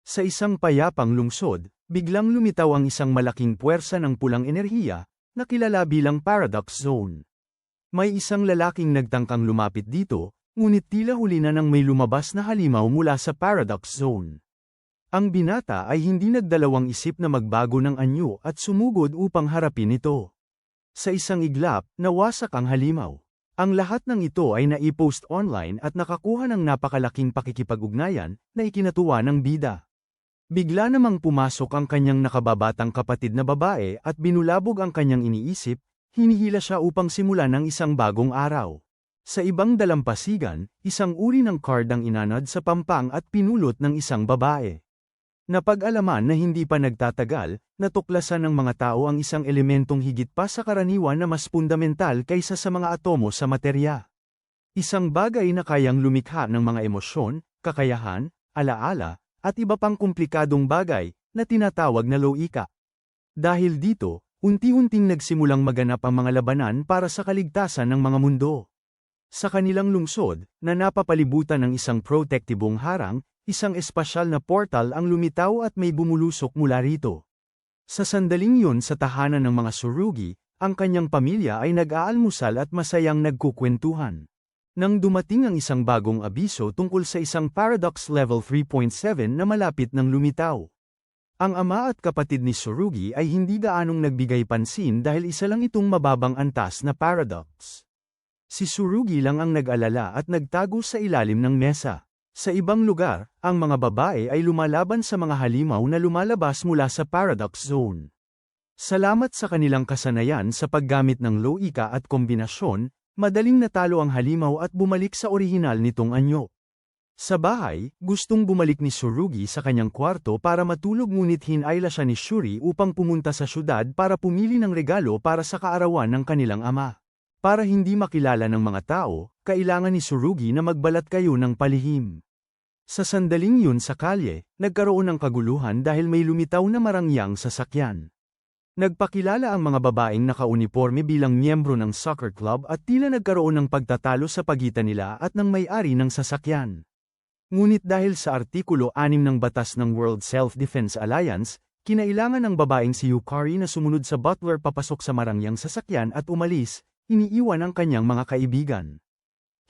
Sa isang payapang lungsod, biglang lumitaw ang isang malaking puwersa ng pulang enerhiya, na kilala bilang Paradox Zone. May isang lalaking nagtangkang lumapit dito, ngunit tila huli na nang may lumabas na halimaw mula sa Paradox Zone. Ang binata ay hindi nagdalawang isip na magbago ng anyo at sumugod upang harapin ito. Sa isang iglap, nawasak ang halimaw. Ang lahat ng ito ay naipost online at nakakuha ng napakalaking pakikipag-ugnayan na ikinatuwa ng bida. Bigla namang pumasok ang kanyang nakababatang kapatid na babae at binulabog ang kanyang iniisip, hinihila siya upang simulan ng isang bagong araw. Sa ibang dalampasigan, isang uri ng card ang inanod sa pampang at pinulot ng isang babae. Napag-alaman na hindi pa nagtatagal, natuklasan ng mga tao ang isang elementong higit pa sa karaniwan na mas fundamental kaysa sa mga atomo sa materya. Isang bagay na kayang lumikha ng mga emosyon, kakayahan, alaala, at iba pang komplikadong bagay, na tinatawag na loika. Dahil dito, unti-unting nagsimulang maganap ang mga labanan para sa kaligtasan ng mga mundo. Sa kanilang lungsod, na napapalibutan ng isang protektibong harang, isang espasyal na portal ang lumitaw at may bumulusok mula rito. Sa sandaling yun sa tahanan ng mga Tsurugi, ang kanyang pamilya ay nag-aalmusal at masayang nagkukwentuhan. Nang dumating ang isang bagong abiso tungkol sa isang Paradox Level 3.7 na malapit ng lumitaw. Ang ama at kapatid ni Tsurugi ay hindi gaanong nagbigay pansin dahil isa lang itong mababang antas na paradox. Si Tsurugi lang ang nag-alala at nagtago sa ilalim ng mesa. Sa ibang lugar, ang mga babae ay lumalaban sa mga halimaw na lumalabas mula sa Paradox Zone. Salamat sa kanilang kasanayan sa paggamit ng loika at kombinasyon, madaling natalo ang halimaw at bumalik sa orihinal nitong anyo. Sa bahay, gustong bumalik ni Tsurugi sa kanyang kwarto para matulog ngunit hinayla siya ni Shuri upang pumunta sa syudad para pumili ng regalo para sa kaarawan ng kanilang ama. Para hindi makilala ng mga tao, kailangan ni Tsurugi na magbalat kayo ng palihim. Sa sandaling yun sa kalye, nagkaroon ng kaguluhan dahil may lumitaw na marangyang sasakyan. Nagpakilala ang mga babaeng nakauniporme bilang miyembro ng soccer club at tila nagkaroon ng pagtatalo sa pagitan nila at ng may-ari ng sasakyan. Ngunit dahil sa Artikulo 6 ng Batas ng World Self-Defense Alliance, kinailangan ng babaeng si Yukari na sumunod sa butler papasok sa marangyang sasakyan at umalis, iniiwan ang kanyang mga kaibigan.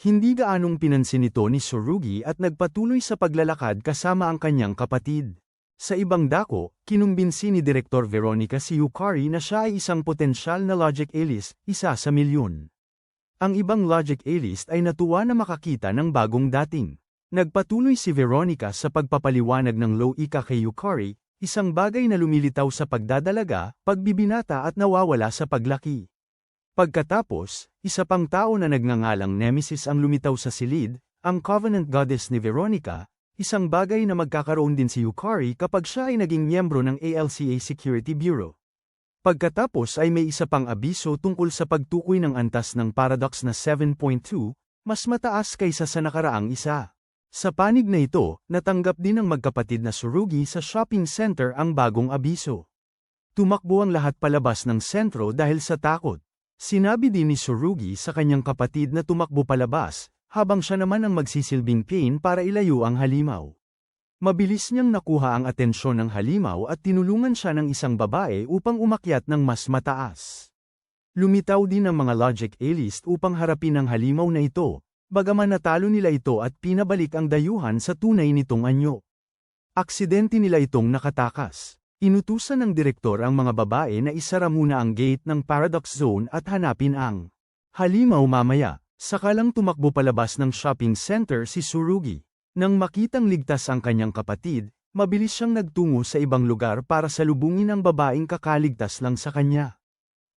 Hindi gaanong pinansin ito ni Tsurugi at nagpatuloy sa paglalakad kasama ang kanyang kapatid. Sa ibang dako, kinumbinsi ni Direktor Veronica si Yukari na siya ay isang potensyal na logic A-list, isa sa milyon. Ang ibang logic A-list ay natuwa na makakita ng bagong dating. Nagpatuloy si Veronica sa pagpapaliwanag ng loika kay Yukari, isang bagay na lumilitaw sa pagdadalaga, pagbibinata at nawawala sa paglaki. Pagkatapos, isa pang tao na nagngangalang Nemesis ang lumitaw sa silid, ang Covenant Goddess ni Veronica, isang bagay na magkakaroon din si Yukari kapag siya ay naging miyembro ng ALCA Security Bureau. Pagkatapos ay may isa pang abiso tungkol sa pagtukoy ng antas ng paradox na 7.2, mas mataas kaysa sa nakaraang isa. Sa panig na ito, natanggap din ng magkapatid na Tsurugi sa shopping center ang bagong abiso. Tumakbo ang lahat palabas ng sentro dahil sa takot. Sinabi din ni Tsurugi sa kanyang kapatid na tumakbo palabas, habang siya naman ang magsisilbing pain para ilayo ang halimaw. Mabilis niyang nakuha ang atensyon ng halimaw at tinulungan siya ng isang babae upang umakyat ng mas mataas. Lumitaw din ang mga logic A-list upang harapin ang halimaw na ito, bagaman natalo nila ito at pinabalik ang dayuhan sa tunay nitong anyo. Aksidente nila itong nakatakas. Inutusan ng direktor ang mga babae na isara muna ang gate ng Paradox Zone at hanapin ang halimaw mamaya. Sakalang tumakbo palabas ng shopping center si Tsurugi. Nang makitang ligtas ang kanyang kapatid, mabilis siyang nagtungo sa ibang lugar para salubungin ang babaeng kakaligtas lang sa kanya.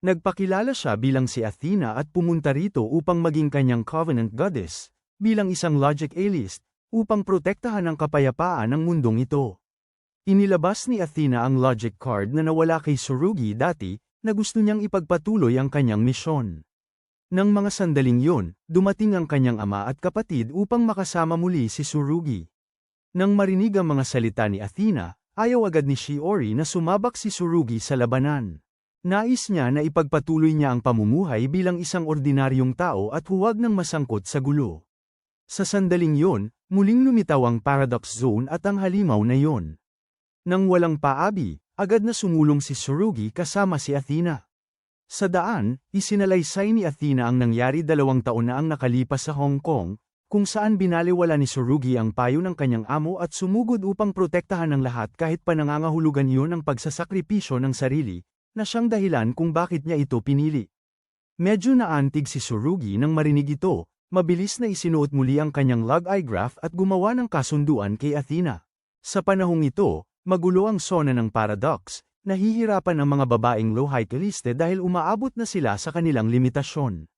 Nagpakilala siya bilang si Athena at pumunta rito upang maging kanyang Covenant Goddess, bilang isang logic A-list, upang protektahan ang kapayapaan ng mundong ito. Inilabas ni Athena ang logic card na nawala kay Tsurugi dati, na gusto niyang ipagpatuloy ang kanyang misyon. Nang mga sandaling yun, dumating ang kanyang ama at kapatid upang makasama muli si Tsurugi. Nang marinig ang mga salita ni Athena, ayaw agad ni Shiori na sumabak si Tsurugi sa labanan. Nais niya na ipagpatuloy niya ang pamumuhay bilang isang ordinaryong tao at huwag nang masangkot sa gulo. Sa sandaling yun, muling lumitaw ang Paradox Zone at ang halimaw na yun. Nang walang paabi, agad na sumulong si Tsurugi kasama si Athena. Sa daan, isinalaysay ni Athena ang nangyari 2 taon na ang nakalipas sa Hong Kong, kung saan binaliwala ni Tsurugi ang payo ng kanyang amo at sumugod upang protektahan ng lahat kahit pa nangangahulugan iyon ng pagsasakripisyo ng sarili, na siyang dahilan kung bakit niya ito pinili. Medyo naantig si Tsurugi nang marinig ito, mabilis na isinuot muli ang kanyang log eye graph at gumawa ng kasunduan kay Athena. Sa panahong ito, magulo ang zona ng paradox, nahihirapan ang mga babaeng low-haikaliste dahil umaabot na sila sa kanilang limitasyon.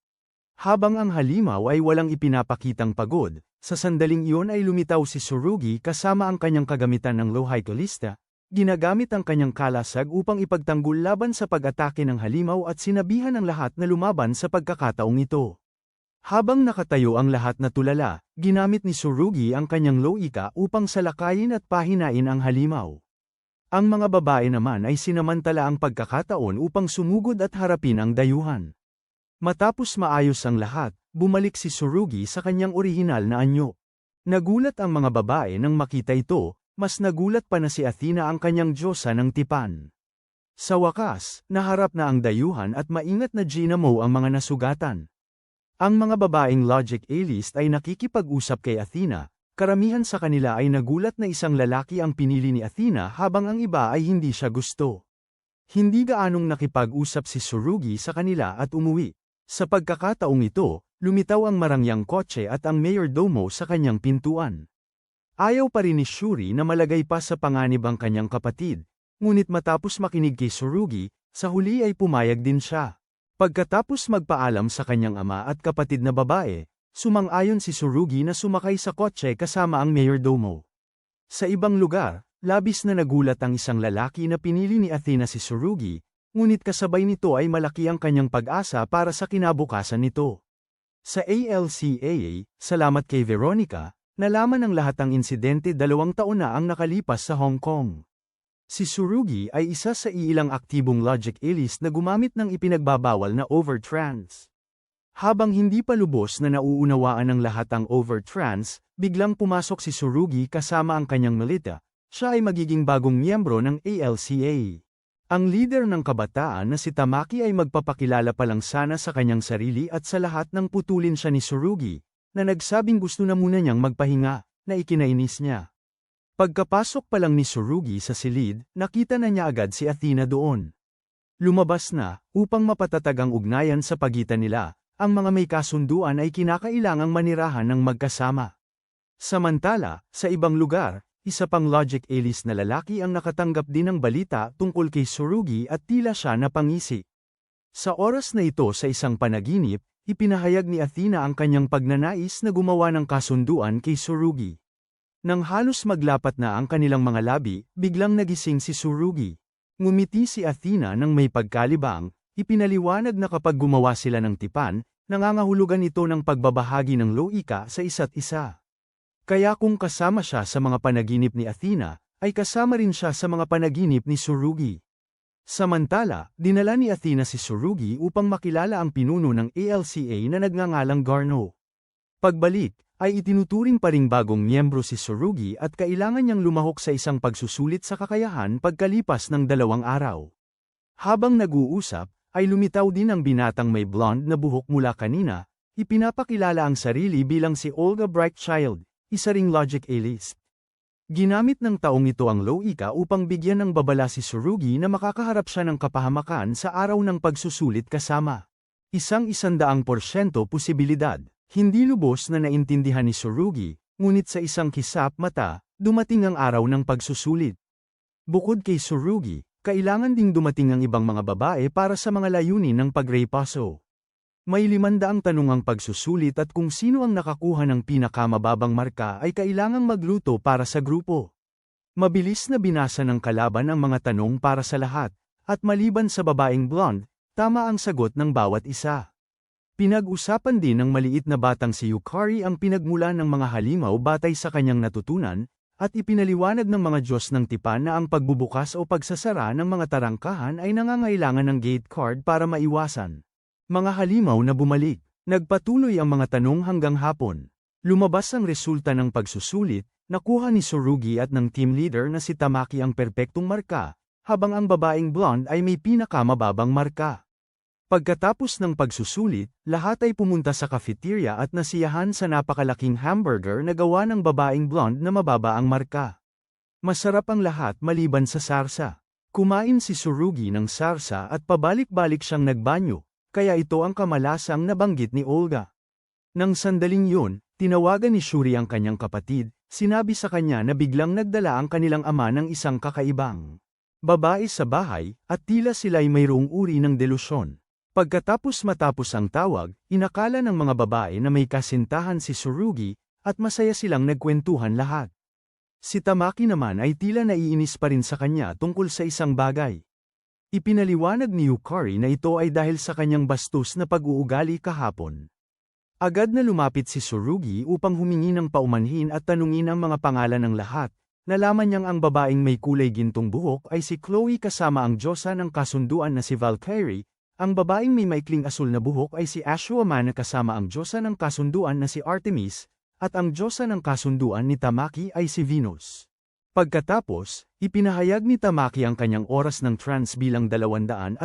Habang ang halimaw ay walang ipinapakitang pagod, sa sandaling iyon ay lumitaw si Tsurugi kasama ang kanyang kagamitan ng low-haikalista, ginagamit ang kanyang kalasag upang ipagtanggol laban sa pag-atake ng halimaw at sinabihan ang lahat na lumaban sa pagkakataong ito. Habang nakatayo ang lahat na tulala, ginamit ni Tsurugi ang kanyang low-ika upang salakayin at pahinain ang halimaw. Ang mga babae naman ay sinamantala ang pagkakataon upang sumugod at harapin ang dayuhan. Matapos maayos ang lahat, bumalik si Tsurugi sa kanyang orihinal na anyo. Nagulat ang mga babae nang makita ito, mas nagulat pa na si Athena ang kanyang diyosa ng tipan. Sa wakas, naharap na ang dayuhan at maingat na ginamo ang mga nasugatan. Ang mga babaeng logic A-list ay nakikipag-usap kay Athena, karamihan sa kanila ay nagulat na isang lalaki ang pinili ni Athena habang ang iba ay hindi siya gusto. Hindi gaanong nakipag-usap si Tsurugi sa kanila at umuwi. Sa pagkakataong ito, lumitaw ang marangyang kotse at ang mayordomo sa kanyang pintuan. Ayaw pa rin ni Shuri na malagay pa sa panganib ang kanyang kapatid, ngunit matapos makinig kay Tsurugi, sa huli ay pumayag din siya. Pagkatapos magpaalam sa kanyang ama at kapatid na babae, sumang-ayon si Tsurugi na sumakay sa kotse kasama ang mayordomo. Sa ibang lugar, labis na nagulat ang isang lalaki na pinili ni Athena si Tsurugi, ngunit kasabay nito ay malaki ang kanyang pag-asa para sa kinabukasan nito. Sa ALCAA, salamat kay Veronica, nalaman ng lahat ang insidente 2 taon na ang nakalipas sa Hong Kong. Si Tsurugi ay isa sa iilang aktibong logic A-list na gumamit ng ipinagbabawal na overtrans. Habang hindi pa lubos na nauunawaan ng lahat ang overtrans, biglang pumasok si Tsurugi kasama ang kanyang milita. Siya ay magiging bagong miyembro ng ALCA. Ang leader ng kabataan na si Tamaki ay magpapakilala pa lang sana sa kanyang sarili at sa lahat nang putulin siya ni Tsurugi, na nagsabing gusto na muna niyang magpahinga, na ikinainis niya. Pagkapasok pa lang ni Tsurugi sa silid, nakita na niya agad si Athena doon. Lumabas na, upang mapatatag ang ugnayan sa pagitan nila, ang mga may kasunduan ay kinakailangang manirahan ng magkasama. Samantala, sa ibang lugar, isa pang logic A-list na lalaki ang nakatanggap din ng balita tungkol kay Tsurugi at tila siya napangisi. Sa oras na ito sa isang panaginip, ipinahayag ni Athena ang kanyang pagnanais na gumawa ng kasunduan kay Tsurugi. Nang halos maglapat na ang kanilang mga labi, biglang nagising si Tsurugi. Ngumiti si Athena nang may pagkalibang, ipinaliwanag na kapag gumawa sila ng tipan, nangangahulugan ito ng pagbabahagi ng loika sa isa't isa. Kaya kung kasama siya sa mga panaginip ni Athena, ay kasama rin siya sa mga panaginip ni Tsurugi. Samantala, dinala ni Athena si Tsurugi upang makilala ang pinuno ng ALCA na nagngangalang Garno. Pagbalik, ay itinuturing pa ring bagong miyembro si Tsurugi at kailangan niyang lumahok sa isang pagsusulit sa kakayahan pagkalipas ng 2 araw. Habang nag-uusap, ay lumitaw din ang binatang may blonde na buhok mula kanina, ipinapakilala ang sarili bilang si Olga Brightchild, isa ring logic A-list. Ginamit ng taong ito ang loika upang bigyan ng babala si Tsurugi na makakaharap siya ng kapahamakan sa araw ng pagsusulit kasama. 100% posibilidad. Hindi lubos na naintindihan ni Tsurugi, ngunit sa isang kisap mata, dumating ang araw ng pagsusulit. Bukod kay Tsurugi, kailangan ding dumating ang ibang mga babae para sa mga layunin ng pagrepaso. May 500 tanong ang pagsusulit at kung sino ang nakakuha ng pinakamababang marka ay kailangang magluto para sa grupo. Mabilis na binasa ng kalaban ang mga tanong para sa lahat, at maliban sa babaeng blonde, tama ang sagot ng bawat isa. Pinag-usapan din ng maliit na batang si Yukari ang pinagmulan ng mga halimaw batay sa kanyang natutunan, at ipinaliwanag ng mga Diyos ng tipan na ang pagbubukas o pagsasara ng mga tarangkahan ay nangangailangan ng gate card para maiwasan. Mga halimaw na bumalik. Nagpatuloy ang mga tanong hanggang hapon. Lumabas ang resulta ng pagsusulit, nakuha ni Tsurugi at ng team leader na si Tamaki ang perpektong marka, habang ang babaeng blonde ay may pinakamababang marka. Pagkatapos ng pagsusulit, lahat ay pumunta sa cafeteria at nasiyahan sa napakalaking hamburger na gawa ng babaeng blonde na mababa ang marka. Masarap ang lahat maliban sa sarsa. Kumain si Tsurugi ng sarsa at pabalik-balik siyang nagbanyo, kaya ito ang kamalasang nabanggit ni Olga. Nang sandaling yun, tinawagan ni Shuri ang kanyang kapatid, sinabi sa kanya na biglang nagdala ang kanilang ama ng isang kakaibang babae sa bahay, at tila sila'y mayroong uri ng delusyon. Matapos ang tawag, inakala ng mga babae na may kasintahan si Tsurugi, at masaya silang nagkwentuhan lahat. Si Tamaki naman ay tila naiinis pa rin sa kanya tungkol sa isang bagay. Ipinaliwanag ni Yukari na ito ay dahil sa kanyang bastos na pag-uugali kahapon. Agad na lumapit si Tsurugi upang humingi ng paumanhin at tanungin ang mga pangalan ng lahat. Nalaman niyang ang babaeng may kulay gintong buhok ay si Chloe kasama ang diyosa ng kasunduan na si Valkyrie. Ang babaeng may maikling asul na buhok ay si Ashwamana kasama ang diyosa ng kasunduan na si Artemis, at ang diyosa ng kasunduan ni Tamaki ay si Venus. Pagkatapos, ipinahayag ni Tamaki ang kanyang oras ng trance bilang 225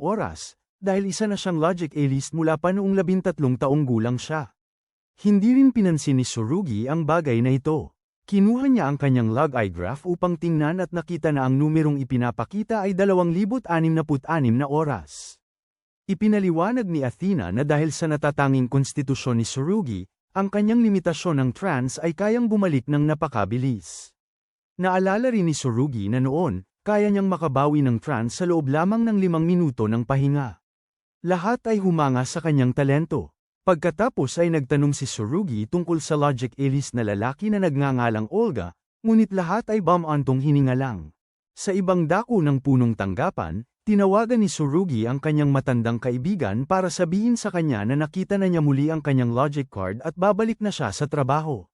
oras, dahil isa na siyang logic A-list mula pa noong 13 taong gulang siya. Hindi rin pinansin ni Tsurugi ang bagay na ito. Kinuha niya ang kanyang log eye graph upang tingnan at nakita na ang numerong ipinapakita ay 2066 na oras. Ipinaliwanag ni Athena na dahil sa natatanging konstitusyon ni Tsurugi, ang kanyang limitasyon ng trance ay kayang bumalik ng napakabilis. Naalala rin ni Tsurugi na noon, kaya niyang makabawi ng trance sa loob lamang ng 5 minuto ng pahinga. Lahat ay humanga sa kanyang talento. Pagkatapos ay nagtanong si Tsurugi tungkol sa logic A-list na lalaki na nagngangalang Olga, ngunit lahat ay bam-antong hininga lang. Sa ibang dako ng punong tanggapan, tinawagan ni Tsurugi ang kanyang matandang kaibigan para sabihin sa kanya na nakita na niya muli ang kanyang logic card at babalik na siya sa trabaho.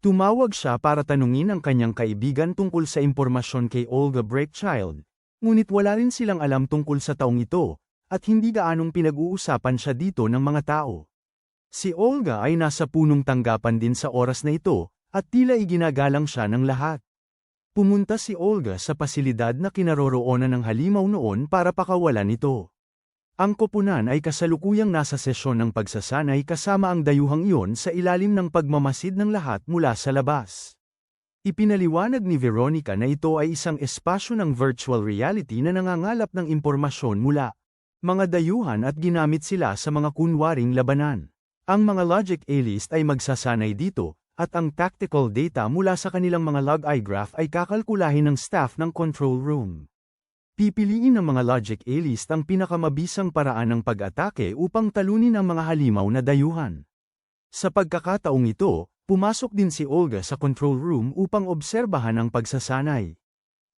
Tumawag siya para tanungin ang kanyang kaibigan tungkol sa impormasyon kay Olga Breakchild, ngunit wala rin silang alam tungkol sa taong ito, at hindi gaanong pinag-uusapan siya dito ng mga tao. Si Olga ay nasa punong tanggapan din sa oras na ito, at tila iginagalang siya ng lahat. Pumunta si Olga sa pasilidad na kinaroroonan ng halimaw noon para pakawalan ito. Ang koponan ay kasalukuyang nasa sesyon ng pagsasanay kasama ang dayuhang iyon sa ilalim ng pagmamasid ng lahat mula sa labas. Ipinaliwanag ni Veronica na ito ay isang espasyo ng virtual reality na nangangalap ng impormasyon mula mga dayuhan at ginamit sila sa mga kunwaring labanan. Ang mga logic A-list ay magsasanay dito, at ang tactical data mula sa kanilang mga log eye graph ay kakalkulahin ng staff ng control room. Pipiliin ng mga logic A-list ang pinakamabisang paraan ng pag-atake upang talunin ang mga halimaw na dayuhan. Sa pagkakataong ito, pumasok din si Olga sa control room upang obserbahan ang pagsasanay.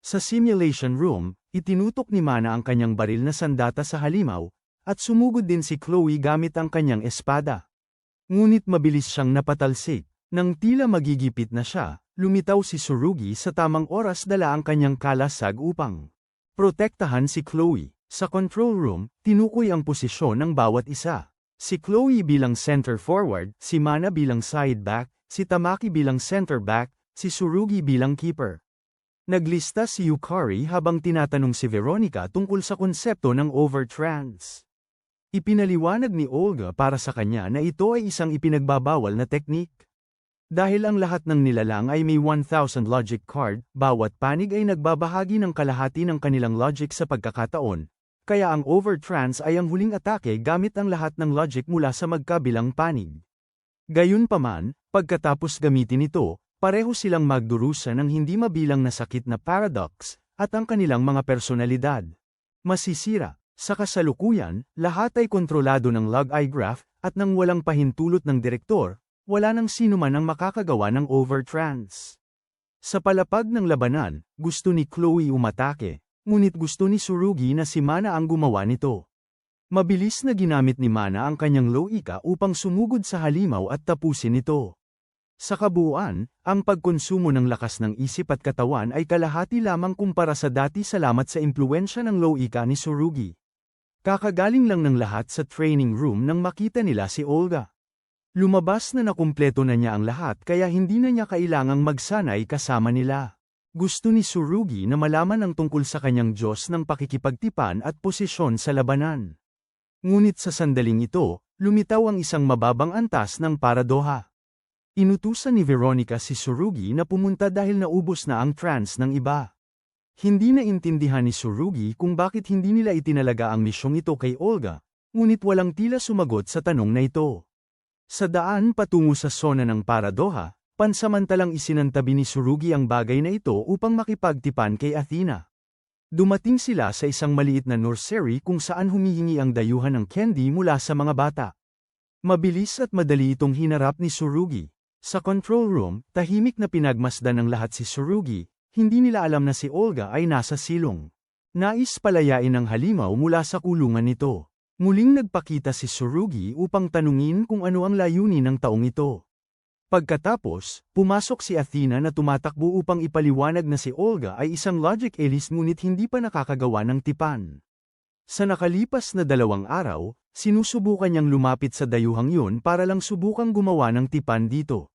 Sa simulation room, itinutok ni Mana ang kanyang baril na sandata sa halimaw, at sumugod din si Chloe gamit ang kanyang espada. Ngunit mabilis siyang napatalsik. Nang tila magigipit na siya, lumitaw si Tsurugi sa tamang oras dala ang kanyang kalasag upang protektahan si Chloe. Sa control room, tinukoy ang posisyon ng bawat isa. Si Chloe bilang center forward, si Mana bilang side back, si Tamaki bilang center back, si Tsurugi bilang keeper. Naglista si Yukari habang tinatanong si Veronica tungkol sa konsepto ng overtrance. Ipinaliwanag ni Olga para sa kanya na ito ay isang ipinagbabawal na teknik. Dahil ang lahat ng nilalang ay may 1,000 logic card, bawat panig ay nagbabahagi ng kalahati ng kanilang logic sa pagkakataon, kaya ang overtrance ay ang huling atake gamit ang lahat ng logic mula sa magkabilang panig. Gayunpaman, pagkatapos gamitin ito, pareho silang magdurusa ng hindi mabilang na sakit na paradox, at ang kanilang mga personalidad masisira. Sa kasalukuyan, lahat ay kontrolado ng log eye graph, at nang walang pahintulot ng direktor, wala nang sino man ang makakagawa ng overtrance. Sa palapag ng labanan, gusto ni Chloe umatake, ngunit gusto ni Tsurugi na si Mana ang gumawa nito. Mabilis na ginamit ni Mana ang kanyang loika upang sumugod sa halimaw at tapusin ito. Sa kabuuan, ang pagkonsumo ng lakas ng isip at katawan ay kalahati lamang kumpara sa dati salamat sa impluwensya ng loika ni Tsurugi. Kakagaling lang ng lahat sa training room nang makita nila si Olga. Lumabas na nakumpleto na niya ang lahat kaya hindi na niya kailangang magsanay kasama nila. Gusto ni Tsurugi na malaman ang tungkol sa kanyang Diyos ng pakikipagtipan at posisyon sa labanan. Ngunit sa sandaling ito, lumitaw ang isang mababang antas ng paradoha. Inutusan ni Veronica si Tsurugi na pumunta dahil naubos na ang trance ng iba. Hindi naintindihan ni Tsurugi kung bakit hindi nila itinalaga ang misyong ito kay Olga, ngunit walang tila sumagot sa tanong na ito. Sa daan patungo sa sona ng paradoha, pansamantalang isinantabi ni Tsurugi ang bagay na ito upang makipagtipan kay Athena. Dumating sila sa isang maliit na nursery kung saan humihingi ang dayuhan ng candy mula sa mga bata. Mabilis at madali itong hinarap ni Tsurugi. Sa control room, tahimik na pinagmasdan ng lahat si Tsurugi, hindi nila alam na si Olga ay nasa silong. Nais palayain ang halimaw mula sa kulungan nito. Muling nagpakita si Tsurugi upang tanungin kung ano ang layunin ng taong ito. Pagkatapos, pumasok si Athena na tumatakbo upang ipaliwanag na si Olga ay isang logic elise ngunit hindi pa nakakagawa ng tipan. Sa nakalipas na 2 araw, sinusubukan niyang lumapit sa dayuhang yun para lang subukang gumawa ng tipan dito.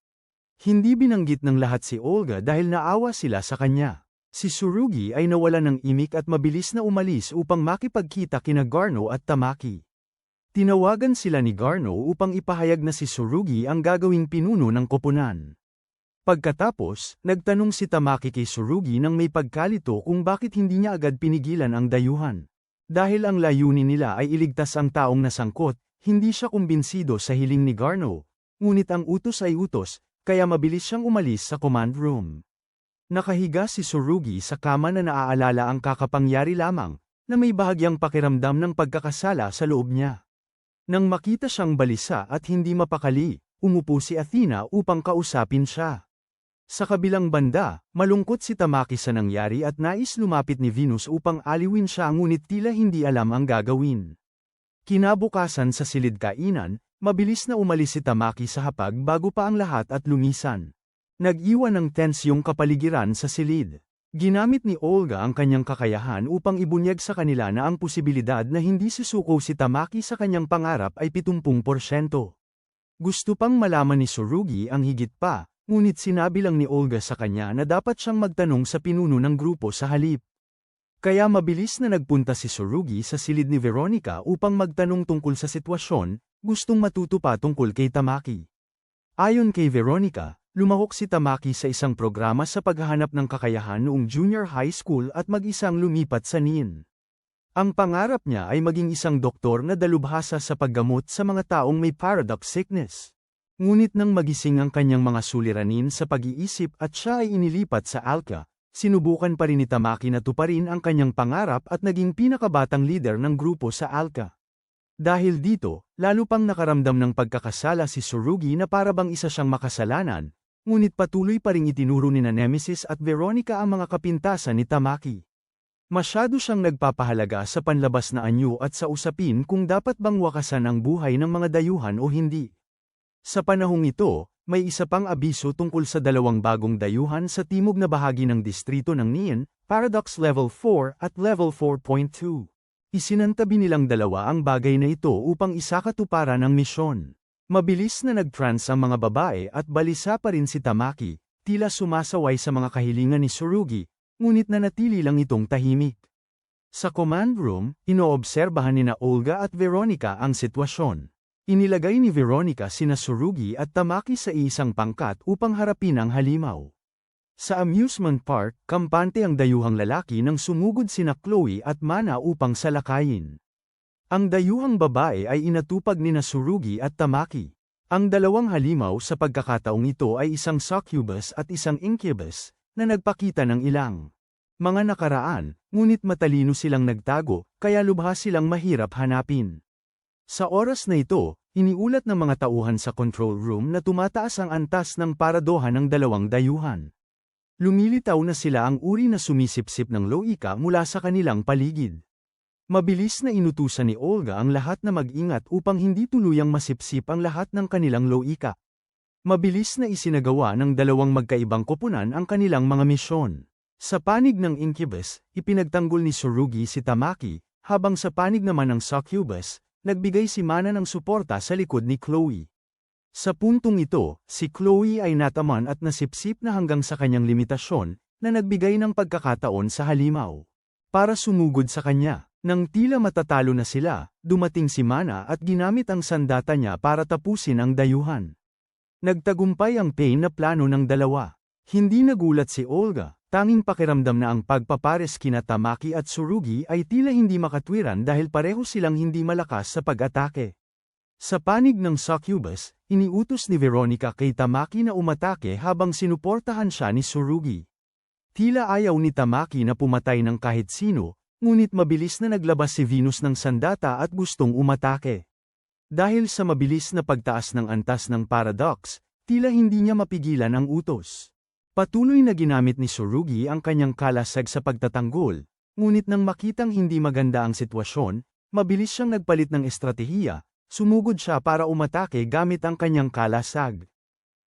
Hindi binanggit ng lahat si Olga dahil naawa sila sa kanya. Si Tsurugi ay nawala ng imik at mabilis na umalis upang makipagkita kina Garno at Tamaki. Tinawagan sila ni Garno upang ipahayag na si Tsurugi ang gagawing pinuno ng koponan. Pagkatapos, nagtanong si Tamaki kay Tsurugi nang may pagkalito kung bakit hindi niya agad pinigilan ang dayuhan. Dahil ang layunin nila ay iligtas ang taong nasangkot, hindi siya kumbinsido sa hiling ni Garno. Ngunit ang utos ay utos, kaya mabilis siyang umalis sa command room. Nakahiga si Tsurugi sa kama na naaalala ang kakapangyari lamang, na may bahagyang pakiramdam ng pagkakasala sa loob niya. Nang makita siyang balisa at hindi mapakali, umupo si Athena upang kausapin siya. Sa kabilang banda, malungkot si Tamaki sa nangyari at nais lumapit ni Venus upang aliwin siya ngunit tila hindi alam ang gagawin. Kinabukasan sa silid kainan, mabilis na umalis si Tamaki sa hapag bago pa ang lahat at lumisan. Nag-iwan ng tensyong kapaligiran sa silid. Ginamit ni Olga ang kanyang kakayahan upang ibunyag sa kanila na ang posibilidad na hindi susuko si Tamaki sa kanyang pangarap ay 70%. Gusto pang malaman ni Tsurugi ang higit pa, ngunit sinabi lang ni Olga sa kanya na dapat siyang magtanong sa pinuno ng grupo sa halip. Kaya mabilis na nagpunta si Tsurugi sa silid ni Veronica upang magtanong tungkol sa sitwasyon, gustong matuto pa tungkol kay Tamaki. Ayon kay Veronica, lumahok si Tamaki sa isang programa sa paghahanap ng kakayahan noong junior high school at mag-isang lumipat sa NIN. Ang pangarap niya ay maging isang doktor na dalubhasa sa paggamot sa mga taong may paradox sickness. Ngunit nang magising ang kanyang mga suliranin sa pag-iisip at siya ay inilipat sa Alka, sinubukan pa rin ni Tamaki na tuparin ang kanyang pangarap at naging pinakabatang leader ng grupo sa Alka. Dahil dito, lalo pang nakaramdam ng pagkakasala si Tsurugi na para bang isa siyang makasalanan, ngunit patuloy pa ring itinuro ni Nemesis at Veronica ang mga kapintasan ni Tamaki. Masyado siyang nagpapahalaga sa panlabas na anyo at sa usapin kung dapat bang wakasan ang buhay ng mga dayuhan o hindi. Sa panahong ito, may isa pang abiso tungkol sa 2 bagong dayuhan sa timog na bahagi ng distrito ng Nian, Paradox Level 4 at Level 4.2. Isinantabi nilang dalawa ang bagay na ito upang isakatuparan ang misyon. Mabilis na nag-trance ang mga babae at balisa pa rin si Tamaki, tila sumasaway sa mga kahilingan ni Tsurugi, ngunit nanatili lang itong tahimik. Sa command room, inoobserbahan nina Olga at Veronica ang sitwasyon. Inilagay ni Veronica sina Tsurugi at Tamaki sa isang pangkat upang harapin ang halimaw. Sa amusement park, kampante ang dayuhang lalaki nang sumugod sina Chloe at Mana upang salakayin. Ang dayuhang babae ay inatupag nina Tsurugi at Tamaki. Ang dalawang halimaw sa pagkakataong ito ay isang succubus at isang incubus, na nagpakita ng ilang mga nakaraan, ngunit matalino silang nagtago, kaya lubhas silang mahirap hanapin. Sa oras na ito, iniulat ng mga tauhan sa control room na tumataas ang antas ng paradoha ng dalawang dayuhan. Lumilitaw na sila ang uri na sumisipsip ng loika mula sa kanilang paligid. Mabilis na inutusan ni Olga ang lahat na mag-ingat upang hindi tuluyang masipsip ang lahat ng kanilang loika. Mabilis na isinagawa ng dalawang magkaibang koponan ang kanilang mga misyon. Sa panig ng incubus, ipinagtanggol ni Tsurugi si Tamaki, habang sa panig naman ng succubus, nagbigay si Mana ng suporta sa likod ni Chloe. Sa puntong ito, si Chloe ay nataman at nasipsip na hanggang sa kanyang limitasyon, na nagbigay ng pagkakataon sa halimaw. Para sumugod sa kanya, nang tila matatalo na sila, dumating si Mana at ginamit ang sandata niya para tapusin ang dayuhan. Nagtagumpay ang Pain na plano ng dalawa. Hindi nagulat si Olga, tanging pakiramdam na ang pagpapares kina Tamaki at Tsurugi ay tila hindi makatwiran dahil pareho silang hindi malakas sa pag-atake. Sa panig ng succubus, iniutos ni Veronica kay Tamaki na umatake habang sinuportahan siya ni Tsurugi. Tila ayaw ni Tamaki na pumatay ng kahit sino, ngunit mabilis na naglabas si Venus ng sandata at gustong umatake. Dahil sa mabilis na pagtaas ng antas ng Paradox, tila hindi niya mapigilan ang utos. Patuloy na ginamit ni Tsurugi ang kanyang kalasag sa pagtatanggol, ngunit nang makitang hindi maganda ang sitwasyon, mabilis siyang nagpalit ng estratehiya, sumugod siya para umatake gamit ang kanyang kalasag.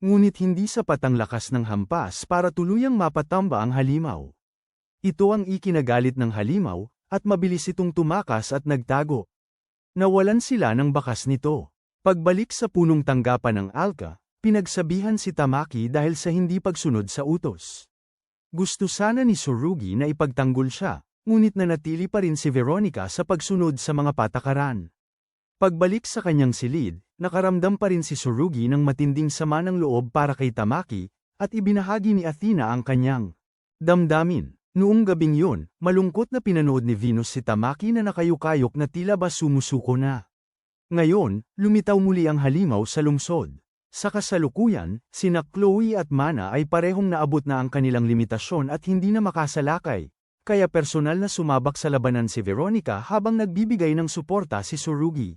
Ngunit hindi sapat ang lakas ng hampas para tuluyang mapatamba ang halimaw. Ito ang ikinagalit ng halimaw, at mabilis itong tumakas at nagtago. Nawalan sila ng bakas nito. Pagbalik sa punong tanggapan ng Alka, pinagsabihan si Tamaki dahil sa hindi pagsunod sa utos. Gusto sana ni Tsurugi na ipagtanggol siya, ngunit nanatili pa rin si Veronica sa pagsunod sa mga patakaran. Pagbalik sa kanyang silid, nakaramdam pa rin si Tsurugi ng matinding sama ng loob para kay Tamaki, at ibinahagi ni Athena ang kanyang damdamin. Noong gabing yun, malungkot na pinanood ni Venus si Tamaki na nakayukayok na tila ba sumusuko na. Ngayon, lumitaw muli ang halimaw sa lungsod. Sa kasalukuyan, sina Chloe at Mana ay parehong naabot na ang kanilang limitasyon at hindi na makasalakay, kaya personal na sumabak sa labanan si Veronica habang nagbibigay ng suporta si Tsurugi.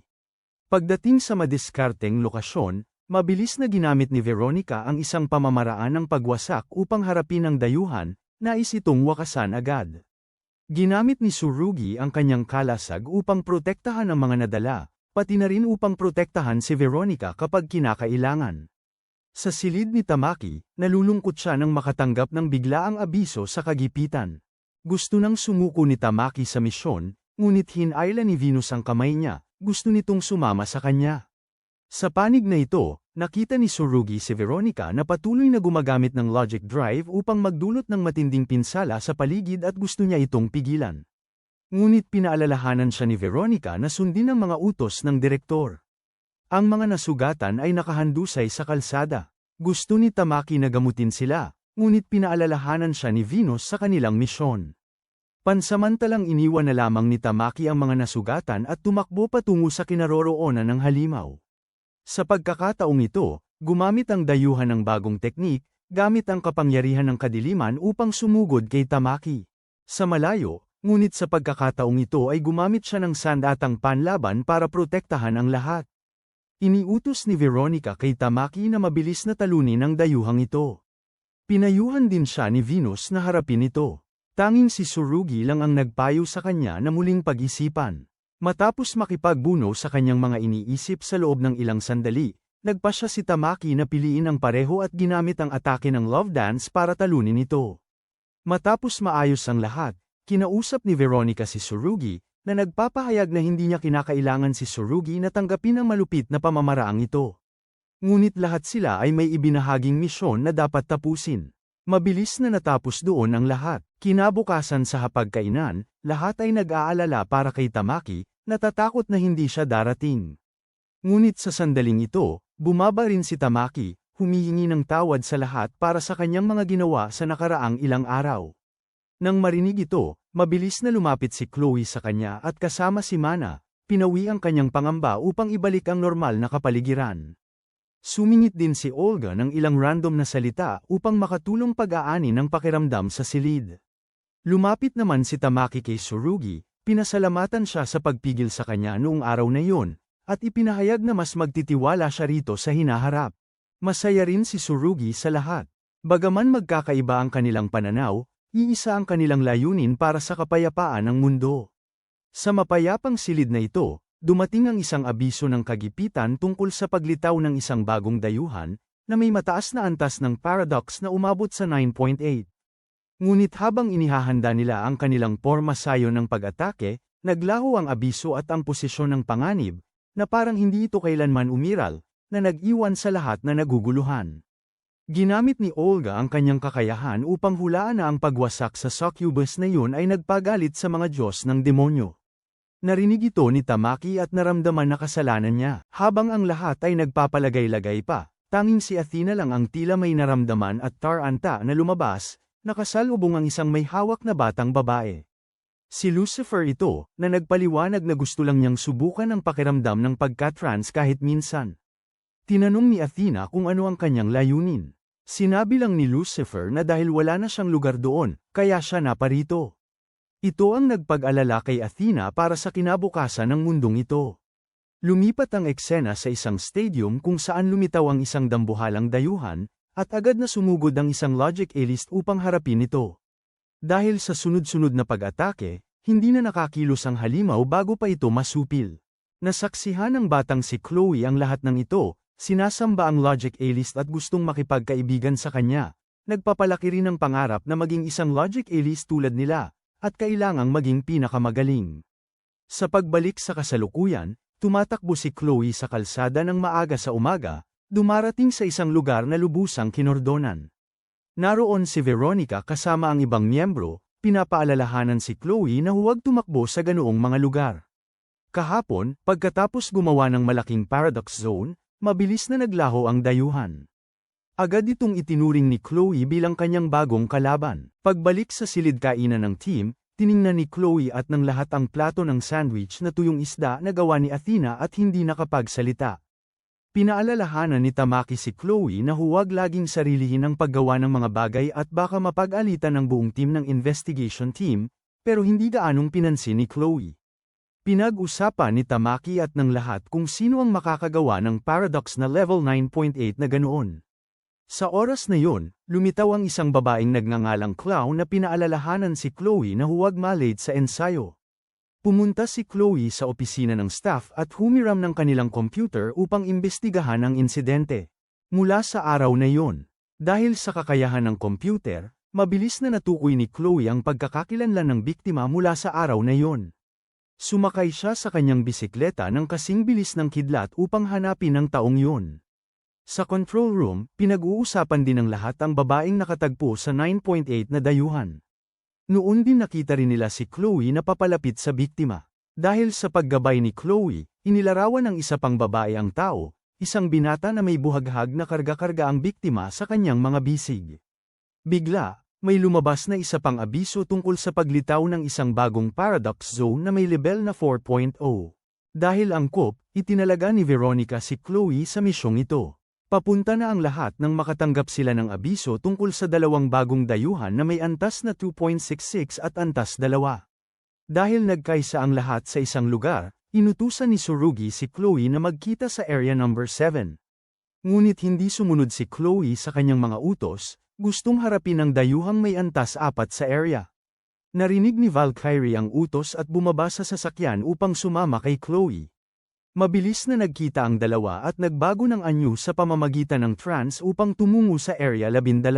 Pagdating sa madiskarteng lokasyon, mabilis na ginamit ni Veronica ang isang pamamaraan ng pagwasak upang harapin ang dayuhan, nais itong wakasan agad. Ginamit ni Tsurugi ang kanyang kalasag upang protektahan ang mga nadala, pati na rin upang protektahan si Veronica kapag kinakailangan. Sa silid ni Tamaki, nalulungkot siya nang makatanggap ng biglaang abiso sa kagipitan. Gusto nang sumuko ni Tamaki sa misyon, ngunit hinayla ni Venus ang kamay niya, gusto nitong sumama sa kanya. Sa panig na ito, nakita ni Tsurugi si Veronica na patuloy na gumagamit ng logic drive upang magdulot ng matinding pinsala sa paligid at gusto niya itong pigilan. Ngunit pinaalalahanan siya ni Veronica na sundin ang mga utos ng direktor. Ang mga nasugatan ay nakahandusay sa kalsada. Gusto ni Tamaki na gamutin sila, ngunit pinaalalahanan siya ni Venus sa kanilang misyon. Pansamantalang iniwan na lamang ni Tamaki ang mga nasugatan at tumakbo patungo sa kinaroroonan ng halimaw. Sa pagkakataong ito, gumamit ang dayuhan ng bagong teknik, gamit ang kapangyarihan ng kadiliman upang sumugod kay Tamaki. Sa malayo, ngunit sa pagkakataong ito ay gumamit siya ng sandatang panlaban para protektahan ang lahat. Iniutos ni Veronica kay Tamaki na mabilis na talunin ang dayuhang ito. Pinayuhan din siya ni Venus na harapin ito. Tanging si Tsurugi lang ang nagpayo sa kanya na muling pag-isipan. Matapos makipagbuno sa kanyang mga iniisip sa loob ng ilang sandali, nagpasya si Tamaki na piliin ang pareho at ginamit ang atake ng love dance para talunin ito. Matapos maayos ang lahat, kinausap ni Veronica si Tsurugi, na nagpapahayag na hindi niya kinakailangan si Tsurugi na tanggapin ang malupit na pamamaraang ito. Ngunit lahat sila ay may ibinahaging misyon na dapat tapusin. Mabilis na natapos doon ang lahat. Kinabukasan sa hapagkainan, lahat ay nag-aalala para kay Tamaki, natatakot na hindi siya darating. Ngunit sa sandaling ito, bumaba rin si Tamaki, humihingi ng tawad sa lahat para sa kanyang mga ginawa sa nakaraang ilang araw. Nang marinig ito, mabilis na lumapit si Chloe sa kanya at kasama si Mana, pinawi ang kanyang pangamba upang ibalik ang normal na kapaligiran. Sumingit din si Olga ng ilang random na salita upang makatulong pag-aani ng pakiramdam sa silid. Lumapit naman si Tamaki kay Tsurugi, pinasalamatan siya sa pagpigil sa kanya noong araw na yun, at ipinahayag na mas magtitiwala siya rito sa hinaharap. Masaya rin si Tsurugi sa lahat. Bagaman magkakaiba ang kanilang pananaw, iisa ang kanilang layunin para sa kapayapaan ng mundo. Sa mapayapang silid na ito, dumating ang isang abiso ng kagipitan tungkol sa paglitaw ng isang bagong dayuhan, na may mataas na antas ng paradox na umabot sa 9.8. Ngunit habang inihahanda nila ang kanilang pormasayo ng pag-atake, naglaho ang abiso at ang posisyon ng panganib, na parang hindi ito kailanman umiral, na nag-iwan sa lahat na naguguluhan. Ginamit ni Olga ang kanyang kakayahan upang hulaan na ang pagwasak sa succubus na yun ay nagpagalit sa mga Diyos ng demonyo. Narinig ito ni Tamaki at naramdaman na kasalanan niya. Habang ang lahat ay nagpapalagay-lagay pa, tanging si Athena lang ang tila may naramdaman at taranta na lumabas, nakasalubong ang isang may hawak na batang babae. Si Lucifer ito, na nagpaliwanag na gusto lang niyang subukan ang pakiramdam ng pagka-trans kahit minsan. Tinanong ni Athena kung ano ang kanyang layunin. Sinabi lang ni Lucifer na dahil wala na siyang lugar doon, kaya siya naparito. Ito ang nagpag-alala kay Athena para sa kinabukasan ng mundong ito. Lumipat ang eksena sa isang stadium kung saan lumitaw ang isang dambuhalang dayuhan, at agad na sumugod ang isang logic A-list upang harapin ito. Dahil sa sunod-sunod na pag-atake, hindi na nakakilos ang halimaw bago pa ito masupil. Nasaksihan ng batang si Chloe ang lahat ng ito. Sinasamba ang Logic A-list at gustong makipagkaibigan sa kanya. Nagpapalaki rin ng pangarap na maging isang Logic A-list tulad nila, at kailangang maging pinakamagaling. Sa pagbalik sa kasalukuyan, tumatakbo si Chloe sa kalsada ng maaga sa umaga, dumarating sa isang lugar na lubusang kinordonan. Naroon si Veronica kasama ang ibang miyembro, pinapaalalahanan si Chloe na huwag tumakbo sa ganoong mga lugar. Kahapon, pagkatapos gumawa ng malaking paradox zone, mabilis na naglaho ang dayuhan. Agad itong itinuring ni Chloe bilang kanyang bagong kalaban. Pagbalik sa silid kainan ng team, tiningnan ni Chloe at ng lahat ang plato ng sandwich na tuyong isda na gawa ni Athena at hindi nakapagsalita. Pinaalalahanan ni Tamaki si Chloe na huwag laging sarilihin ang paggawa ng mga bagay at baka mapag-alitan ng buong team ng investigation team, pero hindi gaanong pinansin ni Chloe. Pinag-usapan ni Tamaki at ng lahat kung sino ang makakagawa ng paradox na level 9.8 na ganoon. Sa oras na yon, lumitaw ang isang babaeng nagngangalang Clown na pinaalalahanan si Chloe na huwag malate sa ensayo. Pumunta si Chloe sa opisina ng staff at humiram ng kanilang computer upang imbestigahan ang insidente. Mula sa araw na yon, dahil sa kakayahan ng computer, mabilis na natukoy ni Chloe ang pagkakakilanlan ng biktima mula sa araw na yon. Sumakay siya sa kanyang bisikleta ng kasing bilis ng kidlat upang hanapin ang taong yun. Sa control room, pinag-uusapan din ng lahat ang babaeng nakatagpo sa 9.8 na dayuhan. Noon din nakita rin nila si Chloe na papalapit sa biktima. Dahil sa paggabay ni Chloe, inilarawan ng isa pang babae ang tao, isang binata na may buhaghag na karga-karga ang biktima sa kanyang mga bisig. Bigla, may lumabas na isa pang abiso tungkol sa paglitaw ng isang bagong paradox zone na may level na 4.0. Dahil angkop, itinalaga ni Veronica si Chloe sa misyong ito. Papunta na ang lahat nang makatanggap sila ng abiso tungkol sa dalawang bagong dayuhan na may antas na 2.66 at antas 2. Dahil nagkaisa ang lahat sa isang lugar, inutusan ni Tsurugi si Chloe na magkita sa area number 7. Ngunit hindi sumunod si Chloe sa kanyang mga utos. Gustong harapin ang dayuhang may antas 4 sa area. Narinig ni Valkyrie ang utos at bumaba sa sasakyan upang sumama kay Chloe. Mabilis na nagkita ang dalawa at nagbago ng anyo sa pamamagitan ng trance upang tumungo sa area 12.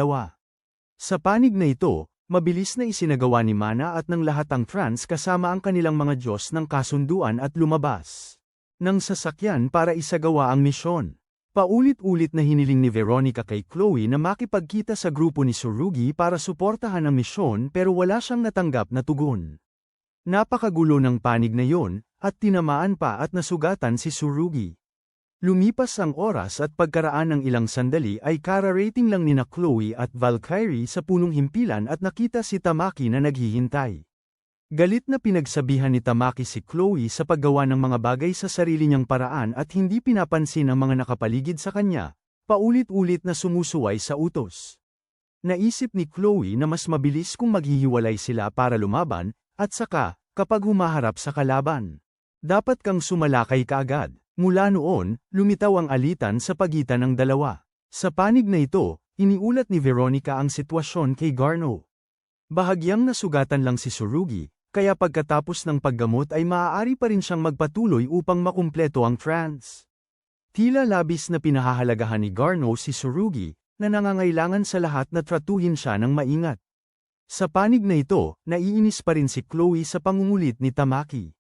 Sa panig na ito, mabilis na isinagawa ni Mana at ng lahat ang trance kasama ang kanilang mga Diyos ng kasunduan at lumabas ng sasakyan para isagawa ang misyon. Paulit-ulit na hiniling ni Veronica kay Chloe na makipagkita sa grupo ni Tsurugi para suportahan ang misyon pero wala siyang natanggap na tugon. Napakagulo ng panig na yon, at tinamaan pa at nasugatan si Tsurugi. Lumipas ang oras at pagkaraan ng ilang sandali ay kararating lang nina Chloe at Valkyrie sa punong himpilan at nakita si Tamaki na naghihintay. Galit na pinagsabihan ni Tamaki si Chloe sa paggawa ng mga bagay sa sarili niyang paraan at hindi pinapansin ang mga nakapaligid sa kanya, paulit-ulit na sumusuway sa utos. Naisip ni Chloe na mas mabilis kung maghihiwalay sila para lumaban, at saka, kapag humaharap sa kalaban. Dapat kang sumalakay kaagad. Mula noon, lumitaw ang alitan sa pagitan ng dalawa. Sa panig na ito, iniulat ni Veronica ang sitwasyon kay Garno. Bahagyang nasugatan lang si Tsurugi, kaya pagkatapos ng paggamot ay maaari pa rin siyang magpatuloy upang makumpleto ang trance. Tila labis na pinahahalagahan ni Garno si Tsurugi, na nangangailangan sa lahat na tratuhin siya ng maingat. Sa panig na ito, naiinis pa rin si Chloe sa pangungulit ni Tamaki.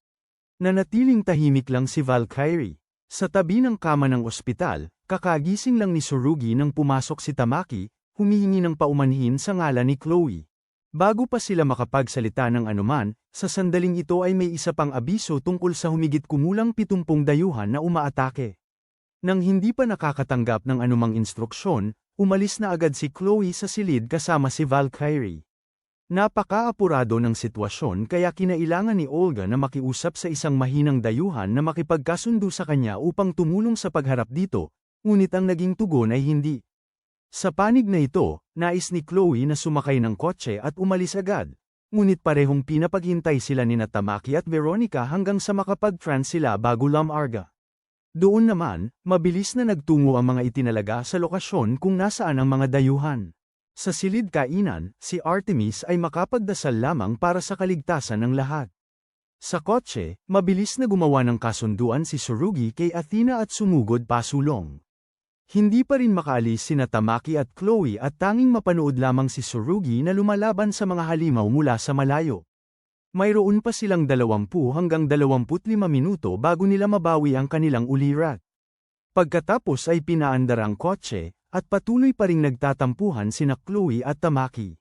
Nanatiling tahimik lang si Valkyrie. Sa tabi ng kama ng ospital, kakagising lang ni Tsurugi nang pumasok si Tamaki, humihingi ng paumanhin sa ngalan ni Chloe. Bago pa sila makapagsalita ng anuman, sa sandaling ito ay may isa pang abiso tungkol sa humigit kumulang 70 dayuhan na umaatake. Nang hindi pa nakakatanggap ng anumang instruksyon, umalis na agad si Chloe sa silid kasama si Valkyrie. Napaka-apurado ng sitwasyon kaya kinailangan ni Olga na makiusap sa isang mahinang dayuhan na makipagkasundo sa kanya upang tumulong sa pagharap dito, ngunit ang naging tugon ay hindi. Sa panig na ito, nais ni Chloe na sumakay ng kotse at umalis agad, ngunit parehong pinapaghintay sila ni Tamaki at Veronica hanggang sa makapag-trans sila bago lumarga. Doon naman, mabilis na nagtungo ang mga itinalaga sa lokasyon kung nasaan ang mga dayuhan. Sa silid kainan, si Artemis ay makapagdasal lamang para sa kaligtasan ng lahat. Sa kotse, mabilis na gumawa ng kasunduan si Tsurugi kay Athena at sumugod pasulong. Hindi pa rin makaalis sina Tamaki at Chloe at tanging mapanood lamang si Tsurugi na lumalaban sa mga halimaw mula sa malayo. Mayroon pa silang 20 hanggang 25 minuto bago nila mabawi ang kanilang ulirat. Pagkatapos ay pinaandar ang kotse, at patuloy pa ring nagtatampuhan sina Chloe at Tamaki.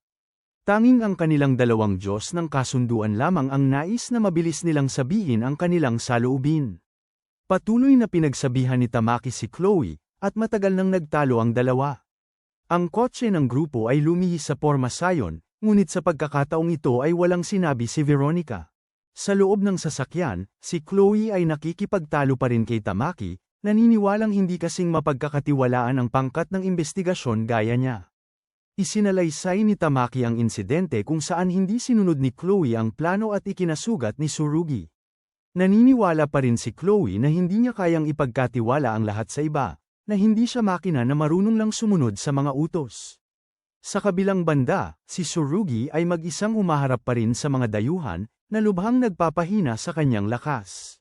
Tanging ang kanilang dalawang Diyos ng kasunduan lamang ang nais na mabilis nilang sabihin ang kanilang saloobin. Patuloy na pinagsabihan ni Tamaki si Chloe, at matagal nang nagtalo ang dalawa. Ang kotse ng grupo ay lumihis sa Pormasayon, ngunit sa pagkakataong ito ay walang sinabi si Veronica. Sa loob ng sasakyan, si Chloe ay nakikipagtalo pa rin kay Tamaki, naniniwalang hindi kasing mapagkakatiwalaan ang pangkat ng investigasyon gaya niya. Isinalaysay ni Tamaki ang insidente kung saan hindi sinunod ni Chloe ang plano at ikinasugat ni Tsurugi. Naniniwala pa rin si Chloe na hindi niya kayang ipagkatiwala ang lahat sa iba, na hindi siya makina na marunong lang sumunod sa mga utos. Sa kabilang banda, si Tsurugi ay mag-isang umaharap pa rin sa mga dayuhan, na lubhang nagpapahina sa kanyang lakas.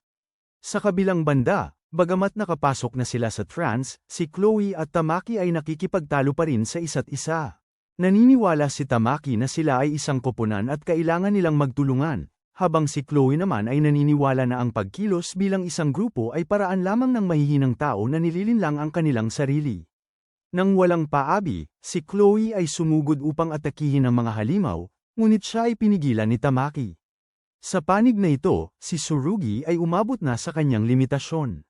Sa kabilang banda, bagamat nakapasok na sila sa trance, si Chloe at Tamaki ay nakikipagtalo pa rin sa isa't isa. Naniniwala si Tamaki na sila ay isang koponan at kailangan nilang magtulungan, habang si Chloe naman ay naniniwala na ang pagkilos bilang isang grupo ay paraan lamang ng mahihinang tao na nililinlang ang kanilang sarili. Nang walang paabi, si Chloe ay sumugod upang atakihin ang mga halimaw, ngunit siya ay pinigilan ni Tamaki. Sa panig na ito, si Tsurugi ay umabot na sa kanyang limitasyon.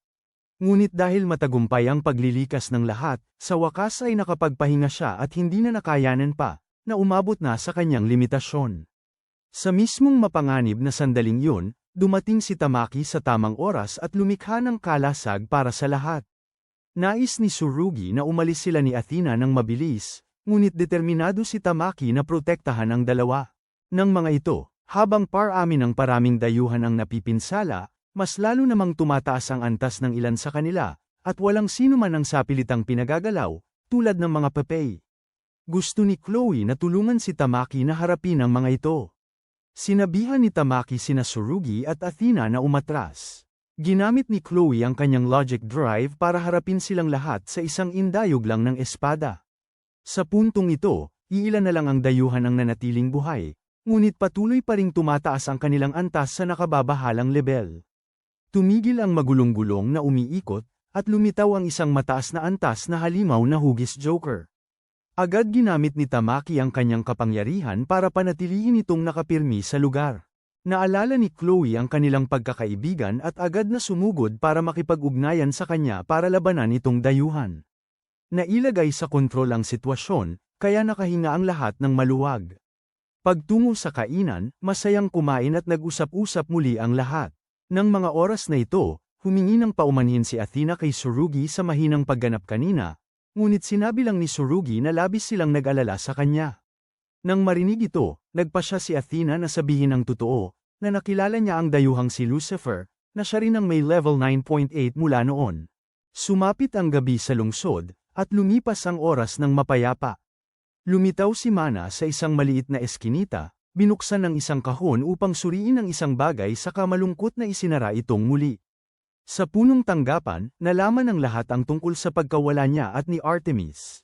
Ngunit dahil matagumpay ang paglilikas ng lahat, sa wakas ay nakapagpahinga siya at hindi na nakayanan pa, na umabot na sa kanyang limitasyon. Sa mismong mapanganib na sandaling yun, dumating si Tamaki sa tamang oras at lumikha ng kalasag para sa lahat. Nais ni Tsurugi na umalis sila ni Athena ng mabilis, ngunit determinado si Tamaki na protektahan ang dalawa. Nang mga ito, habang ng paraming dayuhan ang napipinsala, mas lalo namang tumataas ang antas ng ilan sa kanila, at walang sino man ang sapilitang pinagagalaw, tulad ng mga papay. Gusto ni Chloe na tulungan si Tamaki na harapin ang mga ito. Sinabihan ni Tamaki sina Tsurugi at Athena na umatras. Ginamit ni Chloe ang kanyang logic drive para harapin silang lahat sa isang indayog lang ng espada. Sa puntong ito, iilan na lang ang dayuhan ang nanatiling buhay, ngunit patuloy pa ring tumataas ang kanilang antas sa nakababahalang level. Tumigil ang magulong-gulong na umiikot, at lumitaw ang isang mataas na antas na halimaw na hugis Joker. Agad ginamit ni Tamaki ang kanyang kapangyarihan para panatilihin itong nakapirmi sa lugar. Naalala ni Chloe ang kanilang pagkakaibigan at agad na sumugod para makipag-ugnayan sa kanya para labanan itong dayuhan. Nailagay sa kontrol ang sitwasyon, kaya nakahinga ang lahat ng maluwag. Pagtungo sa kainan, masayang kumain at nag-usap-usap muli ang lahat. Nang mga oras na ito, humingi ng paumanhin si Athena kay Tsurugi sa mahinang pagganap kanina, ngunit sinabi lang ni Tsurugi na labis silang nag-alala sa kanya. Nang marinig ito, nagpa siya si Athena na sabihin ang totoo, na nakilala niya ang dayuhang si Lucifer, na siya rin ang may level 9.8 mula noon. Sumapit ang gabi sa lungsod, at lumipas ang oras ng mapayapa. Lumitaw si Mana sa isang maliit na eskinita, binuksan ng isang kahon upang suriin ang isang bagay saka malungkot na isinara itong muli. Sa punong tanggapan, nalaman ng lahat ang tungkol sa pagkawala niya at ni Artemis.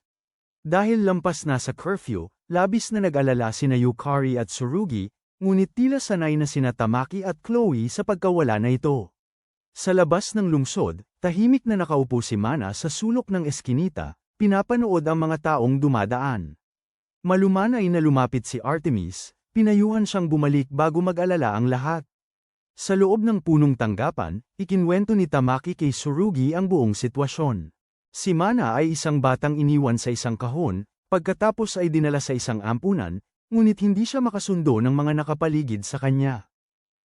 Dahil lampas na sa curfew, labis na nag-alala sina Yukari at Tsurugi, ngunit tila sanay na sina Tamaki at Chloe sa pagkawala na ito. Sa labas ng lungsod, tahimik na nakaupo si Mana sa sulok ng eskinita, pinapanood ang mga taong dumadaan. Malumanay na lumapit si Artemis, pinayuhan siyang bumalik bago mag-alala ang lahat. Sa loob ng punong tanggapan, ikinwento ni Tamaki kay Tsurugi ang buong sitwasyon. Si Mana ay isang batang iniwan sa isang kahon, pagkatapos ay dinala sa isang ampunan, ngunit hindi siya makasundo ng mga nakapaligid sa kanya.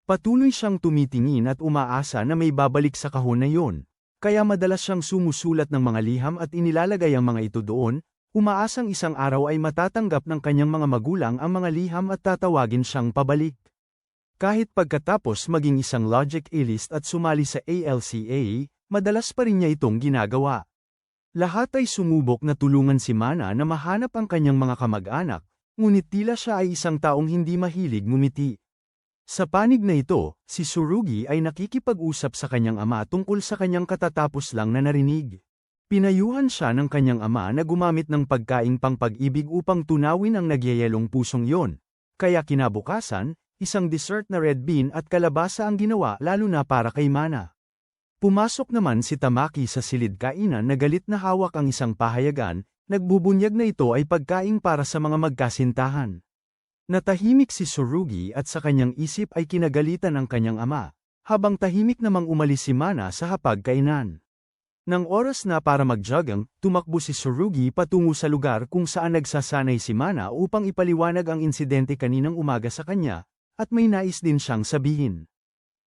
Patuloy siyang tumitingin at umaasa na may babalik sa kahon na iyon, kaya madalas siyang sumusulat ng mga liham at inilalagay ang mga ito doon, umaasang isang araw ay matatanggap ng kanyang mga magulang ang mga liham at tatawagin siyang pabalik. Kahit pagkatapos maging isang logic elitist at sumali sa ALCA, madalas pa rin niya itong ginagawa. Lahat ay sumubok na tulungan si Mana na mahanap ang kanyang mga kamag-anak, ngunit tila siya ay isang taong hindi mahilig ngumiti. Sa panig na ito, si Tsurugi ay nakikipag-usap sa kanyang ama tungkol sa kanyang katatapos lang na narinig. Pinayuhan siya ng kanyang ama na gumamit ng pagkaing pang-pag-ibig upang tunawin ang nagyayelong pusong yon. Kaya kinabukasan, isang dessert na red bean at kalabasa ang ginawa lalo na para kay Mana. Pumasok naman si Tamaki sa silid kainan na galit na hawak ang isang pahayagan, nagbubunyag na ito ay pagkaing para sa mga magkasintahan. Natahimik si Tsurugi at sa kanyang isip ay kinagalitan ang kanyang ama, habang tahimik namang umalis si Mana sa hapag-kainan. Nang oras na para mag-jogging, tumakbo si Tsurugi patungo sa lugar kung saan nagsasanay si Mana upang ipaliwanag ang insidente kaninang umaga sa kanya, at may nais din siyang sabihin.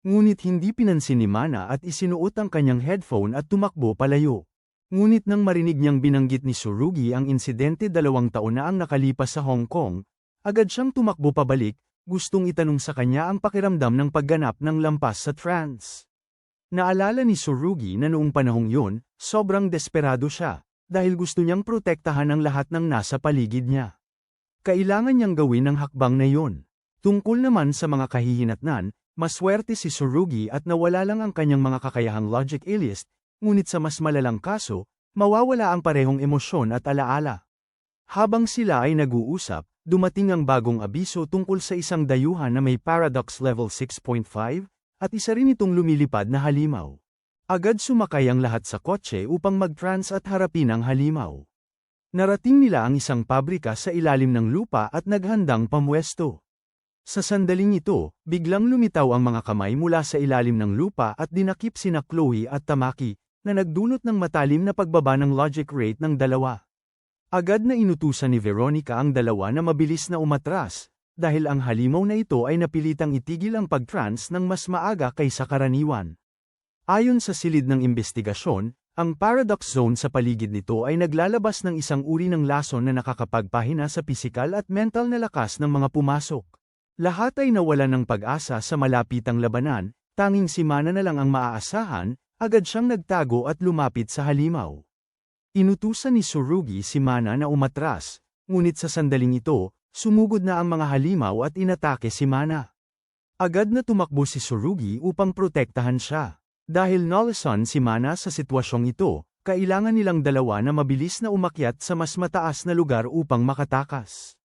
Ngunit hindi pinansin ni Mana at isinuot ang kanyang headphone at tumakbo palayo. Ngunit nang marinig niyang binanggit ni Tsurugi ang insidente 2 taon na ang nakalipas sa Hong Kong, agad siyang tumakbo pabalik, gustong itanong sa kanya ang pakiramdam ng pagganap ng lampas sa trance. Naalala ni Tsurugi na noong panahong yun, sobrang desperado siya, dahil gusto niyang protektahan ang lahat ng nasa paligid niya. Kailangan niyang gawin ang hakbang na yun. Tungkol naman sa mga kahihinatnan, maswerte si Tsurugi at nawala lang ang kanyang mga kakayahang logic elitist, ngunit sa mas malalang kaso, mawawala ang parehong emosyon at alaala. Habang sila ay nag-uusap, dumating ang bagong abiso tungkol sa isang dayuhan na may paradox level 6.5, at isa rin itong lumilipad na halimaw. Agad sumakay ang lahat sa kotse upang mag-trance at harapin ang halimaw. Narating nila ang isang pabrika sa ilalim ng lupa at naghandang pamwesto. Sa sandaling ito, biglang lumitaw ang mga kamay mula sa ilalim ng lupa at dinakip sina Chloe at Tamaki, na nagdulot ng matalim na pagbaba ng logic rate ng dalawa. Agad na inutusan ni Veronica ang dalawa na mabilis na umatras, dahil ang halimaw na ito ay napilitang itigil ang pag-trance ng mas maaga kaysa karaniwan. Ayon sa silid ng investigasyon, ang paradox zone sa paligid nito ay naglalabas ng isang uri ng lason na nakakapagpahina sa pisikal at mental na lakas ng mga pumasok. Lahat ay nawalan ng pag-asa sa malapitang labanan, tanging si Mana na lang ang maaasahan, agad siyang nagtago at lumapit sa halimaw. Inutusan ni Tsurugi si Mana na umatras, ngunit sa sandaling ito, sumugod na ang mga halimaw at inatake si Mana. Agad na tumakbo si Tsurugi upang protektahan siya. Dahil nalasan si Mana sa sitwasyong ito, kailangan nilang dalawa na mabilis na umakyat sa mas mataas na lugar upang makatakas.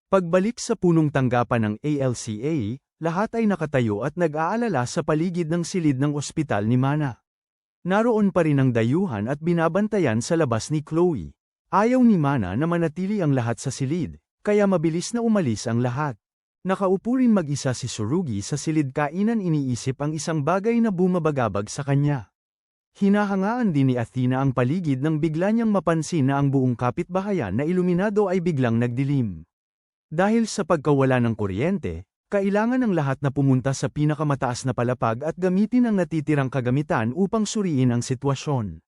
Pagbalik sa punong tanggapan ng ALCA, lahat ay nakatayo at nag-aalala sa paligid ng silid ng ospital ni Mana. Naroon pa rin ang dayuhan at binabantayan sa labas ni Chloe. Ayaw ni Mana na manatili ang lahat sa silid, kaya mabilis na umalis ang lahat. Nakaupo rin mag-isa si Tsurugi sa silid kainan, iniisip ang isang bagay na bumabagabag sa kanya. Hinahangaan din ni Athena ang paligid nang bigla niyang mapansin na ang buong kapitbahayan na iluminado ay biglang nagdilim. Dahil sa pagkawala ng kuryente, kailangan ng lahat na pumunta sa pinakamataas na palapag at gamitin ang natitirang kagamitan upang suriin ang sitwasyon.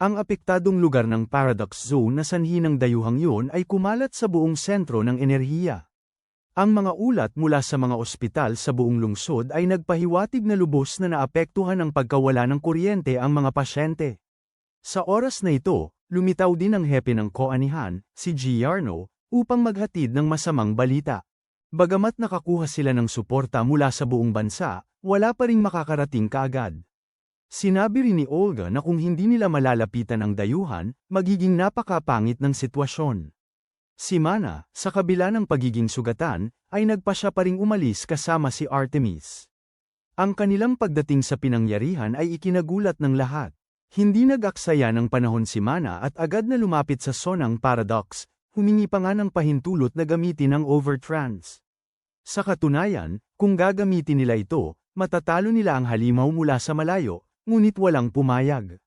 Ang apektadong lugar ng paradox zone na sanhi ng dayuhang yun ay kumalat sa buong sentro ng enerhiya. Ang mga ulat mula sa mga ospital sa buong lungsod ay nagpahiwatig na lubos na naapektuhan ng pagkawala ng kuryente ang mga pasyente. Sa oras na ito, lumitaw din ang hepe ng koanihan, si Giarno, upang maghatid ng masamang balita. Bagamat nakakuha sila ng suporta mula sa buong bansa, wala pa ring makakarating kaagad. Sinabi rin ni Olga na kung hindi nila malalapitan ang dayuhan, magiging napakapangit ng sitwasyon. Si Mana, sa kabila ng pagiging sugatan, ay nagpasya pa ring umalis kasama si Artemis. Ang kanilang pagdating sa pinangyarihan ay ikinagulat ng lahat. Hindi nag-aksaya ng panahon si Mana at agad na lumapit sa Sonang Paradox, humingi pa nga ng pahintulot na gamitin ang Overtrans. Sa katunayan, kung gagamitin nila ito, matatalo nila ang halimaw mula sa malayo, ngunit walang pumayag.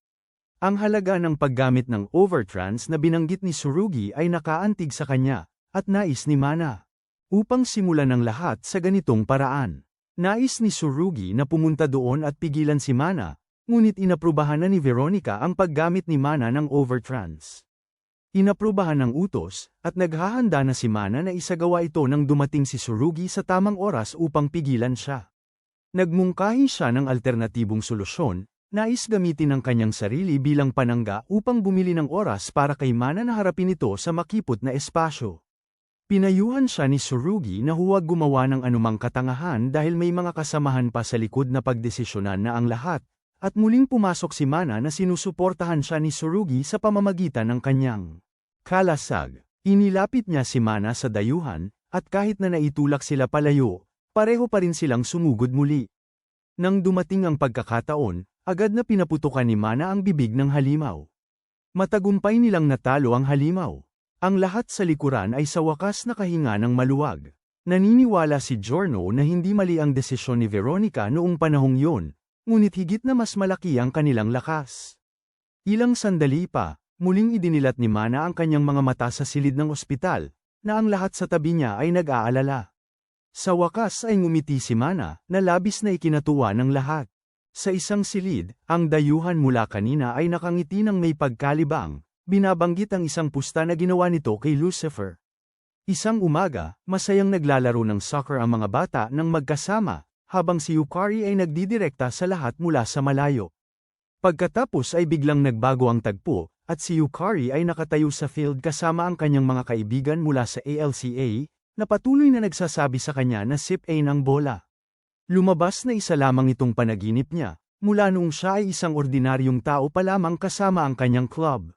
Ang halaga ng paggamit ng Overtrans na binanggit ni Tsurugi ay nakaantig sa kanya, at nais ni Mana. Upang simulan ang lahat sa ganitong paraan. Nais ni Tsurugi na pumunta doon at pigilan si Mana, ngunit inaprubahan na ni Veronica ang paggamit ni Mana ng Overtrans. Inaprubahan ng utos, at naghahanda na si Mana na isagawa ito nang dumating si Tsurugi sa tamang oras upang pigilan siya. Nagmungkahi siya ng alternatibong solusyon, nais gamitin ang kanyang sarili bilang panangga upang bumili ng oras para kay Mana na harapin ito sa makipot na espasyo. Pinayuhan siya ni Tsurugi na huwag gumawa ng anumang katangahan dahil may mga kasamahan pa sa likod na pagdesisyonan na ang lahat, at muling pumasok si Mana na sinusuportahan siya ni Tsurugi sa pamamagitan ng kanyang kalasag. Inilapit niya si Mana sa dayuhan, at kahit na naitulak sila palayo, pareho pa rin silang sumugod muli. Nang dumating ang pagkakataon, agad na pinaputukan ni Mana ang bibig ng halimaw. Matagumpay nilang natalo ang halimaw. Ang lahat sa likuran ay sa wakas nakahinga ng maluwag. Naniniwala si Giorno na hindi mali ang desisyon ni Veronica noong panahong yun, ngunit higit na mas malaki ang kanilang lakas. Ilang sandali pa, muling idinilat ni Mana ang kanyang mga mata sa silid ng ospital, na ang lahat sa tabi niya ay nag-aalala. Sa wakas ay ngumiti si Mana, na labis na ikinatuwa ng lahat. Sa isang silid, ang dayuhan mula kanina ay nakangiti ng may pagkalibang, binabanggit ang isang pusta na ginawa nito kay Lucifer. Isang umaga, masayang naglalaro ng soccer ang mga bata nang magkasama, habang si Yukari ay nagdidirekta sa lahat mula sa malayo. Pagkatapos ay biglang nagbago ang tagpo, at si Yukari ay nakatayo sa field kasama ang kanyang mga kaibigan mula sa ALCA, na patuloy na nagsasabi sa kanya na sip A ng bola. Lumabas na isa lamang itong panaginip niya, mula noong siya ay isang ordinaryong tao pa lamang kasama ang kanyang club.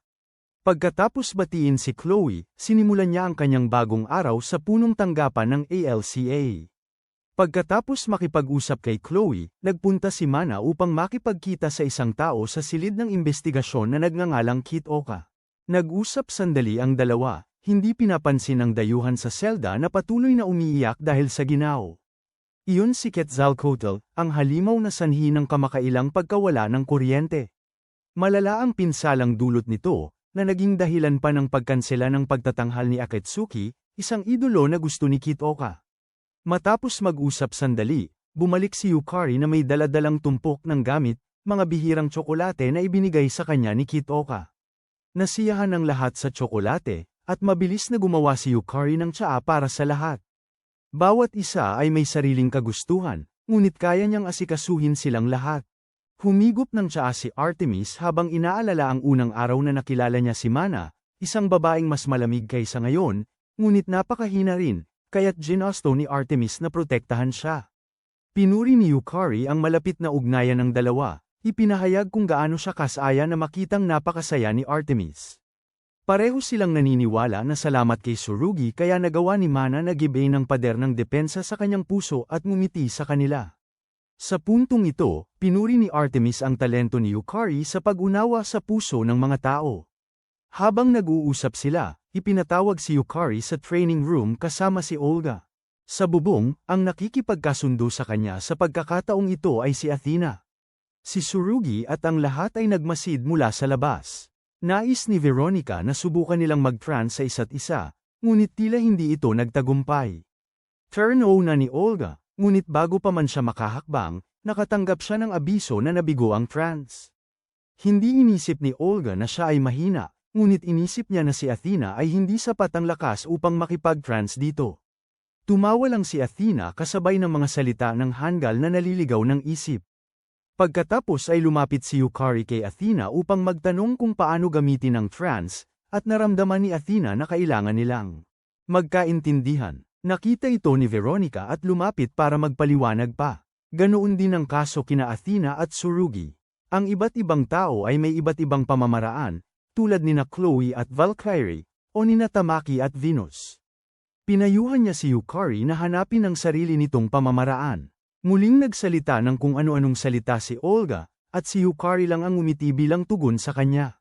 Pagkatapos batiin si Chloe, sinimulan niya ang kanyang bagong araw sa punong tanggapan ng ALCA. Pagkatapos makipag-usap kay Chloe, nagpunta si Mana upang makipagkita sa isang tao sa silid ng investigasyon na nagngangalang Kitoka. Nag-usap sandali ang dalawa, hindi pinapansin ang dayuhan sa selda na patuloy na umiiyak dahil sa ginaw. Iyon si Quetzalcoatl, ang halimaw na sanhi ng kamakailang pagkawala ng kuryente. Malala ang pinsalang dulot nito, na naging dahilan pa ng pagkansela ng pagtatanghal ni Akatsuki, isang idolo na gusto ni Kitoka. Matapos mag-usap sandali, bumalik si Yukari na may daladalang tumpok ng gamit, mga bihirang tsokolate na ibinigay sa kanya ni Kitoka. Nasiyahan ang lahat sa tsokolate, at mabilis na gumawa si Yukari ng tsaa para sa lahat. Bawat isa ay may sariling kagustuhan, ngunit kaya niyang asikasuhin silang lahat. Humigop ng tsaa si Artemis habang inaalala ang unang araw na nakilala niya si Mana, isang babaeng mas malamig kaysa ngayon, ngunit napakahina rin, kaya't ginusto ni Artemis na protektahan siya. Pinuri ni Yukari ang malapit na ugnayan ng dalawa, ipinahayag kung gaano siya kasaya na makitang napakasaya ni Artemis. Pareho silang naniniwala na salamat kay Tsurugi kaya nagawa ni Mana na gibay ng pader ng depensa sa kanyang puso at ngumiti sa kanila. Sa puntong ito, pinuri ni Artemis ang talento ni Yukari sa pag-unawa sa puso ng mga tao. Habang nag-uusap sila, ipinatawag si Yukari sa training room kasama si Olga. Sa bubong, ang nakikipagkasundo sa kanya sa pagkakataong ito ay si Athena. Si Tsurugi at ang lahat ay nagmasid mula sa labas. Nais ni Veronica na subukan nilang mag-trans sa isa't isa, ngunit tila hindi ito nagtagumpay. Turn-o na ni Olga, ngunit bago pa man siya makahakbang, nakatanggap siya ng abiso na nabigo ang trans. Hindi inisip ni Olga na siya ay mahina, ngunit inisip niya na si Athena ay hindi sapat ang lakas upang makipag-trans dito. Tumawa lang si Athena kasabay ng mga salita ng hanggal na naliligaw ng isip. Pagkatapos ay lumapit si Yukari kay Athena upang magtanong kung paano gamitin ang trans, at naramdaman ni Athena na kailangan nilang magkaintindihan. Nakita ito ni Veronica at lumapit para magpaliwanag pa. Ganoon din ang kaso kina Athena at Tsurugi. Ang iba't ibang tao ay may iba't ibang pamamaraan, tulad nina Chloe at Valkyrie, o nina Tamaki at Venus. Pinayuhan niya si Yukari na hanapin ang sarili nitong pamamaraan. Muling nagsalita ng kung ano-anong salita si Olga, at si Yukari lang ang umiti bilang tugon sa kanya.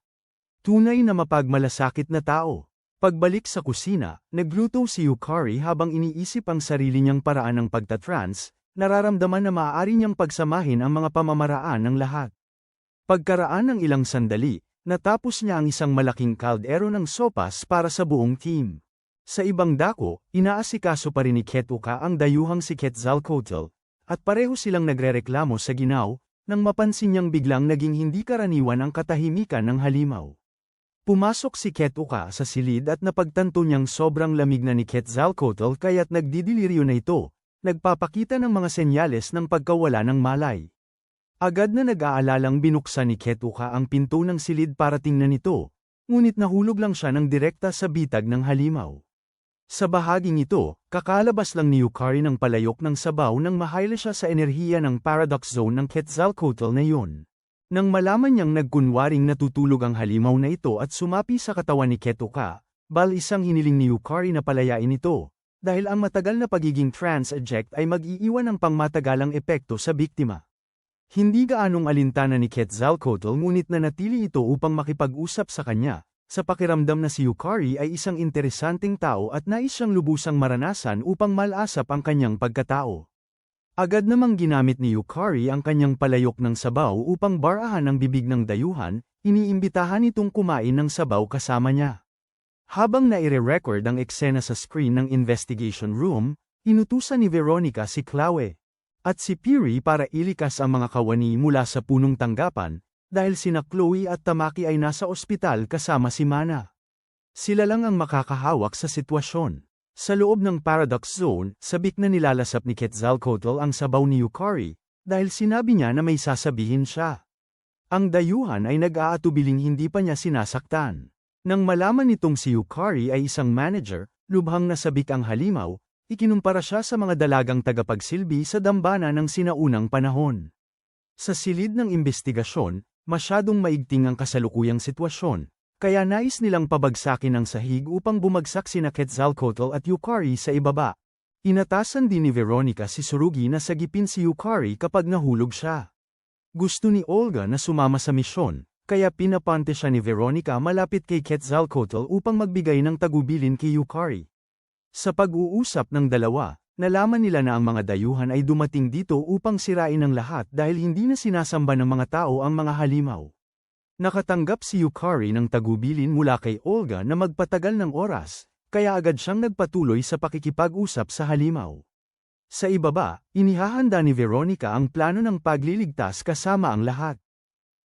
Tunay na mapagmalasakit na tao. Pagbalik sa kusina, nagluto si Yukari habang iniisip ang sarili niyang paraan ng pagtatrans, nararamdaman na maaari niyang pagsamahin ang mga pamamaraan ng lahat. Pagkaraan ng ilang sandali, natapos niya ang isang malaking kaldero ng sopas para sa buong team. Sa ibang dako, inaasikaso pa rin ni Ketuka ang dayuhang si Quetzalcoatl, at pareho silang nagrereklamo sa ginaw, nang mapansin niyang biglang naging hindi karaniwan ang katahimikan ng halimaw. Pumasok si Ketuka sa silid at napagtanto niyang sobrang lamig na ni Quetzalcoatl kaya't nagdidiliryo na ito, nagpapakita ng mga senyales ng pagkawala ng malay. Agad na nag-aalalang binuksan ni Ketuka ang pinto ng silid para tingnan ito, ngunit nahulog lang siya ng direkta sa bitag ng halimaw. Sa bahaging ito, kakalabas lang ni Yukari ng palayok ng sabaw nang mahayla siya sa enerhiya ng paradox zone ng Quetzalcoatl na yun. Nang malaman niyang nagkunwaring natutulog ang halimaw na ito at sumapi sa katawan ni Ketuka, isang hiniling ni Yukari na palayain ito, dahil ang matagal na pagiging trans-eject ay mag-iiwan ng pangmatagalang epekto sa biktima. Hindi gaanong alintana ni Quetzalcoatl ngunit nanatili ito upang makipag-usap sa kanya, sa pakiramdam na si Yukari ay isang interesanteng tao at nais siyang lubusang maranasan upang malasap ang kanyang pagkatao. Agad namang ginamit ni Yukari ang kanyang palayok ng sabaw upang barahan ang bibig ng dayuhan, iniimbitahan itong kumain ng sabaw kasama niya. Habang naire-record ang eksena sa screen ng investigation room, inutusan ni Veronica si Chloe at si Piri para ilikas ang mga kawani mula sa punong tanggapan, dahil sina Chloe at Tamaki ay nasa ospital kasama si Mana. Sila lang ang makakahawak sa sitwasyon. Sa loob ng paradox zone, sabik na nilalasap ni Quetzalcoatl ang sabaw ni Yukari, dahil sinabi niya na may sasabihin siya. Ang dayuhan ay nag-aatubiling hindi pa niya sinasaktan. Nang malaman nitong si Yukari ay isang manager, lubhang nasabik ang halimaw, ikinumpara siya sa mga dalagang tagapagsilbi sa dambana ng sinaunang panahon. Sa silid ng imbestigasyon, masyadong maigting ang kasalukuyang sitwasyon, kaya nais nilang pabagsakin ang sahig upang bumagsak sina Quetzalcoatl at Yukari sa ibaba. Inatasan din ni Veronica si Tsurugi na sagipin si Yukari kapag nahulog siya. Gusto ni Olga na sumama sa misyon, kaya pinapante siya ni Veronica malapit kay Quetzalcoatl upang magbigay ng tagubilin kay Yukari. Sa pag-uusap ng dalawa, nalaman nila na ang mga dayuhan ay dumating dito upang sirain ang lahat dahil hindi na sinasamba ng mga tao ang mga halimaw. Nakatanggap si Yukari ng tagubilin mula kay Olga na magpatagal ng oras, kaya agad siyang nagpatuloy sa pakikipag-usap sa halimaw. Sa ibaba, inihahanda ni Veronica ang plano ng pagliligtas kasama ang lahat.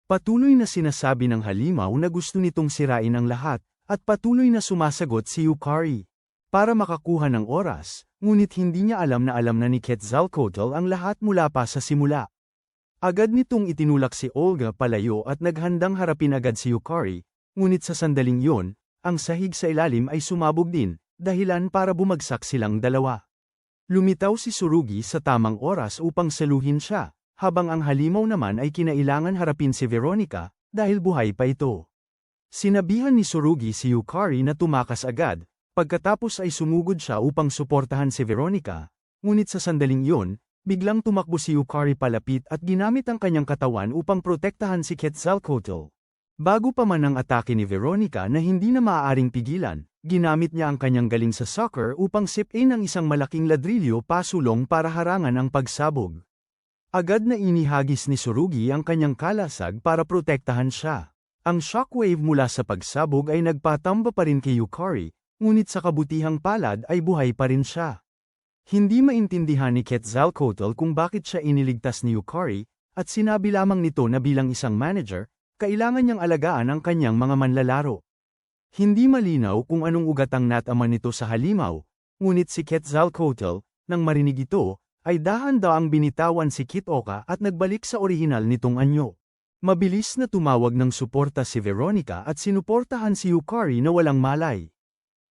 Patuloy na sinasabi ng halimaw na gusto nitong sirain ang lahat, at patuloy na sumasagot si Yukari. Para makakuha ng oras, ngunit hindi niya alam na ni Quetzalcoatl ang lahat mula pa sa simula. Agad nitong itinulak si Olga palayo at naghandang harapin agad si Yukari, ngunit sa sandaling yon, ang sahig sa ilalim ay sumabog din, dahilan para bumagsak silang dalawa. Lumitaw si Tsurugi sa tamang oras upang saluhin siya, habang ang halimaw naman ay kinailangan harapin si Veronica, dahil buhay pa ito. Sinabihan ni Tsurugi si Yukari na tumakas agad, pagkatapos ay sumugod siya upang suportahan si Veronica, ngunit sa sandaling yon, biglang tumakbo si Yukari palapit at ginamit ang kanyang katawan upang protektahan si Quetzalcoatl. Bago pa man ang atake ni Veronica na hindi na maaaring pigilan, ginamit niya ang kanyang galing sa soccer upang sipin ang isang malaking ladrilyo pasulong para harangan ang pagsabog. Agad na inihagis ni Tsurugi ang kanyang kalasag para protektahan siya. Ang shockwave mula sa pagsabog ay nagpatamba pa rin kay Yukari, ngunit sa kabutihang palad ay buhay pa rin siya. Hindi maintindihan ni Quetzalcoatl kung bakit siya iniligtas ni Yukari, at sinabi lamang nito na bilang isang manager, kailangan niyang alagaan ang kanyang mga manlalaro. Hindi malinaw kung anong ugat ang natama nito sa halimaw, ngunit si Quetzalcoatl, nang marinig ito, ay dahan-daang binitawan si Kit-Oka at nagbalik sa orihinal nitong anyo. Mabilis na tumawag ng suporta si Veronica at sinuportahan si Yukari na walang malay.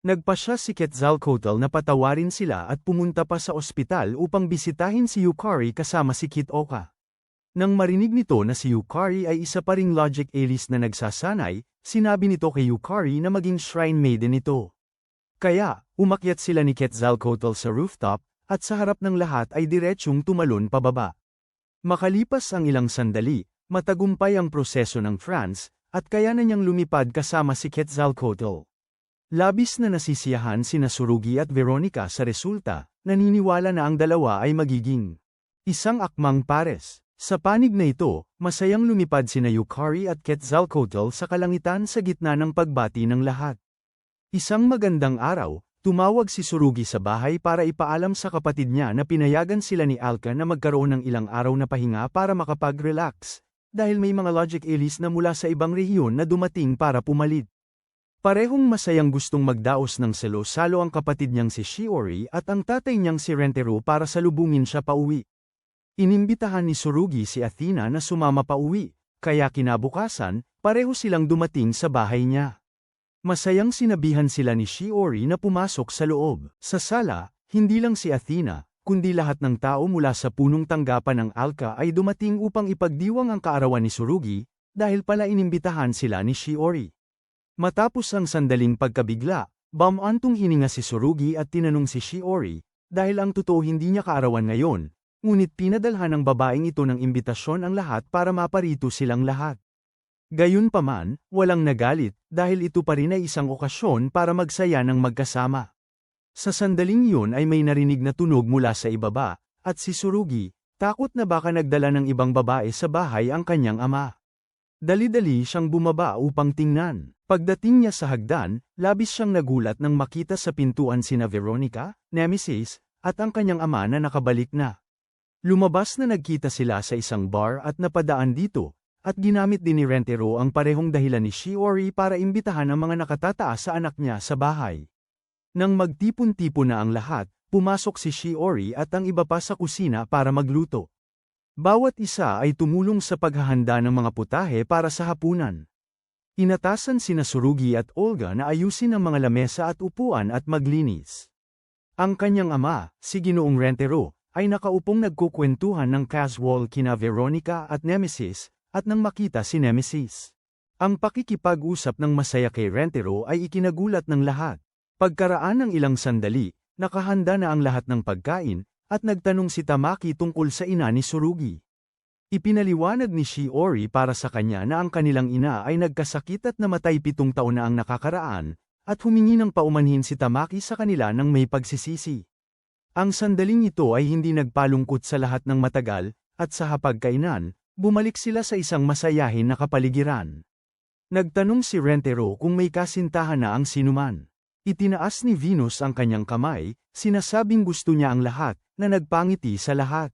Nagpasya si Quetzalcoatl na patawarin sila at pumunta pa sa ospital upang bisitahin si Yukari kasama si Kit-Oka. Nang marinig nito na si Yukari ay isa pa ring logic alis na nagsasanay, sinabi nito kay Yukari na maging shrine maiden ito. Kaya, umakyat sila ni Quetzalcoatl sa rooftop, at sa harap ng lahat ay diretsyong tumalon pababa. Makalipas ang ilang sandali, matagumpay ang proseso ng Franz, at kaya na niyang lumipad kasama si Quetzalcoatl. Labis na nasisiyahan sina Surugi at Veronica sa resulta, naniniwala na ang dalawa ay magiging isang akmang pares. Sa panig na ito, masayang lumipad sina Yukari at Quetzalcoatl sa kalangitan sa gitna ng pagbati ng lahat. Isang magandang araw, tumawag si Surugi sa bahay para ipaalam sa kapatid niya na pinayagan sila ni Alka na magkaroon ng ilang araw na pahinga para makapag-relax, dahil may mga logic aliens na mula sa ibang rehiyon na dumating para pumalit. Parehong masayang gustong magdaos ng salo-salo ang kapatid niyang si Shiori at ang tatay niyang si Rentaro para salubungin siya pauwi. Inimbitahan ni Surugi si Athena na sumama pauwi, kaya kinabukasan, pareho silang dumating sa bahay niya. Masayang sinabihan sila ni Shiori na pumasok sa loob. Sa sala, hindi lang si Athena, kundi lahat ng tao mula sa punong tanggapan ng Alka ay dumating upang ipagdiwang ang kaarawan ni Surugi, dahil pala inimbitahan sila ni Shiori. Matapos ang sandaling pagkabigla, bumantong hininga si Surugi at tinanong si Shiori, dahil ang totoo hindi niya kaarawan ngayon, ngunit pinadalhan ng babaeng ito ng imbitasyon ang lahat para maparito silang lahat. Gayunpaman, walang nagalit, dahil ito pa rin ay isang okasyon para magsaya ng magkasama. Sa sandaling iyon ay may narinig na tunog mula sa ibaba, at si Surugi, takot na baka nagdala ng ibang babae sa bahay ang kanyang ama. Dali-dali siyang bumaba upang tingnan. Pagdating niya sa hagdan, labis siyang nagulat nang makita sa pintuan sina Veronica, Nemesis, at ang kanyang ama na nakabalik na. Lumabas na nagkita sila sa isang bar at napadaan dito, at ginamit din ni Rentaro ang parehong dahilan ni Shiori para imbitahan ang mga nakatataas sa anak niya sa bahay. Nang magtipon-tipon na ang lahat, pumasok si Shiori at ang iba pa sa kusina para magluto. Bawat isa ay tumulong sa paghahanda ng mga putahe para sa hapunan. Inatasan sina Surugi at Olga na ayusin ang mga lamesa at upuan at maglinis. Ang kanyang ama, si Ginoong Rentaro, ay nakaupong nagkukwentuhan ng casual kina Veronica at Nemesis, at nang makita si Nemesis. Ang pakikipag-usap ng masaya kay Rentaro ay ikinagulat ng lahat. Pagkaraan ng ilang sandali, nakahanda na ang lahat ng pagkain, at nagtanong si Tamaki tungkol sa ina ni Surugi. Ipinaliwanag ni Shiori para sa kanya na ang kanilang ina ay nagkasakit at namatay 7 taon na ang nakakaraan, at humingi ng paumanhin si Tamaki sa kanila ng may pagsisisi. Ang sandaling ito ay hindi nagpalungkot sa lahat ng matagal, at sa hapagkainan, bumalik sila sa isang masayahin na kapaligiran. Nagtanong si Rentaro kung may kasintahan na ang sinuman. Itinaas ni Venus ang kanyang kamay, sinasabing gusto niya ang lahat, na nagpangiti sa lahat.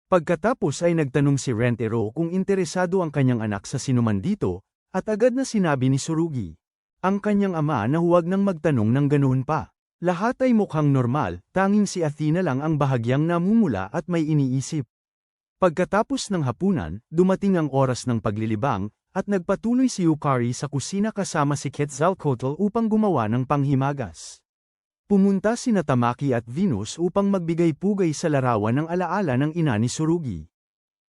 Pagkatapos ay nagtanong si Rentaro kung interesado ang kanyang anak sa sinuman dito, at agad na sinabi ni Surugi. Ang kanyang ama na huwag nang magtanong ng ganoon pa. Lahat ay mukhang normal, tanging si Athena lang ang bahagyang namumula at may iniisip. Pagkatapos ng hapunan, dumating ang oras ng paglilibang, at nagpatuloy si Yukari sa kusina kasama si Quetzalcoatl upang gumawa ng panghimagas. Pumunta sina Tamaki at Venus upang magbigay-pugay sa larawan ng alaala ng ina ni Surugi.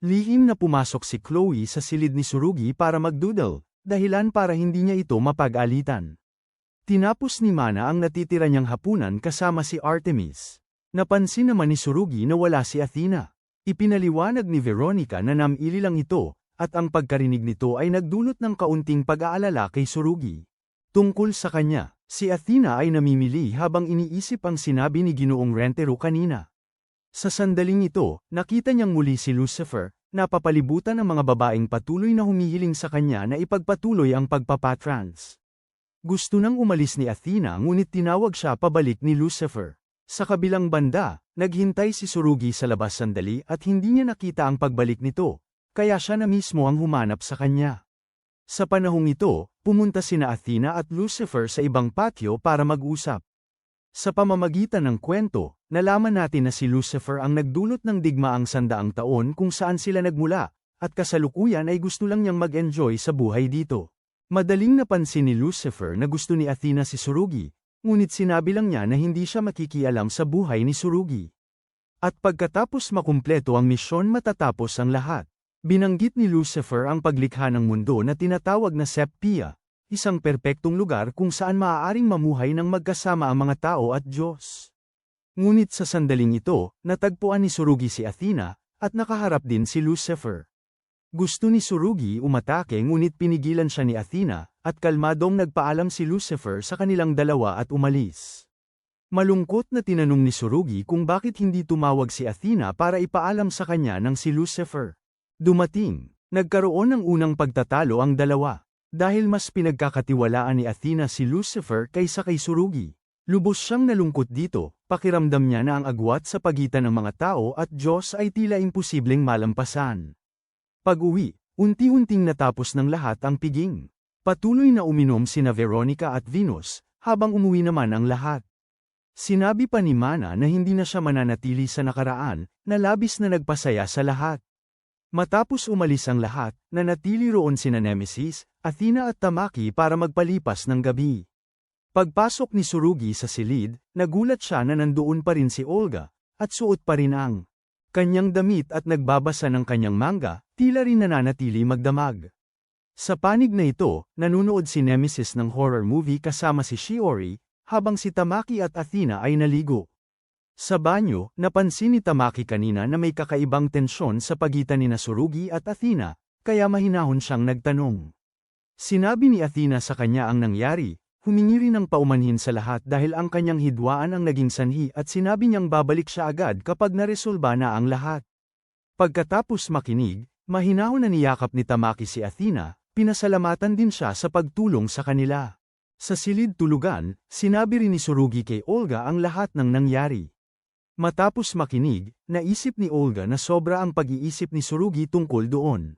Lihim na pumasok si Chloe sa silid ni Surugi para magdoodle, dahilan para hindi niya ito mapag-alitan. Tinapos ni Mana ang natitira niyang hapunan kasama si Artemis. Napansin naman ni Surugi na wala si Athena. Ipinaliwanag ni Veronica na namili lang ito, at ang pagkarinig nito ay nagdulot ng kaunting pag-aalala kay Surugi. Tungkol sa kanya, si Athena ay namimili habang iniisip ang sinabi ni Ginoong Rentaro kanina. Sa sandaling ito, nakita niyang muli si Lucifer, napapalibutan ng mga babaeng patuloy na humihiling sa kanya na ipagpatuloy ang pagpapatrans. Gusto nang umalis ni Athena ngunit tinawag siya pabalik ni Lucifer. Sa kabilang banda, naghintay si Surugi sa labas sandali at hindi niya nakita ang pagbalik nito, kaya siya na mismo ang humanap sa kanya. Sa panahong ito, pumunta sina Athena at Lucifer sa ibang patio para mag-usap. Sa pamamagitan ng kwento, nalaman natin na si Lucifer ang nagdulot ng digmaang 100 taon kung saan sila nagmula, at kasalukuyan ay gusto lang niyang mag-enjoy sa buhay dito. Madaling napansin ni Lucifer na gusto ni Athena si Surugi, ngunit sinabi lang niya na hindi siya makikialam sa buhay ni Surugi. At pagkatapos makumpleto ang misyon matatapos ang lahat. Binanggit ni Lucifer ang paglikha ng mundo na tinatawag na Sepia, isang perpektong lugar kung saan maaaring mamuhay ng magkasama ang mga tao at Diyos. Ngunit sa sandaling ito, natagpuan ni Tsurugi si Athena, at nakaharap din si Lucifer. Gusto ni Tsurugi umatake ngunit pinigilan siya ni Athena, at kalmadong nagpaalam si Lucifer sa kanilang dalawa at umalis. Malungkot na tinanong ni Tsurugi kung bakit hindi tumawag si Athena para ipaalam sa kanya ng si Lucifer. Dumating, nagkaroon ng unang pagtatalo ang dalawa, dahil mas pinagkakatiwalaan ni Athena si Lucifer kaysa kay Tsurugi. Lubos siyang nalungkot dito, pakiramdam niya na ang agwat sa pagitan ng mga tao at Diyos ay tila imposibleng malampasan. Pag-uwi, unti-unting natapos ng lahat ang piging. Patuloy na uminom sina Veronica at Venus, habang umuwi naman ang lahat. Sinabi pa ni Mana na hindi na siya mananatili sa nakaraan, na labis na nagpasaya sa lahat. Matapos umalis ang lahat, nanatili roon sina Nemesis, Athena at Tamaki para magpalipas ng gabi. Pagpasok ni Tsurugi sa silid, nagulat siya na nandoon pa rin si Olga, at suot pa rin ang kanyang damit at nagbabasa ng kanyang manga, tila rin nananatili magdamag. Sa panig na ito, nanunood si Nemesis ng horror movie kasama si Shiori, habang si Tamaki at Athena ay naligo. Sa banyo, napansin ni Tamaki kanina na may kakaibang tensyon sa pagitan ni Tsurugi at Athena, kaya mahinahon siyang nagtanong. Sinabi ni Athena sa kanya ang nangyari. Humingi rin ng paumanhin sa lahat dahil ang kanyang hidwaan ang naging sanhi at sinabi niyang babalik siya agad kapag naresolba na ang lahat. Pagkatapos makinig, mahinahon na niyakap ni Tamaki si Athena, pinasalamatan din siya sa pagtulong sa kanila. Sa silid tulugan, sinabi rin ni Tsurugi kay Olga ang lahat ng nangyari. Matapos makinig, naisip ni Olga na sobra ang pag-iisip ni Tsurugi tungkol doon.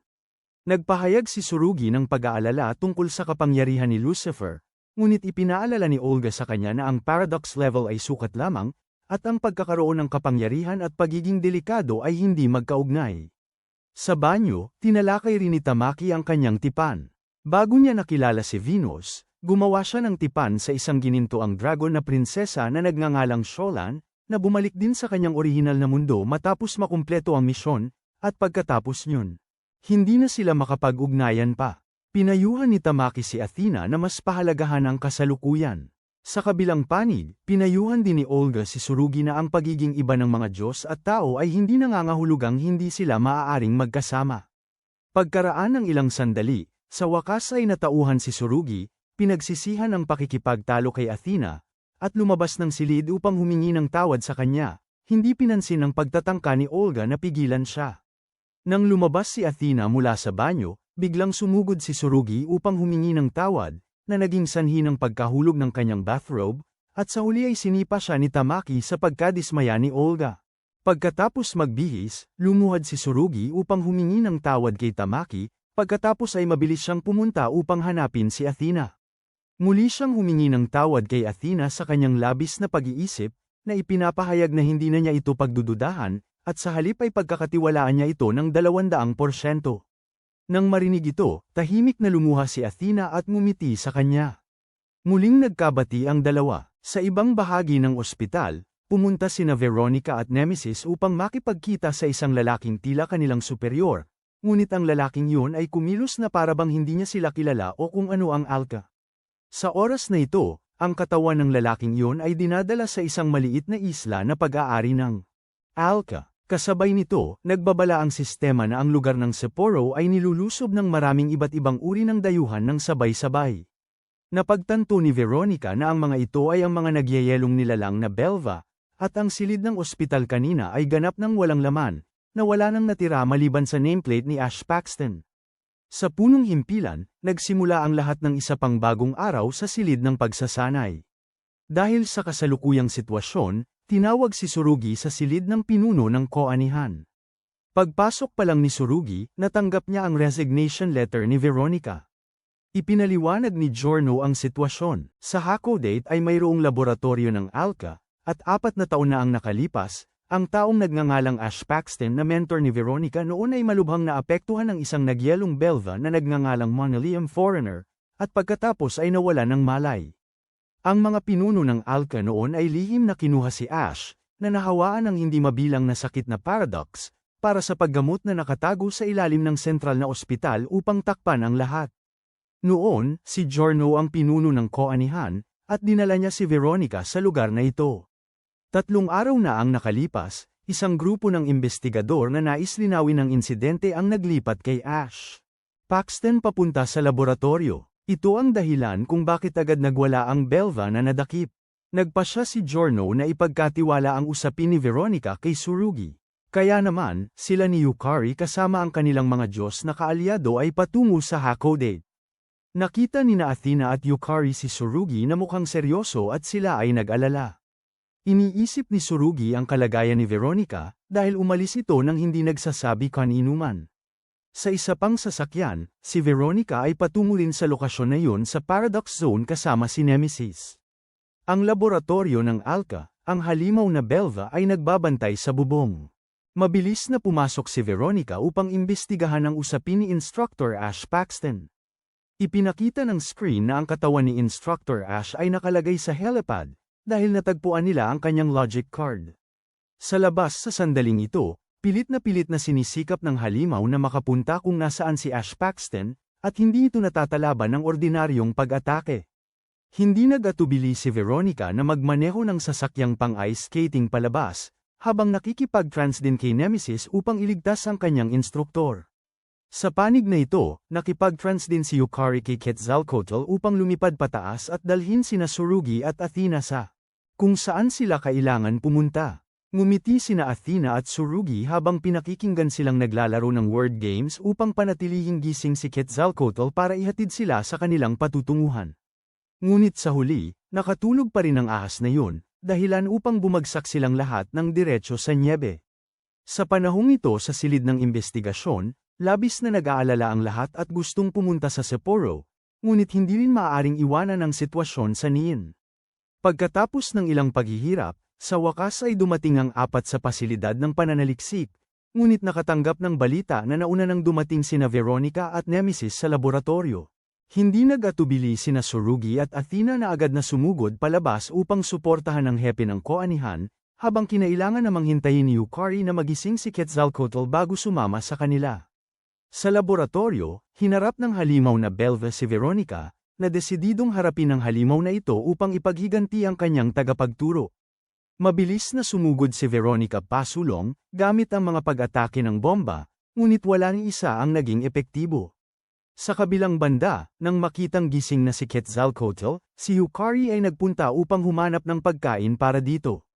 Nagpahayag si Tsurugi ng pag-aalala tungkol sa kapangyarihan ni Lucifer. Ngunit ipinaalala ni Olga sa kanya na ang paradox level ay sukat lamang, at ang pagkakaroon ng kapangyarihan at pagiging delikado ay hindi magkaugnay. Sa banyo, tinalakay rin ni Tamaki ang kanyang tipan. Bago niya nakilala si Venus, gumawa siya ng tipan sa isang ginintoang dragon na prinsesa na nagngangalang Sholan, na bumalik din sa kanyang orihinal na mundo matapos makumpleto ang misyon, at pagkatapos niyon, hindi na sila makapag-ugnayan pa. Pinayuhan ni Tamaki si Athena na mas pahalagahan ang kasalukuyan. Sa kabilang panig, pinayuhan din ni Olga si Tsurugi na ang pagiging iba ng mga Diyos at tao ay hindi nangangahulugang hindi sila maaaring magkasama. Pagkaraan ng ilang sandali, sa wakas ay natauhan si Tsurugi, pinagsisihan ang pakikipagtalo kay Athena, at lumabas ng silid upang humingi ng tawad sa kanya, hindi pinansin ang pagtatangka ni Olga na pigilan siya. Nang lumabas si Athena mula sa banyo, biglang sumugod si Tsurugi upang humingi ng tawad, na naging sanhi ng pagkahulog ng kanyang bathrobe, at sa huli ay sinipa siya ni Tamaki sa pagkadismaya ni Olga. Pagkatapos magbihis, lumuhad si Tsurugi upang humingi ng tawad kay Tamaki, pagkatapos ay mabilis siyang pumunta upang hanapin si Athena. Muli siyang humingi ng tawad kay Athena sa kanyang labis na pag-iisip, na ipinapahayag na hindi na niya ito pagdududahan, at sa halip ay pagkakatiwalaan niya ito ng 200%. Nang marinig ito, tahimik na lumuha si Athena at ngumiti sa kanya. Muling nagkabati ang dalawa. Sa ibang bahagi ng ospital, pumunta sina Veronica at Nemesis upang makipagkita sa isang lalaking tila kanilang superior, ngunit ang lalaking yun ay kumilos na parabang hindi niya sila kilala o kung ano ang Alka. Sa oras na ito, ang katawan ng lalaking yun ay dinadala sa isang maliit na isla na pag-aari ng Alka. Kasabay nito, nagbabala ang sistema na ang lugar ng Sapporo ay nilulusob ng maraming iba't ibang uri ng dayuhan ng sabay-sabay. Napagtanto ni Veronica na ang mga ito ay ang mga nagyayelong nilalang na Belva, at ang silid ng ospital kanina ay ganap ng walang laman, na wala nang natira maliban sa nameplate ni Ash Paxton. Sa punong himpilan, nagsimula ang lahat ng isa pang bagong araw sa silid ng pagsasanay. Dahil sa kasalukuyang sitwasyon, tinawag si Tsurugi sa silid ng pinuno ng koanihan. Pagpasok pa lang ni Tsurugi, natanggap niya ang resignation letter ni Veronica. Ipinaliwanag ni Giorno ang sitwasyon. Sa Hakodate ay mayroong laboratorio ng Alka, at 4 na taon na ang nakalipas, ang taong nagngangalang Ash Paxton na mentor ni Veronica noon ay malubhang naapektuhan ng isang nagyelong Belva na nagngangalang Monolium Foreigner, at pagkatapos ay nawala ng malay. Ang mga pinuno ng Alka noon ay lihim na kinuha si Ash, na nahawaan ng hindi mabilang na sakit na paradox, para sa paggamot na nakatago sa ilalim ng sentral na ospital upang takpan ang lahat. Noon, si Giorno ang pinuno ng koanihan, at dinala niya si Veronica sa lugar na ito. 3 araw na ang nakalipas, isang grupo ng investigador na nais linawin ang insidente ang naglipat kay Ash Paxton papunta sa laboratorio. Ito ang dahilan kung bakit agad nagwala ang Belva na nadakip. Nagpasya si Giorno na ipagkatiwala ang usapin ni Veronica kay Tsurugi. Kaya naman, sila ni Yukari kasama ang kanilang mga Diyos na kaalyado ay patungo sa Hakodate. Nakita ni Athena at Yukari si Tsurugi na mukhang seryoso at sila ay nag-alala. Iniisip ni Tsurugi ang kalagayan ni Veronica dahil umalis ito nang hindi nagsasabi kanino man. Sa isa pang sasakyan, si Veronica ay patungo rin sa lokasyon na yun sa Paradox Zone kasama si Nemesis. Ang laboratorio ng Alka, ang halimaw na Belva ay nagbabantay sa bubong. Mabilis na pumasok si Veronica upang imbestigahan ang usapin ni Instructor Ash Paxton. Ipinakita ng screen na ang katawan ni Instructor Ash ay nakalagay sa helipad, dahil natagpuan nila ang kanyang logic card. Sa labas sa sandaling ito, pilit na sinisikap ng halimaw na makapunta kung nasaan si Ash Paxton, at hindi ito natatalaban ng ordinaryong pag-atake. Hindi nag-atubili si Veronica na magmaneho ng sasakyang pang-ice skating palabas, habang nakikipag-trans din kay Nemesis upang iligtas ang kanyang instruktor. Sa panig na ito, nakipag-trans din si Yukari kay Quetzalcoatl upang lumipad pataas at dalhin sina Tsurugi at Athena sa kung saan sila kailangan pumunta. Ngumiti sina Athena at Tsurugi habang pinakikinggan silang naglalaro ng word games upang panatilihing gising si Quetzalcoatl para ihatid sila sa kanilang patutunguhan. Ngunit sa huli, nakatulog pa rin ang ahas na yun, dahilan upang bumagsak silang lahat ng diretso sa nyebe. Sa panahong ito sa silid ng investigasyon, labis na nag-aalala ang lahat at gustong pumunta sa Sapporo, ngunit hindi rin maaaring iwanan ang sitwasyon sa Niin. Pagkatapos ng ilang paghihirap, sa wakas ay dumating ang 4 sa pasilidad ng pananaliksik, ngunit nakatanggap ng balita na nauna nang dumating sina Veronica at Nemesis sa laboratorio. Hindi nag-atubili sina Tsurugi at Athena na agad na sumugod palabas upang suportahan ang hepe ng koanihan, habang kinailangan namang hintayin ni Yukari na magising si Quetzalcoatl bago sumama sa kanila. Sa laboratorio, hinarap ng halimaw na Belva si Veronica, na desididong harapin ang halimaw na ito upang ipaghiganti ang kanyang tagapagturo. Mabilis na sumugod si Veronica pasulong, gamit ang mga pag-atake ng bomba, ngunit wala ni isa ang naging epektibo. Sa kabilang banda, nang makitang gising na si Quetzalcoatl, si Yukari ay nagpunta upang humanap ng pagkain para dito.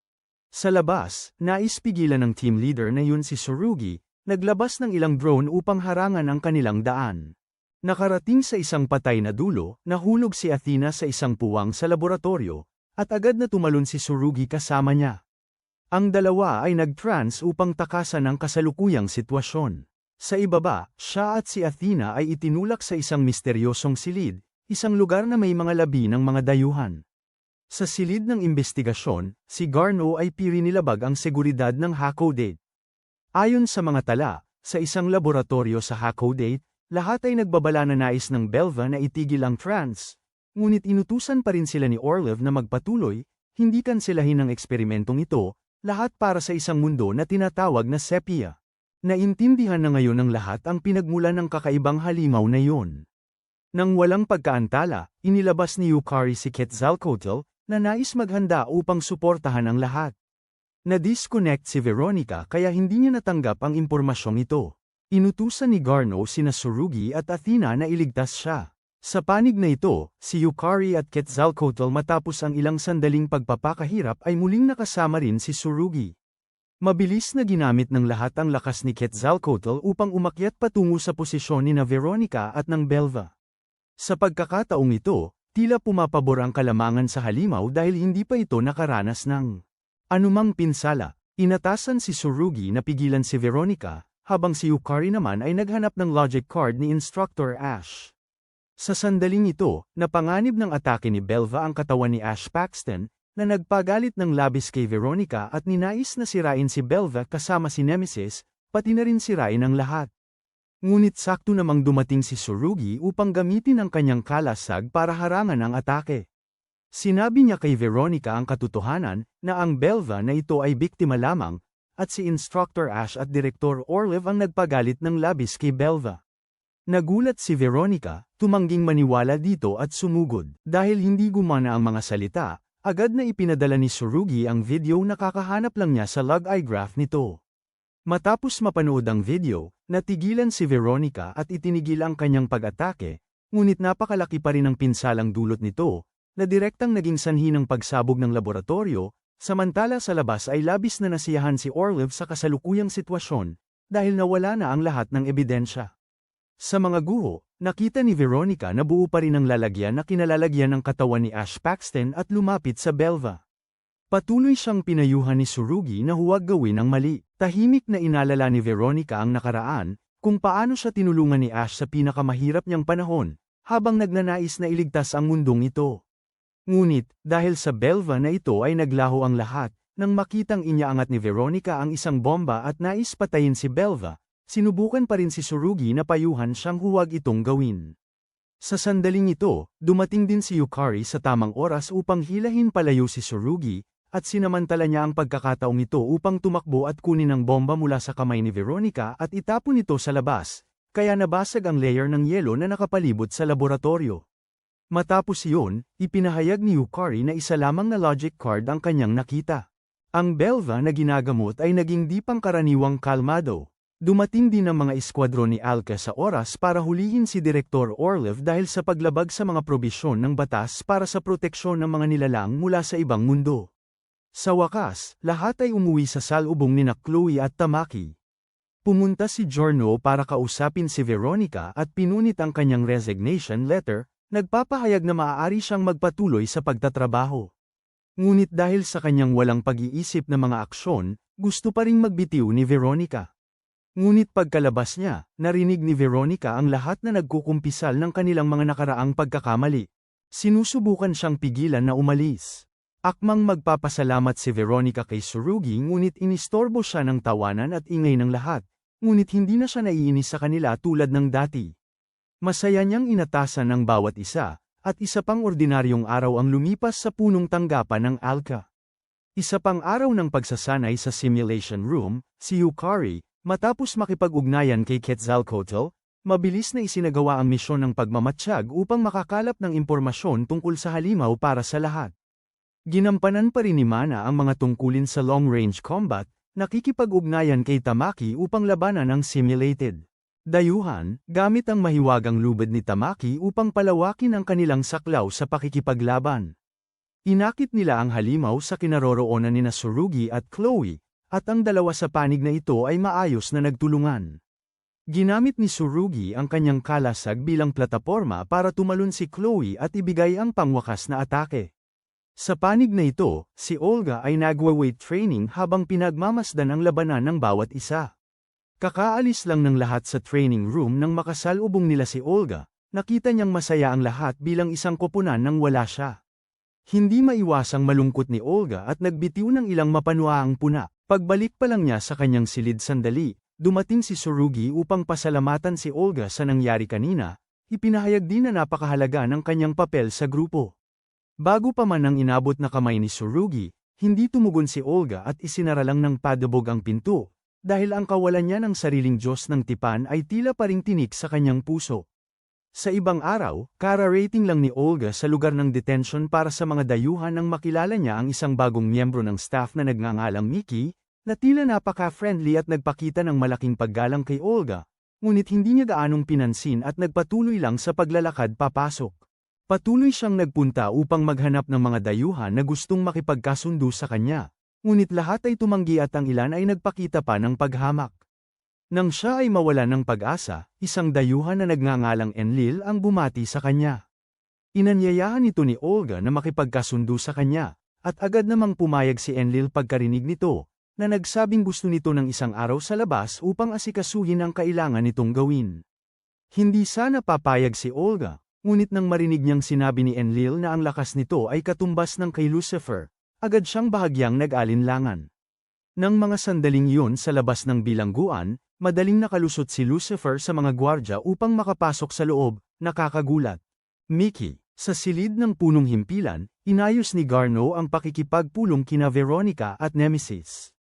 Sa labas, nais pigilan ng team leader na yun si Tsurugi, naglabas ng ilang drone upang harangan ang kanilang daan. Nakarating sa isang patay na dulo, nahulog si Athena sa isang puwang sa laboratorio, at agad na tumalon si Tsurugi kasama niya. Ang dalawa ay nag-trans upang takasan ang kasalukuyang sitwasyon. Sa ibaba, siya at si Athena ay itinulak sa isang misteryosong silid, isang lugar na may mga labi ng mga dayuhan. Sa silid ng investigasyon, si Garno ay pirinilabag ang seguridad ng Hakodate. Ayon sa mga tala, sa isang laboratorio sa Hakodate, lahat ay nagbabala na nais ng Belva na itigil ang trans, ngunit inutusan pa rin sila ni Orlev na magpatuloy, hindi kanselahin ang eksperimentong ito, lahat para sa isang mundo na tinatawag na Sepia. Naintindihan na ngayon ng lahat ang pinagmulan ng kakaibang halimaw na iyon. Nang walang pagkaantala, inilabas ni Yukari si Quetzalcoatl, na nais maghanda upang suportahan ang lahat. Na-disconnect si Veronica kaya hindi niya natanggap ang impormasyong ito. Inutusan ni Garno sina Tsurugi at Athena na iligtas siya. Sa panig na ito, si Yukari at Quetzalcoatl matapos ang ilang sandaling pagpapakahirap ay muling nakasama rin si Tsurugi. Mabilis na ginamit ng lahat ang lakas ni Quetzalcoatl upang umakyat patungo sa posisyon ni Veronica at ng Belva. Sa pagkakataong ito, tila pumapabor ang kalamangan sa halimaw dahil hindi pa ito nakaranas ng anumang pinsala. Inatasan si Tsurugi na pigilan si Veronica, habang si Yukari naman ay naghanap ng logic card ni Instructor Ash. Sa sandaling ito, napanganib ng atake ni Belva ang katawan ni Ash Paxton, na nagpagalit ng labis kay Veronica at ninais na sirain si Belva kasama si Nemesis, pati na rin sirain ang lahat. Ngunit sakto namang dumating si Tsurugi upang gamitin ang kanyang kalasag para harangan ang atake. Sinabi niya kay Veronica ang katotohanan, na ang Belva na ito ay biktima lamang, at si Instructor Ash at Direktor Orlev ang nagpagalit ng labis kay Belva. Nagulat si Veronica, tumangging maniwala dito at sumugod. Dahil hindi gumana ang mga salita, Agad na ipinadala ni Tsurugi ang video na kakahanap lang niya sa log eye graph nito. Matapos mapanood ang video, natigilan si Veronica at itinigil ang kanyang pag-atake, ngunit napakalaki pa rin ang pinsalang dulot nito, na direktang naging sanhi ng pagsabog ng laboratorio, samantala sa labas ay labis na nasiyahan si Orlov sa kasalukuyang sitwasyon, dahil nawala na ang lahat ng ebidensya. Sa mga guho, nakita ni Veronica na buo pa rin ang lalagyan na kinalalagyan ng katawan ni Ash Paxton at lumapit sa Belva. Patuloy siyang pinayuhan ni Tsurugi na huwag gawin ang mali. Tahimik na inalala ni Veronica ang nakaraan, kung paano siya tinulungan ni Ash sa pinakamahirap niyang panahon, habang nagnanais na iligtas ang mundong ito. Ngunit, dahil sa Belva na ito ay naglaho ang lahat, nang makitang inyaangat ni Veronica ang isang bomba at nais patayin si Belva, sinubukan pa rin si Tsurugi na payuhan siyang huwag itong gawin. Sa sandaling ito, dumating din si Yukari sa tamang oras upang hilahin palayo si Tsurugi, at sinamantala niya ang pagkakataong ito upang tumakbo at kunin ang bomba mula sa kamay ni Veronica at itapon ito sa labas, kaya nabasag ang layer ng yelo na nakapalibot sa laboratorio. Matapos iyon, ipinahayag ni Yukari na isa lamang na logic card ang kanyang nakita. Ang Belva na ginagamot ay naging di pangkaraniwang kalmado. Dumating din ang mga eskwadron ni Alka sa oras para hulihin si Direktor Orlov dahil sa paglabag sa mga probisyon ng batas para sa proteksyon ng mga nilalang mula sa ibang mundo. Sa wakas, lahat ay umuwi sa salubong nina Chloe at Tamaki. Pumunta si Giorno para kausapin si Veronica at pinunit ang kanyang resignation letter, nagpapahayag na maaari siyang magpatuloy sa pagtatrabaho. Ngunit dahil sa kanyang walang pag-iisip na mga aksyon, gusto pa ring magbitiw ni Veronica. Ngunit pagkalabas niya, narinig ni Veronica ang lahat na nagkukumpisal ng kanilang mga nakaraang pagkakamali. Sinusubukan siyang pigilan na umalis. Akmang magpapasalamat si Veronica kay Tsurugi ngunit inistorbo siya ng tawanan at ingay ng lahat, ngunit hindi na siya naiinis sa kanila tulad ng dati. Masaya niyang inatasan ng bawat isa, at isa pang ordinaryong araw ang lumipas sa punong tanggapan ng Alka. Isa pang araw ng pagsasanay sa simulation room, si Yukari, matapos makipag-ugnayan kay Quetzalcoatl, mabilis na isinagawa ang misyon ng pagmamatsyag upang makakalap ng impormasyon tungkol sa halimaw para sa lahat. Ginampanan pa rin ni Mana ang mga tungkulin sa long-range combat, nakikipag-ugnayan kay Tamaki upang labanan ang simulated dayuhan, gamit ang mahiwagang lubid ni Tamaki upang palawakin ang kanilang saklaw sa pakikipaglaban. Inakit nila ang halimaw sa kinaroroonan ni Tsurugi at Chloe, at ang dalawa sa panig na ito ay maayos na nagtulungan. Ginamit ni Tsurugi ang kanyang kalasag bilang plataporma para tumalon si Chloe at ibigay ang pangwakas na atake. Sa panig na ito, si Olga ay nagwa-weight training habang pinagmamasdan ang labanan ng bawat isa. Kakaalis lang ng lahat sa training room nang makasalubong nila si Olga, nakita niyang masaya ang lahat bilang isang koponan nang wala siya. Hindi maiwasang malungkot ni Olga at nagbitiw ng ilang mapanuaang puna. Pagbalik pa lang niya sa kanyang silid sandali, dumating si Tsurugi upang pasalamatan si Olga sa nangyari kanina, ipinahayag din na napakahalaga ng kanyang papel sa grupo. Bago pa man ang inabot na kamay ni Tsurugi, hindi tumugon si Olga at isinara lang ng padabog ang pinto, dahil ang kawalan niya ng sariling Diyos ng tipan ay tila paring tinik sa kanyang puso. Sa ibang araw, kara-rating lang ni Olga sa lugar ng detention para sa mga dayuhan nang makilala niya ang isang bagong miyembro ng staff na nagngangalang Mickey, na tila napaka-friendly at nagpakita ng malaking paggalang kay Olga, ngunit hindi niya gaanong pinansin at nagpatuloy lang sa paglalakad papasok. Patuloy siyang nagpunta upang maghanap ng mga dayuhan na gustong makipagkasundo sa kanya, ngunit lahat ay tumanggi at ang ilan ay nagpakita pa ng paghamak. Nang siya ay mawalan ng pag-asa, isang dayuhan na nagngangalang Enlil ang bumati sa kanya. Inanyayahan ito ni Olga na makipagkasundo sa kanya, at agad namang pumayag si Enlil pagkarinig nito, na nagsabing gusto nito ng isang araw sa labas upang asikasuhin ang kailangan nitong gawin. Hindi sana papayag si Olga, ngunit nang marinig niyang sinabi ni Enlil na ang lakas nito ay katumbas ng kay Lucifer, agad siyang bahagyang nag-alinlangan. Nang mga sandaling iyon sa labas ng bilangguan, madaling nakalusot si Lucifer sa mga gwardya upang makapasok sa loob, nakakagulat. Mickey, sa silid ng punong himpilan, inayos ni Garno ang pakikipagpulong kina Veronica at Nemesis.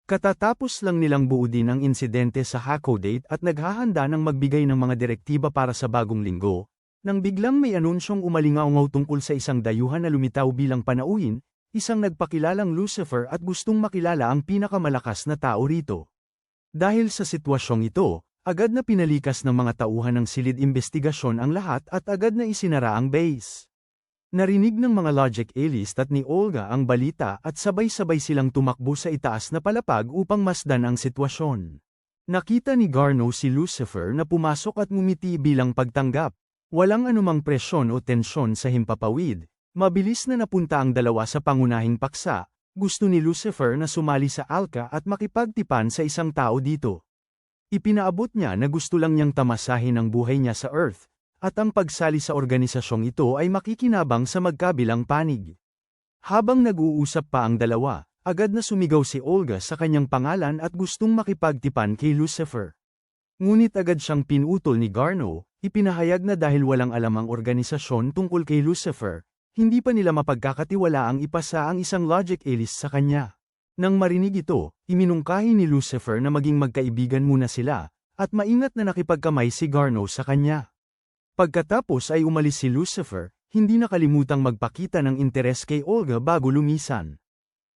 Katatapos lang nilang buudin ang insidente sa Hakodate at naghahanda ng magbigay ng mga direktiba para sa bagong linggo, Nang biglang may anunsyong umalingaw tungkol sa isang dayuhan na lumitaw bilang panauhin, isang nagpakilalang Lucifer at gustong makilala ang pinakamalakas na tao rito. Dahil sa sitwasyong ito, agad na pinalikas ng mga tauhan ng silid investigasyon ang lahat at agad na isinara ang base. Narinig ng mga logic analyst at ni Olga ang balita at sabay-sabay silang tumakbo sa itaas na palapag upang masdan ang sitwasyon. Nakita ni Garno si Lucifer na pumasok at ngumiti bilang pagtanggap. Walang anumang presyon o tensyon sa himpapawid. Mabilis na napunta ang dalawa sa pangunahing paksa. Gusto ni Lucifer na sumali sa Alka at makipagtipan sa isang tao dito. Ipinaabot niya na gusto lang niyang tamasahin ang buhay niya sa Earth, at ang pagsali sa organisasyong ito ay makikinabang sa magkabilang panig. Habang nag-uusap pa ang dalawa, agad na sumigaw si Olga sa kanyang pangalan at gustong makipagtipan kay Lucifer. Ngunit agad siyang pinutol ni Garno, ipinahayag na dahil walang alam ang organisasyon tungkol kay Lucifer, hindi pa nila mapagkakatiwalaang ipasa ang isang logic analyst sa kanya. Nang marinig ito, iminungkahi ni Lucifer na maging magkaibigan muna sila, at maingat na nakipagkamay si Garno sa kanya. Pagkatapos ay umalis si Lucifer, hindi nakalimutang magpakita ng interes kay Olga bago lumisan.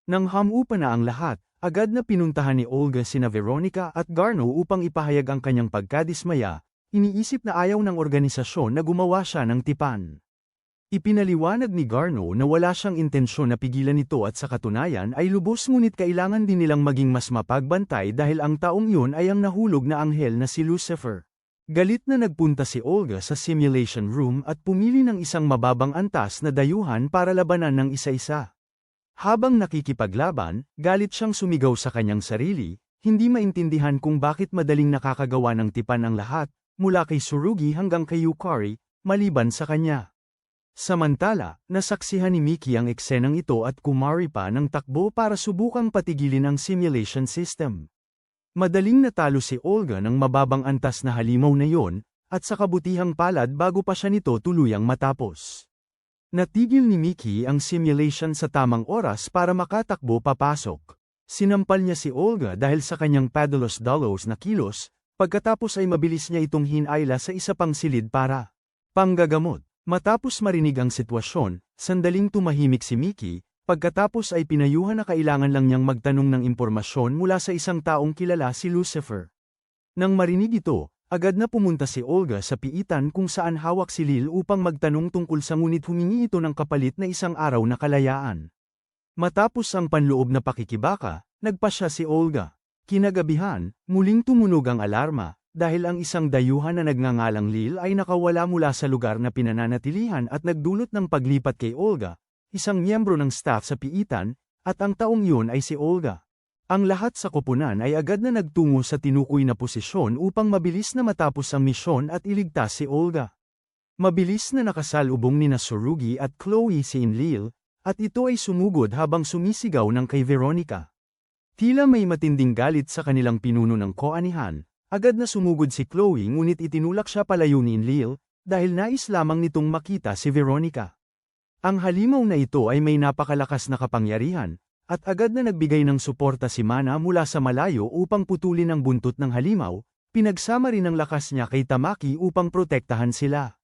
Nang hamupa na ang lahat, agad na pinuntahan ni Olga sina Veronica at Garno upang ipahayag ang kanyang pagkadismaya, iniisip na ayaw ng organisasyon na gumawa siya ng tipan. Ipinaliwanag ni Garno na wala siyang intensyon na pigilan ito at sa katunayan ay lubos ngunit kailangan din nilang maging mas mapagbantay dahil ang taong iyon ay ang nahulog na anghel na si Lucifer. Galit na nagpunta si Olga sa simulation room at pumili ng isang mababang antas na dayuhan para labanan ng isa-isa. Habang nakikipaglaban, galit siyang sumigaw sa kanyang sarili, hindi maintindihan kung bakit madaling nakakagawa ng tipan ang lahat, mula kay Tsurugi hanggang kay Yukari, maliban sa kanya. Samantala, nasaksihan ni Miki ang eksenang ito at kumari pa ng takbo para subukang patigilin ang simulation system. Madaling natalo si Olga ng mababang antas na halimaw na yon, at sa kabutihang palad bago pa siya nito tuluyang matapos. Natigil ni Miki ang simulation sa tamang oras para makatakbo papasok. Sinampal niya si Olga dahil sa kanyang padalos-dalos na kilos, pagkatapos ay mabilis niya itong hinayla sa isa pang silid para panggagamot. Matapos marinig ang sitwasyon, sandaling tumahimik si Miki, pagkatapos ay pinayuhan na kailangan lang niyang magtanong ng impormasyon mula sa isang taong kilala si Lucifer. Nang marinig ito, agad na pumunta si Olga sa piitan kung saan hawak si Lil upang magtanong tungkol sa ngunit humingi ito ng kapalit na isang araw na kalayaan. Matapos ang panloob na pakikibaka, nagpasya si Olga. Kinagabihan, muling tumunog ang alarma, dahil ang isang dayuhan na nagngangalang Lil ay nakawala mula sa lugar na pinananatilihan at nagdulot ng paglipat kay Olga, isang miyembro ng staff sa piitan, at ang taong yun ay si Olga. Ang lahat sa koponan ay agad na nagtungo sa tinukoy na posisyon upang mabilis na matapos ang misyon at iligtas si Olga. Mabilis na nakasalubong ni Tsurugi at Chloe si Enlil, at ito ay sumugod habang sumisigaw ng kay Veronica. Tila may matinding galit sa kanilang pinuno ng koanihan, agad na sumugod si Chloe ngunit itinulak siya palayo ni Enlil, dahil nais lamang nitong makita si Veronica. Ang halimaw na ito ay may napakalakas na kapangyarihan, at agad na nagbigay ng suporta si Mana mula sa malayo upang putulin ang buntot ng halimaw, pinagsama rin ang lakas niya kay Tamaki upang protektahan sila.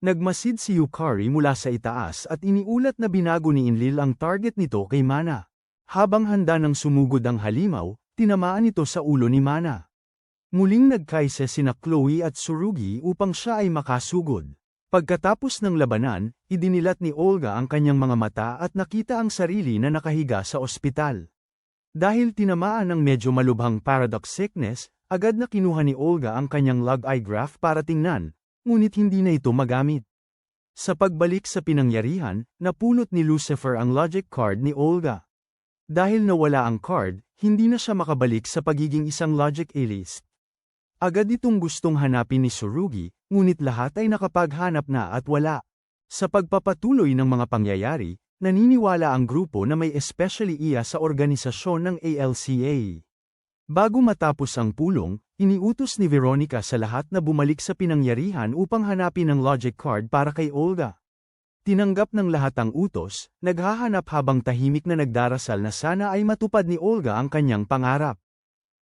Nagmasid si Yukari mula sa itaas at iniulat na binago ni Enlil ang target nito kay Mana. Habang handa ng sumugod ang halimaw, tinamaan ito sa ulo ni Mana. Muling nagkaisa sina Chloe at Tsurugi upang siya ay makasugod. Pagkatapos ng labanan, idinilat ni Olga ang kanyang mga mata at nakita ang sarili na nakahiga sa ospital. Dahil tinamaan ng medyo malubhang paradox sickness, agad na kinuha ni Olga ang kanyang log eye graph para tingnan, ngunit hindi na ito magamit. Sa pagbalik sa pinangyarihan, napulot ni Lucifer ang logic card ni Olga. Dahil nawala ang card, hindi na siya makabalik sa pagiging isang logic analyst. Agad itong gustong hanapin ni Tsurugi, ngunit lahat ay nakapaghanap na at wala. Sa pagpapatuloy ng mga pangyayari, naniniwala ang grupo na may especially iya sa organisasyon ng ALCA. Bago matapos ang pulong, iniutos ni Veronica sa lahat na bumalik sa pinangyarihan upang hanapin ang logic card para kay Olga. Tinanggap ng lahat ang utos, naghahanap habang tahimik na nagdarasal na sana ay matupad ni Olga ang kanyang pangarap.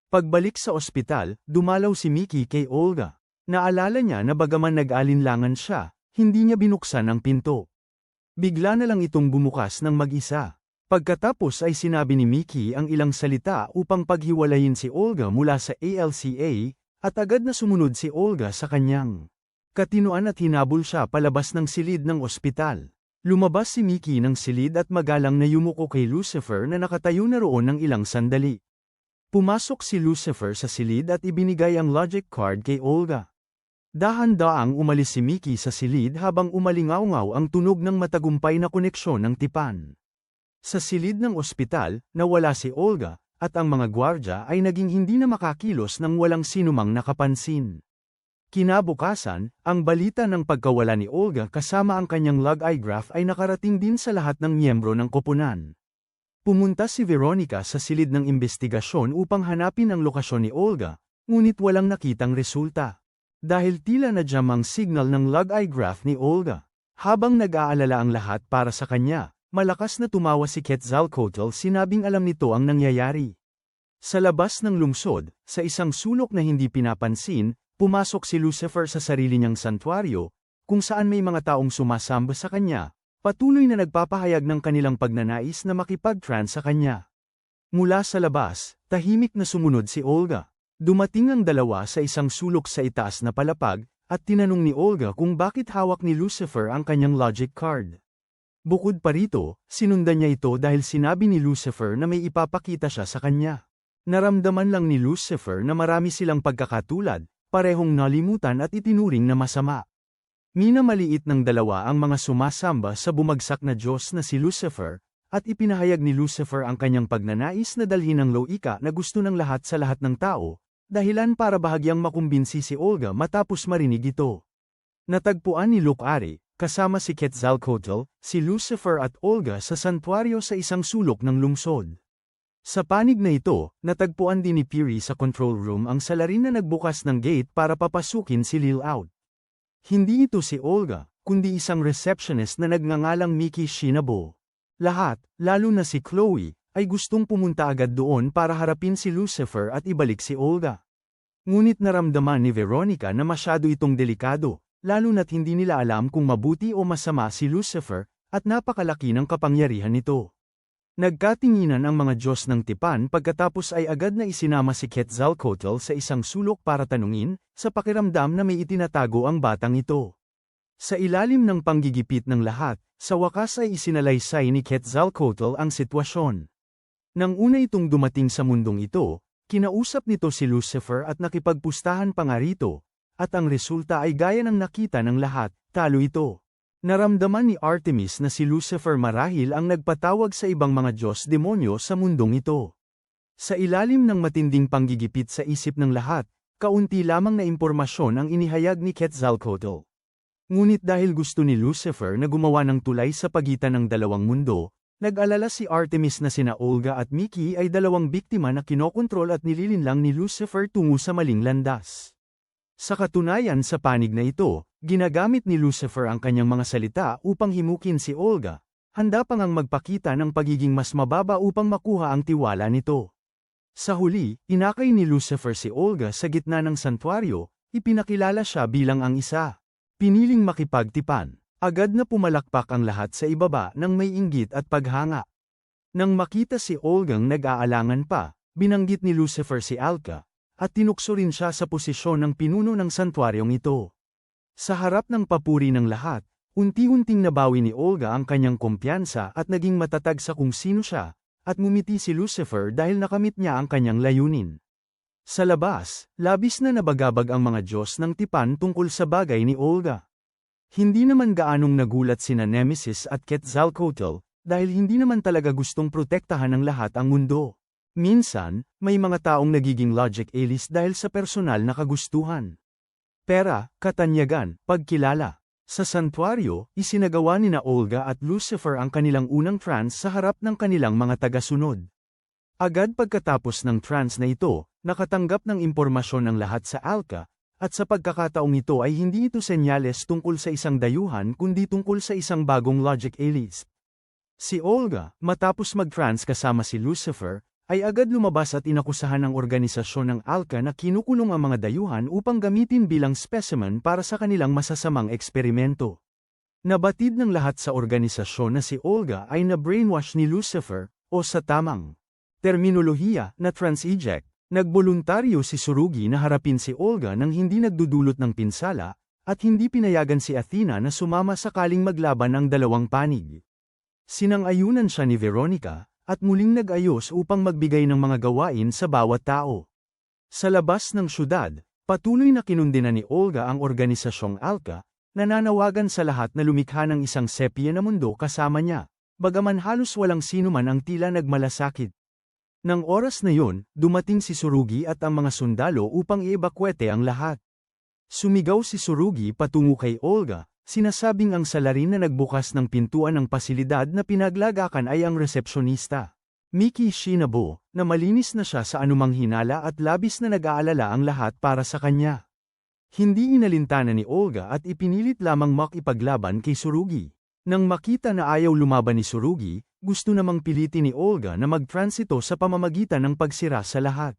Pagbalik sa ospital, dumalaw si Miki kay Olga. Naalala niya na bagaman nag-alinlangan siya, Hindi niya binuksan ang pinto. Bigla na lang itong bumukas ng mag-isa. Pagkatapos ay sinabi ni Mickey ang ilang salita upang paghiwalayin si Olga mula sa ALCA, at agad na sumunod si Olga sa kanyang katinuan at hinabol siya palabas ng silid ng ospital. Lumabas si Mickey ng silid at magalang na yumuko kay Lucifer na nakatayo na roon ng ilang sandali. Pumasok si Lucifer sa silid at ibinigay ang logic card kay Olga. Dahan-daang umalis si Mickey sa silid habang umalingaw-ngaw ang tunog ng matagumpay na koneksyon ng tipan. Sa silid ng ospital, nawala si Olga, at ang mga gwardya ay naging hindi na makakilos nang walang sinumang nakapansin. Kinabukasan, ang balita ng pagkawala ni Olga kasama ang kanyang log-eye graph ay nakarating din sa lahat ng miyembro ng koponan. Pumunta si Veronica sa silid ng investigasyon upang hanapin ang lokasyon ni Olga, ngunit walang nakitang resulta. Dahil tila nadyam ang signal ng log-eye graph ni Olga. Habang nag-aalala ang lahat para sa kanya, malakas na tumawa si Quetzalcoatl, sinabing alam nito ang nangyayari. Sa labas ng lungsod, sa isang sulok na hindi pinapansin, pumasok si Lucifer sa sarili niyang santuaryo, kung saan may mga taong sumasamba sa kanya, patuloy na nagpapahayag ng kanilang pagnanais na makipag-trance sa kanya. Mula sa labas, tahimik na sumunod si Olga. Dumating ang dalawa sa isang sulok sa itaas na palapag, at tinanong ni Olga kung bakit hawak ni Lucifer ang kanyang logic card. Bukod pa rito, sinundan niya ito dahil sinabi ni Lucifer na may ipapakita siya sa kanya. Naramdaman lang ni Lucifer na marami silang pagkakatulad, parehong nalimutan at itinuring na masama. Minamaliit ng dalawa ang mga sumasamba sa bumagsak na Diyos na si Lucifer, at ipinahayag ni Lucifer ang kanyang pagnanais na dalhin ang loika na gusto ng lahat sa lahat ng tao, dahilan para bahagyang makumbinsi si Olga matapos marinig ito. Natagpuan ni Lucari, kasama si Quetzalcoatl, si Lucifer at Olga sa santuaryo sa isang sulok ng lungsod. Sa panig na ito, natagpuan din ni Peary sa control room ang salarin na nagbukas ng gate para papasukin si Lil out. Hindi ito si Olga, kundi isang receptionist na nagngangalang Mickey Shinabo. Lahat, lalo na si Chloe, ay gustong pumunta agad doon para harapin si Lucifer at ibalik si Olga. Ngunit naramdaman ni Veronica na masyado itong delikado, lalo na't hindi nila alam kung mabuti o masama si Lucifer, at napakalaki ng kapangyarihan nito. Nagkatinginan ang mga Diyos ng tipan pagkatapos ay agad na isinama si Quetzalcoatl sa isang sulok para tanungin, sa pakiramdam na may itinatago ang batang ito. Sa ilalim ng panggigipit ng lahat, sa wakas ay isinalaysay ni Quetzalcoatl ang sitwasyon. Nang una itong dumating sa mundong ito, kinausap nito si Lucifer at nakipagpustahan pa nga rito, at ang resulta ay gaya ng nakita ng lahat, talo ito. Naramdaman ni Artemis na si Lucifer marahil ang nagpatawag sa ibang mga Diyos-demonyo sa mundong ito. Sa ilalim ng matinding panggigipit sa isip ng lahat, kaunti lamang na impormasyon ang inihayag ni Quetzalcoatl. Ngunit dahil gusto ni Lucifer na gumawa ng tulay sa pagitan ng dalawang mundo, nag-alala si Artemis na sina Olga at Mickey ay dalawang biktima na kinokontrol at nililinlang ni Lucifer tungo sa maling landas. Sa katunayan sa panig na ito, ginagamit ni Lucifer ang kanyang mga salita upang himukin si Olga, handa pa ngang magpakita ng pagiging mas mababa upang makuha ang tiwala nito. Sa huli, inakay ni Lucifer si Olga sa gitna ng santuaryo, ipinakilala siya bilang ang isa. Piniling makipagtipan. Agad na pumalakpak ang lahat sa ibaba ng may inggit at paghanga. Nang makita si Olgang nag-aalangan pa, binanggit ni Lucifer si Alka, at tinukso rin siya sa posisyon ng pinuno ng santuaryong ito. Sa harap ng papuri ng lahat, unti-unting nabawi ni Olga ang kanyang kumpiyansa at naging matatag sa kung sino siya, at ngumiti si Lucifer dahil nakamit niya ang kanyang layunin. Sa labas, labis na nabagabag ang mga Diyos ng tipan tungkol sa bagay ni Olga. Hindi naman gaanong nagulat sina Nemesis at Quetzalcoatl, dahil hindi naman talaga gustong protektahan ng lahat ang mundo. Minsan, may mga taong nagiging logic alist dahil sa personal na kagustuhan. Pera, katanyagan, pagkilala. Sa santuaryo, isinagawa ni na Olga at Lucifer ang kanilang unang trance sa harap ng kanilang mga tagasunod. Agad pagkatapos ng trance na ito, nakatanggap ng impormasyon ng lahat sa Alka, at sa pagkakataong ito ay hindi ito senyales tungkol sa isang dayuhan kundi tungkol sa isang bagong logic alist. Si Olga, matapos mag-trance kasama si Lucifer, ay agad lumabas at inakusahan ng organisasyon ng Alka na kinukulong ang mga dayuhan upang gamitin bilang specimen para sa kanilang masasamang eksperimento. Nabatid ng lahat sa organisasyon na si Olga ay na-brainwash ni Lucifer, o sa tamang terminolohiya na trans-eject. Nagboluntaryo si Surugi na harapin si Olga nang hindi nagdudulot ng pinsala, at hindi pinayagan si Athena na sumama sakaling maglaban ang dalawang panig. Sinang-ayunan siya ni Veronica, at muling nag-ayos upang magbigay ng mga gawain sa bawat tao. Sa labas ng syudad, patuloy na kinundina ni Olga ang organisasyong Alka, nananawagan sa lahat na lumikha ng isang sepia na mundo kasama niya, bagaman halos walang sino man ang tila nagmalasakit. Nang oras na yon, dumating si Surugi at ang mga sundalo upang i-ebakwete ang lahat. Sumigaw si Surugi patungo kay Olga, sinasabing ang salarin na nagbukas ng pintuan ng pasilidad na pinaglagakan ay ang resepsyonista, Miki Shinabo, na malinis na siya sa anumang hinala at labis na nag-aalala ang lahat para sa kanya. Hindi inalintana ni Olga at ipinilit lamang makipaglaban kay Surugi. Nang makita na ayaw lumaban ni Surugi, gusto namang pilitin ni Olga na magtransito sa pamamagitan ng pagsira sa lahat.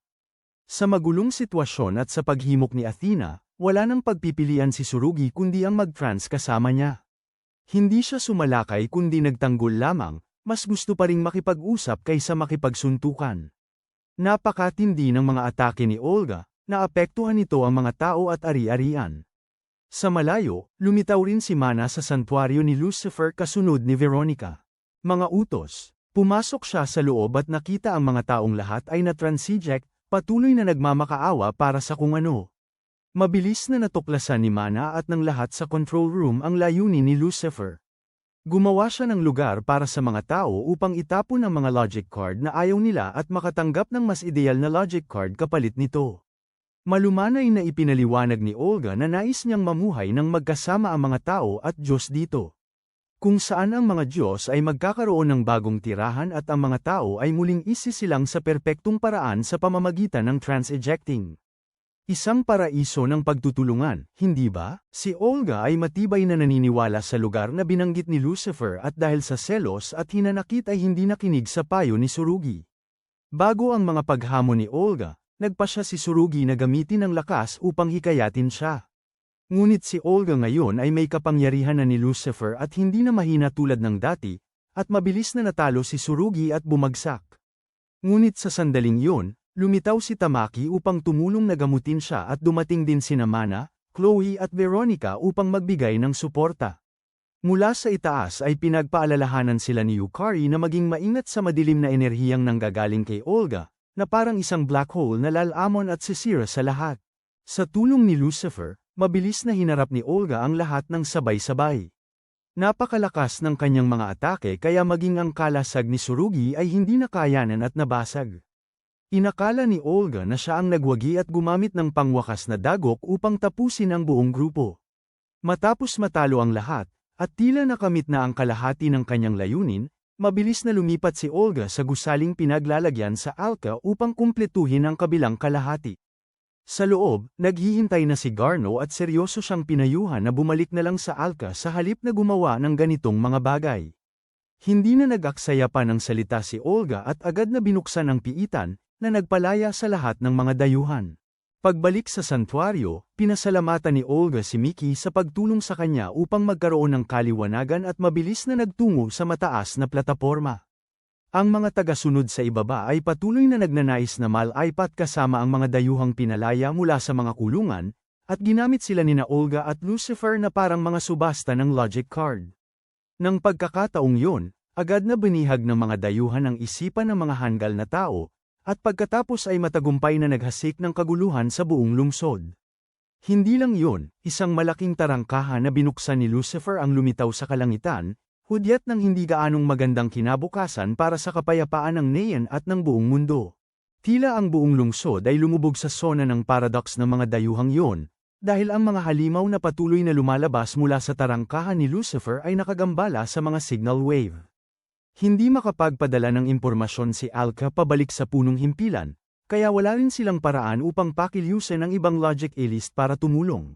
Sa magulong sitwasyon at sa paghimok ni Athena, wala nang pagpipilian si Surugi kundi ang mag-trans kasama niya. Hindi siya sumalakay kundi nagtanggol lamang, mas gusto pa ring makipag-usap kaysa makipagsuntukan. Napakatindi ng mga atake ni Olga, naapektuhan nito ang mga tao at ari-arian. Sa malayo, lumitaw rin si Mana sa santuaryo ni Lucifer kasunod ni Veronica. Mga utos. Pumasok siya sa loob at nakita ang mga taong lahat ay na-transeject, patuloy na nagmamakaawa para sa kung ano. Mabilis na natuklasan ni Mana at ng lahat sa control room ang layunin ni Lucifer. Gumawa siya ng lugar para sa mga tao upang itapon ang mga logic card na ayaw nila at makatanggap ng mas ideal na logic card kapalit nito. Malumanay na ipinaliwanag ni Olga na nais niyang mamuhay ng magkasama ang mga tao at Diyos dito. Kung saan ang mga Diyos ay magkakaroon ng bagong tirahan at ang mga tao ay muling isisilang sa perpektong paraan sa pamamagitan ng trans-ejecting. Isang paraiso ng pagtutulungan, hindi ba? Si Olga ay matibay na naniniwala sa lugar na binanggit ni Lucifer at dahil sa selos at hinanakit ay hindi nakinig sa payo ni Surugi. Bago ang mga paghamon ni Olga, nagpa siya si Surugi na gamitin ang lakas upang hikayatin siya. Ngunit si Olga ngayon ay may kapangyarihan na ni Lucifer at hindi na mahina tulad ng dati, at mabilis na natalo si Surugi at bumagsak. Ngunit sa sandaling yun, lumitaw si Tamaki upang tumulong na gamutin siya at dumating din sina Mana, Chloe at Veronica upang magbigay ng suporta. Mula sa itaas ay pinagpaalalahanan sila ni Yukari na maging maingat sa madilim na enerhiyang nanggagaling kay Olga, na parang isang black hole na lalamon at sisira sa lahat. Sa tulong ni Lucifer, mabilis na hinarap ni Olga ang lahat ng sabay-sabay. Napakalakas ng kanyang mga atake kaya maging ang kalasag ni Surugi ay hindi nakayanan at nabasag. Inakala ni Olga na siya ang nagwagi at gumamit ng pangwakas na dagok upang tapusin ang buong grupo. Matapos matalo ang lahat, at tila nakamit na ang kalahati ng kanyang layunin, mabilis na lumipat si Olga sa gusaling pinaglalagyan sa Alka upang kumpletuhin ang kabilang kalahati. Sa loob, naghihintay na si Garno at seryoso siyang pinayuhan na bumalik na lang sa Alka sa halip na gumawa ng ganitong mga bagay. Hindi na nag-aksaya pa ng salita si Olga at agad na binuksan ang piitan, na nagpalaya sa lahat ng mga dayuhan. Pagbalik sa santuaryo, pinasalamatan ni Olga si Miki sa pagtulong sa kanya upang magkaroon ng kaliwanagan at mabilis na nagtungo sa mataas na plataporma. Ang mga tagasunod sa ibaba ay patuloy na nagnanais na malaipat kasama ang mga dayuhang pinalaya mula sa mga kulungan, at ginamit sila nina Olga at Lucifer na parang mga subasta ng logic card. Nang pagkakataong yun, agad na binihag ng mga dayuhan ang isipan ng mga hanggal na tao, at pagkatapos ay matagumpay na naghasik ng kaguluhan sa buong lungsod. Hindi lang yun, isang malaking tarangkahan na binuksan ni Lucifer ang lumitaw sa kalangitan, hudyat ng hindi gaanong magandang kinabukasan para sa kapayapaan ng Nean at ng buong mundo. Tila ang buong lungsod ay lumubog sa sona ng paradox ng mga dayuhang yon, dahil ang mga halimaw na patuloy na lumalabas mula sa tarangkahan ni Lucifer ay nakagambala sa mga signal wave. Hindi makapagpadala ng impormasyon si Alka pabalik sa punong himpilan, kaya wala rin silang paraan upang pakilyusin ang ibang logic elist para tumulong.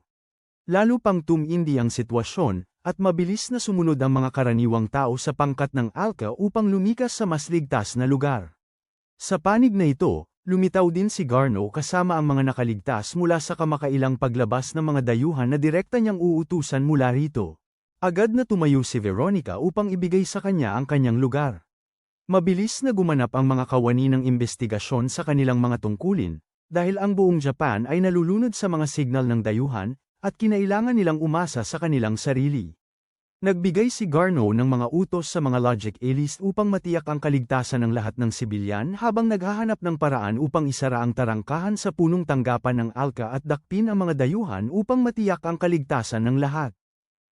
Lalo pang tumindi ang sitwasyon, at mabilis na sumunod ang mga karaniwang tao sa pangkat ng Alka upang lumikas sa mas ligtas na lugar. Sa panig na ito, lumitaw din si Garno kasama ang mga nakaligtas mula sa kamakailang paglabas ng mga dayuhan na direkta niyang uutusan mula rito. Agad na tumayo si Veronica upang ibigay sa kanya ang kanyang lugar. Mabilis na gumanap ang mga kawani ng investigasyon sa kanilang mga tungkulin, dahil ang buong Japan ay nalulunod sa mga signal ng dayuhan, at kinailangan nilang umasa sa kanilang sarili. Nagbigay si Garneau ng mga utos sa mga logic aliens upang matiyak ang kaligtasan ng lahat ng sibilyan habang naghahanap ng paraan upang isara ang tarangkahan sa punong tanggapan ng Alca at dakpin ang mga dayuhan upang matiyak ang kaligtasan ng lahat.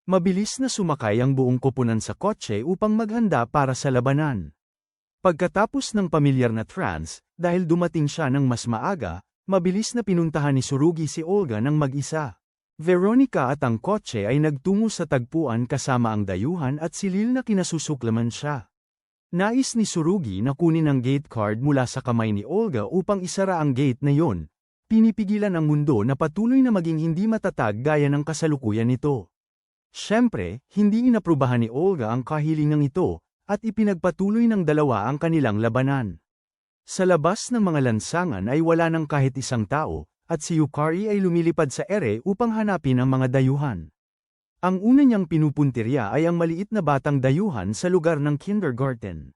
Mabilis na sumakay ang buong koponan sa kotse upang maghanda para sa labanan. Pagkatapos ng pamilyar na trance, dahil dumating siya ng mas maaga, mabilis na pinuntahan ni Tsurugi si Olga ng mag-isa. Veronica at ang kotse ay nagtungo sa tagpuan kasama ang dayuhan at silil na kinasusuklaman siya. Nais ni Tsurugi na kunin ang gate card mula sa kamay ni Olga upang isara ang gate na yon. Pinipigilan ang mundo na patuloy na maging hindi matatag gaya ng kasalukuyan nito. Siyempre, hindi inaprubahan ni Olga ang kahilingang ito, at ipinagpatuloy ng dalawa ang kanilang labanan. Sa labas ng mga lansangan ay wala ng kahit isang tao, at si Yukari ay lumilipad sa ere upang hanapin ang mga dayuhan. Ang una niyang pinupuntirya ay ang maliit na batang dayuhan sa lugar ng kindergarten.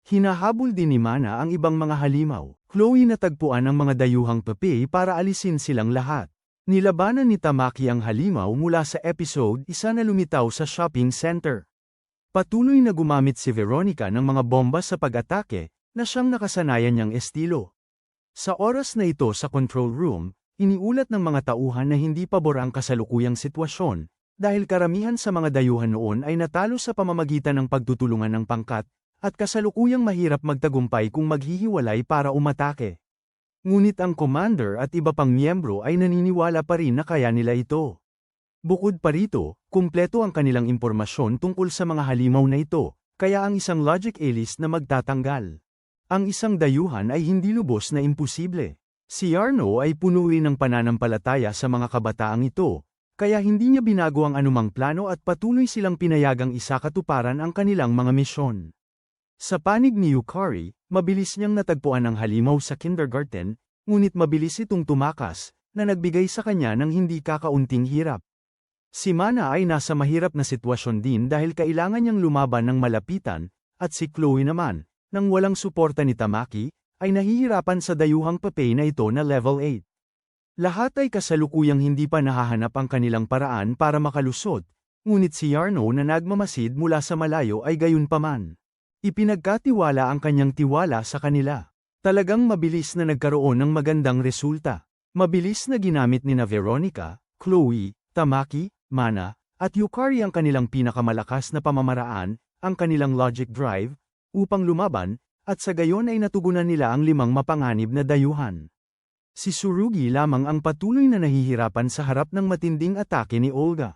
Hinahabol din ni Mana ang ibang mga halimaw. Chloe natagpuan ang mga dayuhang papi para alisin silang lahat. Nilabanan ni Tamaki ang halimaw mula sa episode 1 na lumitaw sa shopping center. Patuloy na gumamit si Veronica ng mga bomba sa pag-atake, na siyang nakasanayan niyang estilo. Sa oras na ito sa control room, iniulat ng mga tauhan na hindi pabor ang kasalukuyang sitwasyon, dahil karamihan sa mga dayuhan noon ay natalo sa pamamagitan ng pagtutulungan ng pangkat, at kasalukuyang mahirap magtagumpay kung maghihiwalay para umatake. Ngunit ang commander at iba pang miyembro ay naniniwala pa rin na kaya nila ito. Bukod pa rito, kumpleto ang kanilang impormasyon tungkol sa mga halimaw na ito, kaya ang isang logic alist na magtatanggal. Ang isang dayuhan ay hindi lubos na imposible. Si Yarno ay punuin ng pananampalataya sa mga kabataang ito, kaya hindi niya binago ang anumang plano at patuloy silang pinayagang isakatuparan ang kanilang mga misyon. Sa panig ni Yukari, mabilis niyang natagpuan ang halimaw sa kindergarten, ngunit mabilis itong tumakas, na nagbigay sa kanya ng hindi kakaunting hirap. Si Mana ay nasa mahirap na sitwasyon din dahil kailangan niyang lumaban ng malapitan, at si Chloe naman, nang walang suporta ni Tamaki, ay nahihirapan sa dayuhang papi na ito na level 8. Lahat ay kasalukuyang hindi pa nahahanap ang kanilang paraan para makalusot, ngunit si Yarno na nagmamasid mula sa malayo ay gayunpaman. Ipinagkatiwala ang kanyang tiwala sa kanila. Talagang mabilis na nagkaroon ng magandang resulta. Mabilis na ginamit ni Veronica, Chloe, Tamaki, Mana, at Yukari ang kanilang pinakamalakas na pamamaraan, ang kanilang logic drive, upang lumaban, at sa gayon ay natugunan nila ang 5 mapanganib na dayuhan. Si Tsurugi lamang ang patuloy na nahihirapan sa harap ng matinding atake ni Olga.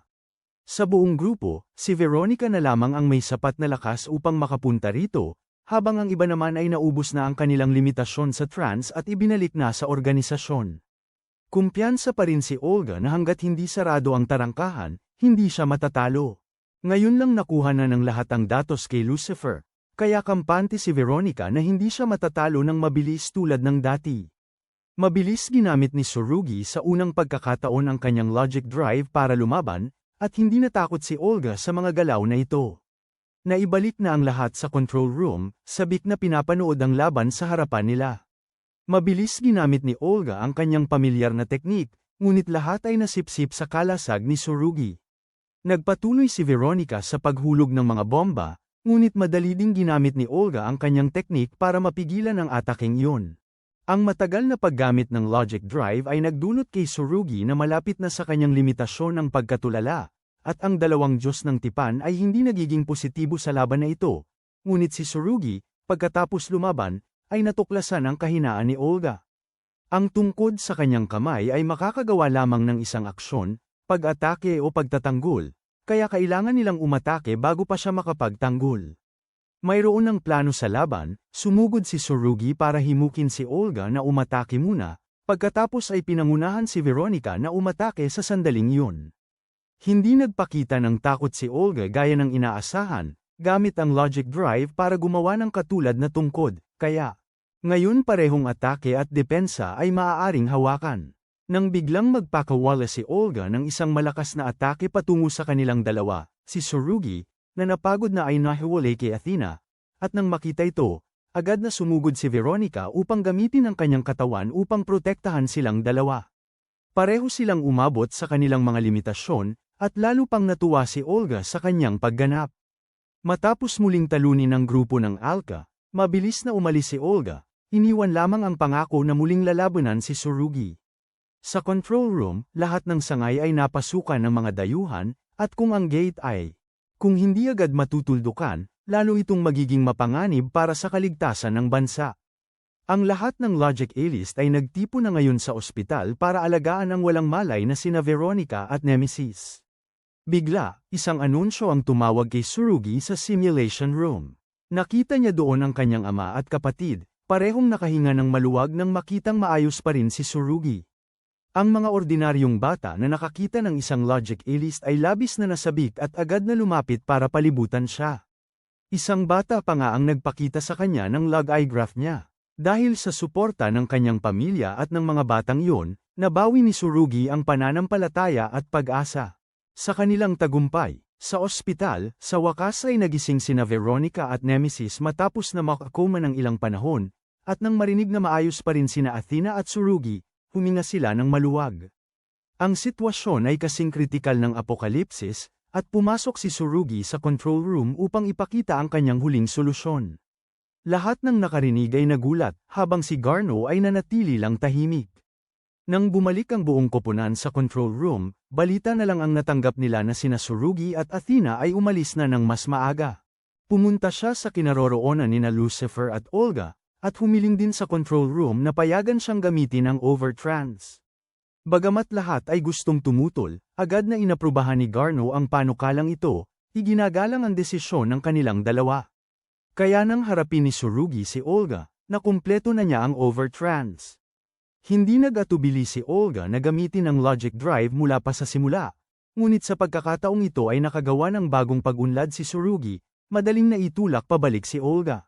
Sa buong grupo, si Veronica na lamang ang may sapat na lakas upang makapunta rito, habang ang iba naman ay naubos na ang kanilang limitasyon sa trance at ibinalik na sa organisasyon. Kumpiyansa pa rin si Olga na hanggat hindi sarado ang tarangkahan, hindi siya matatalo. Ngayon lang nakuha na ng lahat ang datos kay Lucifer. Kaya kampante si Veronica na hindi siya matatalo ng mabilis tulad ng dati. Mabilis ginamit ni Tsurugi sa unang pagkakataon ang kanyang logic drive para lumaban, at hindi natakot si Olga sa mga galaw na ito. Naibalik na ang lahat sa control room, sabik na pinapanood ang laban sa harapan nila. Mabilis ginamit ni Olga ang kanyang pamilyar na teknik, ngunit lahat ay nasipsip sa kalasag ni Tsurugi. Nagpatuloy si Veronica sa paghulog ng mga bomba, ngunit madali ding ginamit ni Olga ang kanyang teknik para mapigilan ang ataking iyon. Ang matagal na paggamit ng logic drive ay nagdulot kay Tsurugi na malapit na sa kanyang limitasyon ng pagkatulala, at ang dalawang Diyos ng tipan ay hindi nagiging positibo sa laban na ito. Ngunit si Tsurugi, pagkatapos lumaban, ay natuklasan ang kahinaan ni Olga. Ang tungkod sa kanyang kamay ay makakagawa lamang ng isang aksyon, pag-atake o pagtatanggol. Kaya kailangan nilang umatake bago pa siya makapagtanggol. Mayroon ng plano sa laban, sumugod si Tsurugi para himukin si Olga na umatake muna, pagkatapos ay pinangunahan si Veronica na umatake sa sandaling iyon. Hindi nagpakita ng takot si Olga gaya ng inaasahan, gamit ang logic drive para gumawa ng katulad na tungkod, kaya ngayon parehong atake at depensa ay maaaring hawakan. Nang biglang magpakawala si Olga ng isang malakas na atake patungo sa kanilang dalawa, Si Tsurugi, na napagod na ay nahiwalay kay Athena, at nang makita ito, agad na sumugod si Veronica upang gamitin ang kanyang katawan upang protektahan silang dalawa. Pareho silang umabot sa kanilang mga limitasyon, at lalo pang natuwa si Olga sa kanyang pagganap. Matapos muling talunin ng grupo ng Alka, mabilis na umalis si Olga, iniwan lamang ang pangako na muling lalabanan si Tsurugi. Sa control room, lahat ng sangay ay napasukan ng mga dayuhan, at kung ang gate ay, kung hindi agad matutuldukan, lalo itong magiging mapanganib para sa kaligtasan ng bansa. Ang lahat ng Logic A-list ay nagtipo na ngayon sa ospital para alagaan ang walang malay na sina Veronica at Nemesis. Bigla, isang anunsyo ang tumawag kay Tsurugi sa simulation room. Nakita niya doon ang kanyang ama at kapatid, parehong nakahinga ng maluwag nang makitang maayos pa rin si Tsurugi. Ang mga ordinaryong bata na nakakita ng isang Logic A-list ay labis na nasabik at agad na lumapit para palibutan siya. Isang bata pa nga ang nagpakita sa kanya ng log eye graph niya. Dahil sa suporta ng kanyang pamilya at ng mga batang iyon, nabawi ni Tsurugi ang pananampalataya at pag-asa. Sa kanilang tagumpay, sa ospital, sa wakas ay nagising sina Veronica at Nemesis matapos na makakoma ng ilang panahon, at nang marinig na maayos pa rin sina Athena at Tsurugi, huminga sila ng maluwag. Ang sitwasyon ay kasing kritikal ng apokalipsis, at pumasok si Tsurugi sa control room upang ipakita ang kanyang huling solusyon. Lahat ng nakarinig ay nagulat, habang si Garno ay nanatili lang tahimik. Nang bumalik ang buong koponan sa control room, balita na lang ang natanggap nila na sina Tsurugi at Athena ay umalis na ng mas maaga. Pumunta siya sa kinaroroonan nina Lucifer at Olga, at humiling din sa control room na payagan siyang gamitin ang overtrans. Bagamat lahat ay gustong tumutol, agad na inaprubahan ni Garno ang panukalang ito, iginagalang ang desisyon ng kanilang dalawa. Kaya nang harapin ni Tsurugi si Olga, na kumpleto na niya ang overtrans. Hindi nag-atubili si Olga na gamitin ang logic drive mula pa sa simula, ngunit sa pagkakataong ito ay nakagawa ng bagong pag-unlad si Tsurugi, madaling naitulak pabalik si Olga.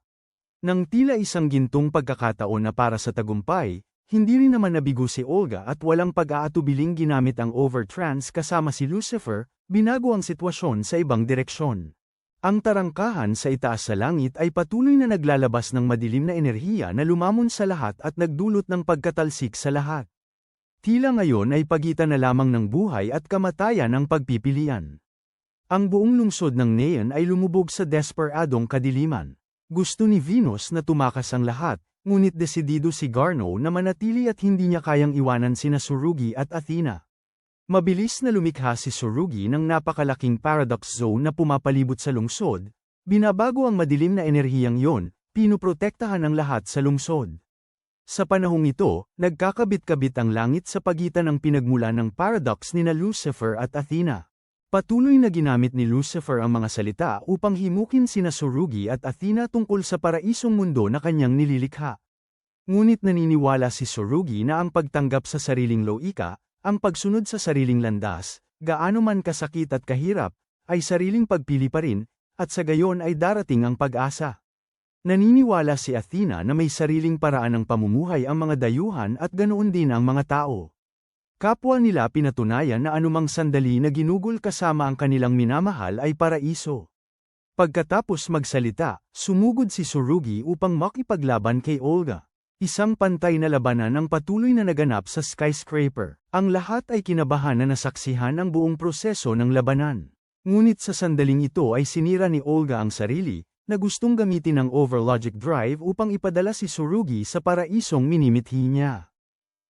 Nang tila isang gintong pagkakataon na para sa tagumpay, hindi rin naman nabigo si Olga at walang pag-aatubiling ginamit ang overtrans kasama si Lucifer, binago ang sitwasyon sa ibang direksyon. Ang tarangkahan sa itaas sa langit ay patuloy na naglalabas ng madilim na enerhiya na lumamon sa lahat at nagdulot ng pagkatalsik sa lahat. Tila ngayon ay pagitan na lamang ng buhay at kamatayan ang pagpipilian. Ang buong lungsod ng Neon ay lumubog sa desperadong kadiliman. Gusto ni Venus na tumakas ang lahat, ngunit desidido si Garno na manatili at hindi niya kayang iwanan sina Tsurugi at Athena. Mabilis na lumikha si Tsurugi ng napakalaking paradox zone na pumapalibot sa lungsod, binabago ang madilim na enerhiyang yon, pinuprotektahan ang lahat sa lungsod. Sa panahong ito, nagkakabit-kabit ang langit sa pagitan ng pinagmulan ng paradox nina Lucifer at Athena. Patuloy na ginamit ni Lucifer ang mga salita upang himukin sina Tsurugi at Athena tungkol sa paraisong mundo na kanyang nililikha. Ngunit naniniwala si Tsurugi na ang pagtanggap sa sariling loika, ang pagsunod sa sariling landas, gaano man kasakit at kahirap, ay sariling pagpili pa rin, at sa gayon ay darating ang pag-asa. Naniniwala si Athena na may sariling paraan ng pamumuhay ang mga dayuhan at ganoon din ang mga tao. Kapwa nila pinatunayan na anumang sandali na ginugol kasama ang kanilang minamahal ay paraiso. Pagkatapos magsalita, sumugod si Tsurugi upang makipaglaban kay Olga. Isang pantay na labanan ang patuloy na naganap sa skyscraper. Ang lahat ay kinabahan na nasaksihan ang buong proseso ng labanan. Ngunit sa sandaling ito ay sinira ni Olga ang sarili, na gustong gamitin ang overlogic drive upang ipadala si Tsurugi sa paraisong minimithi niya.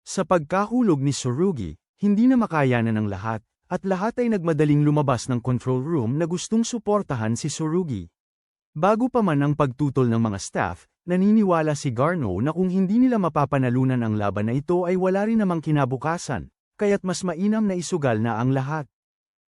Sa pagkahulog ni Tsurugi, hindi na makayanan ng lahat, at lahat ay nagmadaling lumabas ng control room na gustong suportahan si Tsurugi. Bago pa man ang pagtutol ng mga staff, naniniwala si Garno na kung hindi nila mapapanalunan ang laban na ito ay wala rin namang kinabukasan, kaya't mas mainam na isugal na ang lahat.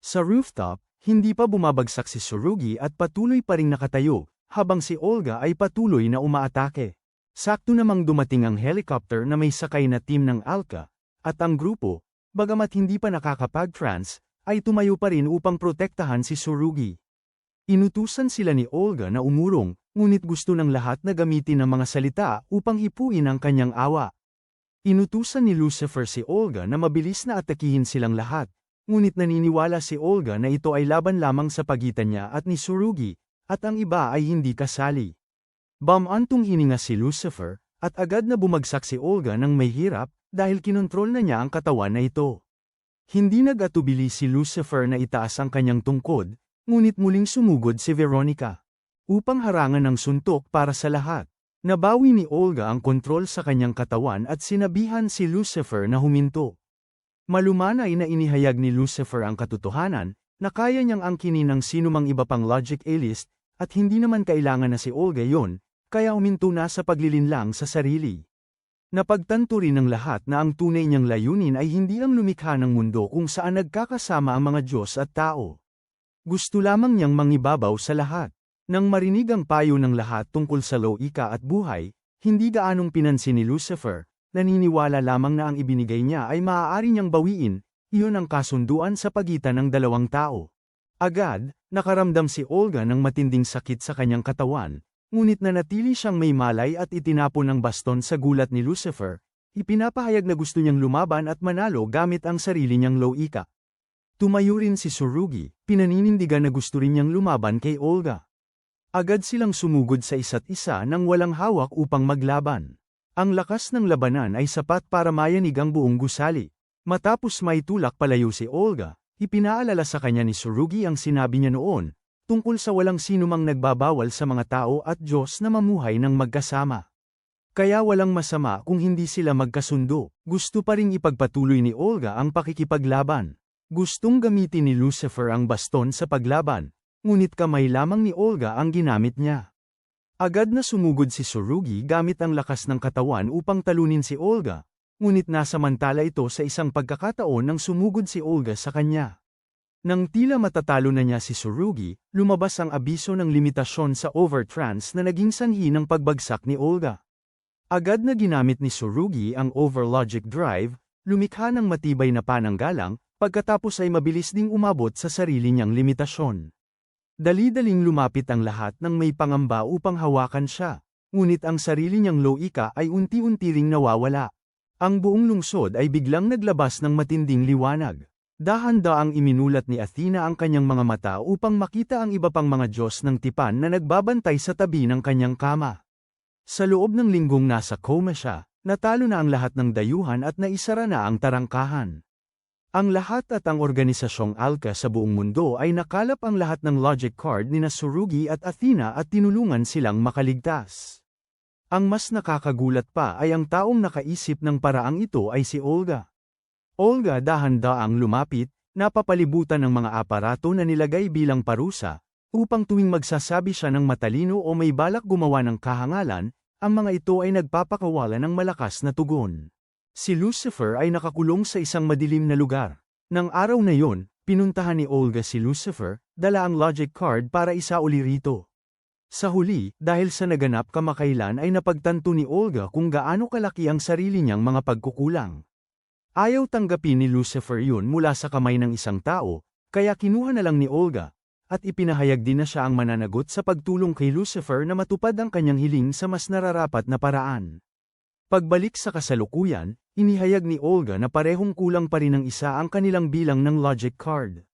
Sa rooftop, hindi pa bumabagsak si Tsurugi at patuloy pa ring nakatayo, habang si Olga ay patuloy na umaatake. Sakto namang dumating ang helicopter na may sakay na team ng Alka, at ang grupo, bagamat hindi pa nakakapag-trans, ay tumayo pa rin upang protektahan si Tsurugi. Inutusan sila ni Olga na umurong, ngunit gusto ng lahat na gamitin ang mga salita upang hipuin ang kanyang awa. Inutusan ni Lucifer si Olga na mabilis na atakihin silang lahat, ngunit naniniwala si Olga na ito ay laban lamang sa pagitan niya at ni Tsurugi, at ang iba ay hindi kasali. Bumantong hininga si Lucifer, at agad na bumagsak si Olga ng may hirap, dahil kinontrol na niya ang katawan na ito. Hindi nag-atubili si Lucifer na itaas ang kanyang tungkod, ngunit muling sumugod si Veronica. Upang harangan ng suntok para sa lahat. Nabawi ni Olga ang kontrol sa kanyang katawan at sinabihan si Lucifer na huminto. Malumanay na inihayag ni Lucifer ang katotohanan, na kaya niyang angkinin ang sinumang iba pang logic A-list, at hindi naman kailangan na si Olga yon, kaya huminto na sa paglilinlang sa sarili. Napagtanto rin ng lahat na ang tunay niyang layunin ay hindi ang lumikha ng mundo kung saan nagkakasama ang mga Diyos at tao. Gusto lamang niyang mangibabaw sa lahat. Nang marinig ang payo ng lahat tungkol sa loika at buhay, hindi gaanong pinansin ni Lucifer, naniniwala lamang na ang ibinigay niya ay maaari niyang bawiin, iyon ang kasunduan sa pagitan ng dalawang tao. Agad, nakaramdam si Olga ng matinding sakit sa kanyang katawan, ngunit nanatili siyang may malay at itinapon ang baston sa gulat ni Lucifer, ipinapahayag na gusto niyang lumaban at manalo gamit ang sarili niyang loika. Tumayo rin si Tsurugi, pinaninindigan na gusto rin niyang lumaban kay Olga. Agad silang sumugod sa isa't isa nang walang hawak upang maglaban. Ang lakas ng labanan ay sapat para mayanig ang buong gusali. Matapos maitulak palayo si Olga, ipinaalala sa kanya ni Tsurugi ang sinabi niya noon, tungkol sa walang sinumang nagbabawal sa mga tao at Diyos na mamuhay ng magkasama. Kaya walang masama kung hindi sila magkasundo, gusto pa ring ipagpatuloy ni Olga ang pakikipaglaban. Gustong gamitin ni Lucifer ang baston sa paglaban, ngunit kamay lamang ni Olga ang ginamit niya. Agad na sumugod si Tsurugi gamit ang lakas ng katawan upang talunin si Olga, ngunit nasamantala ito sa isang pagkakataon nang sumugod si Olga sa kanya. Nang tila matatalo na niya si Tsurugi, lumabas ang abiso ng limitasyon sa overtrans na naging sanhi ng pagbagsak ni Olga. Agad na ginamit ni Tsurugi ang overlogic drive, lumikha ng matibay na pananggalang, pagkatapos ay mabilis ding umabot sa sarili niyang limitasyon. Dali-daling lumapit ang lahat ng may pangamba upang hawakan siya, ngunit ang sarili niyang loika ay unti-unti ring nawawala. Ang buong lungsod ay biglang naglabas ng matinding liwanag. Dahan-daang iminulat ni Athena ang kanyang mga mata upang makita ang iba pang mga Diyos ng tipan na nagbabantay sa tabi ng kanyang kama. Sa loob ng linggong nasa coma siya, natalo na ang lahat ng dayuhan at naisara na ang tarangkahan. Ang lahat at ang organisasyong Alka sa buong mundo ay nakalap ang lahat ng logic card ni Tsurugi at Athena at tinulungan silang makaligtas. Ang mas nakakagulat pa ay ang taong nakaisip ng paraang ito ay si Olga. Olga dahan-daang lumapit, napapalibutan ng mga aparato na nilagay bilang parusa, upang tuwing magsasabi siya ng matalino o may balak gumawa ng kahangalan, ang mga ito ay nagpapakawala ng malakas na tugon. Si Lucifer ay nakakulong sa isang madilim na lugar. Nang araw na yon, pinuntahan ni Olga si Lucifer, dala ang logic card para isauli rito. Sa huli, dahil sa naganap kamakailan ay napagtanto ni Olga kung gaano kalaki ang sarili niyang mga pagkukulang. Ayaw tanggapin ni Lucifer yun mula sa kamay ng isang tao, kaya kinuha na lang ni Olga, at ipinahayag din na siya ang mananagot sa pagtulong kay Lucifer na matupad ang kanyang hiling sa mas nararapat na paraan. Pagbalik sa kasalukuyan, inihayag ni Olga na parehong kulang pa rin ng isa ang kanilang bilang ng logic card.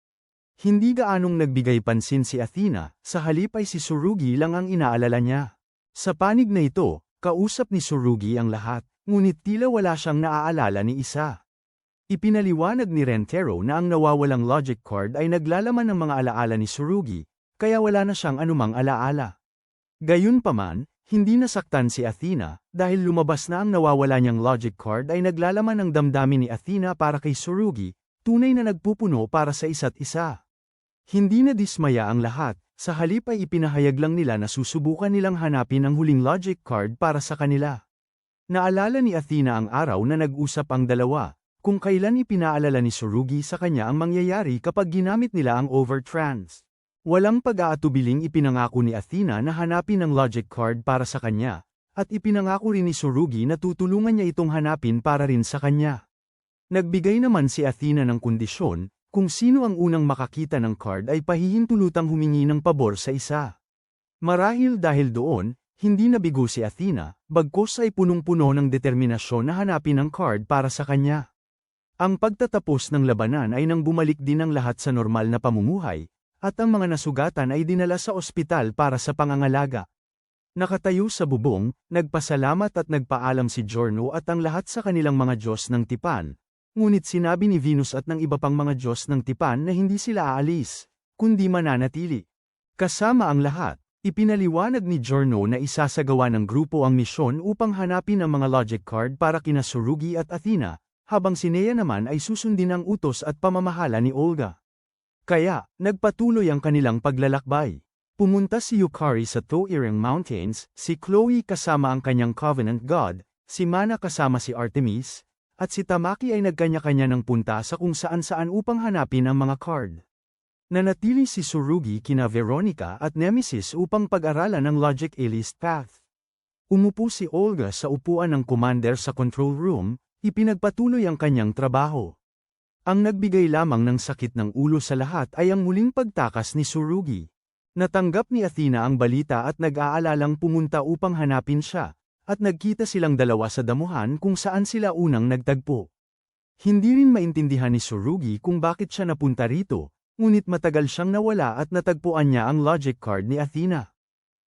Hindi gaanong nagbigay pansin si Athena, sa halip ay si Tsurugi lang ang inaalala niya. Sa panig na ito, kausap ni Tsurugi ang lahat, ngunit tila wala siyang naaalala ni isa. Ipinaliwanag ni Rentero na ang nawawalang logic card ay naglalaman ng mga alaala ni Tsurugi, kaya wala na siyang anumang alaala. Gayunpaman, hindi nasaktan si Athena, dahil lumabas na ang nawawala niyang logic card ay naglalaman ng damdamin ni Athena para kay Tsurugi, tunay na nagpupuno para sa isa't isa. Hindi na dismaya ang lahat, sa halip ay ipinahayag lang nila na susubukan nilang hanapin ang huling logic card para sa kanila. Naalala ni Athena ang araw na nag-usap ang dalawa, kung kailan ipinaalala ni Tsurugi sa kanya ang mangyayari kapag ginamit nila ang overtrans. Walang pag-aatubiling ipinangako ni Athena na hanapin ang logic card para sa kanya, at ipinangako rin ni Tsurugi na tutulungan niya itong hanapin para rin sa kanya. Nagbigay naman si Athena ng kondisyon, kung sino ang unang makakita ng card ay pahihintulutang humingi ng pabor sa isa. Marahil dahil doon, hindi nabigo si Athena, bagkus ay punong-puno ng determinasyon na hanapin ang card para sa kanya. Ang pagtatapos ng labanan ay nang bumalik din ang lahat sa normal na pamumuhay, at ang mga nasugatan ay dinala sa ospital para sa pangangalaga. Nakatayo sa bubong, nagpasalamat at nagpaalam si Giorno at ang lahat sa kanilang mga Diyos ng tipan, ngunit sinabi ni Venus at ng iba pang mga Diyos ng tipan na hindi sila aalis, kundi mananatili. Kasama ang lahat, ipinaliwanag ni Giorno na isasagawa ng grupo ang misyon upang hanapin ang mga logic card para kina Tsurugi at Athena, habang si Nea naman ay susundin ang utos at pamamahala ni Olga. Kaya, nagpatuloy ang kanilang paglalakbay. Pumunta si Yukari sa Toirang Mountains, si Chloe kasama ang kanyang Covenant God, si Mana kasama si Artemis, at si Tamaki ay nagkanya-kanya ng punta sa kung saan-saan upang hanapin ang mga card. Nanatili si Tsurugi kina Veronica at Nemesis upang pag-aralan ang Logic A-list path. Umupo si Olga sa upuan ng commander sa control room, ipinagpatuloy ang kanyang trabaho. Ang nagbigay lamang ng sakit ng ulo sa lahat ay ang muling pagtakas ni Tsurugi. Natanggap ni Athena ang balita at nag-aalalang pumunta upang hanapin siya, at nagkita silang dalawa sa damuhan kung saan sila unang nagtagpo. Hindi rin maintindihan ni Tsurugi kung bakit siya napunta rito, ngunit matagal siyang nawala at natagpuan niya ang logic card ni Athena.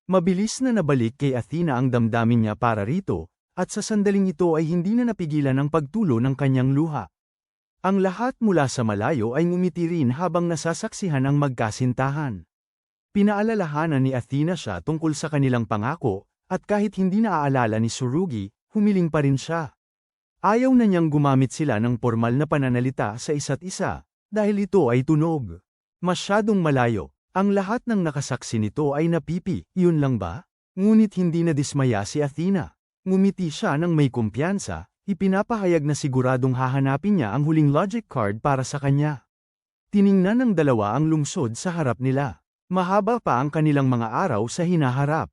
Mabilis na nabalik kay Athena ang damdamin niya para rito, at sa sandaling ito ay hindi na napigilan ang pagtulo ng kanyang luha. Ang lahat mula sa malayo ay ngumiti rin habang nasasaksihan ang magkasintahan. Pinaalalahanan ni Athena siya tungkol sa kanilang pangako, at kahit hindi naaalala ni Tsurugi, humiling pa rin siya. Ayaw na niyang gumamit sila ng formal na pananalita sa isa't isa, dahil ito ay tunog. Masyadong malayo, ang lahat ng nakasaksi nito ay napipi, yun lang ba? Ngunit hindi na dismaya si Athena. Ngumiti siya ng may kumpiyansa, ipinapahayag na siguradong hahanapin niya ang huling logic card para sa kanya. Tiningnan ng dalawa ang lungsod sa harap nila. Mahaba pa ang kanilang mga araw sa hinaharap.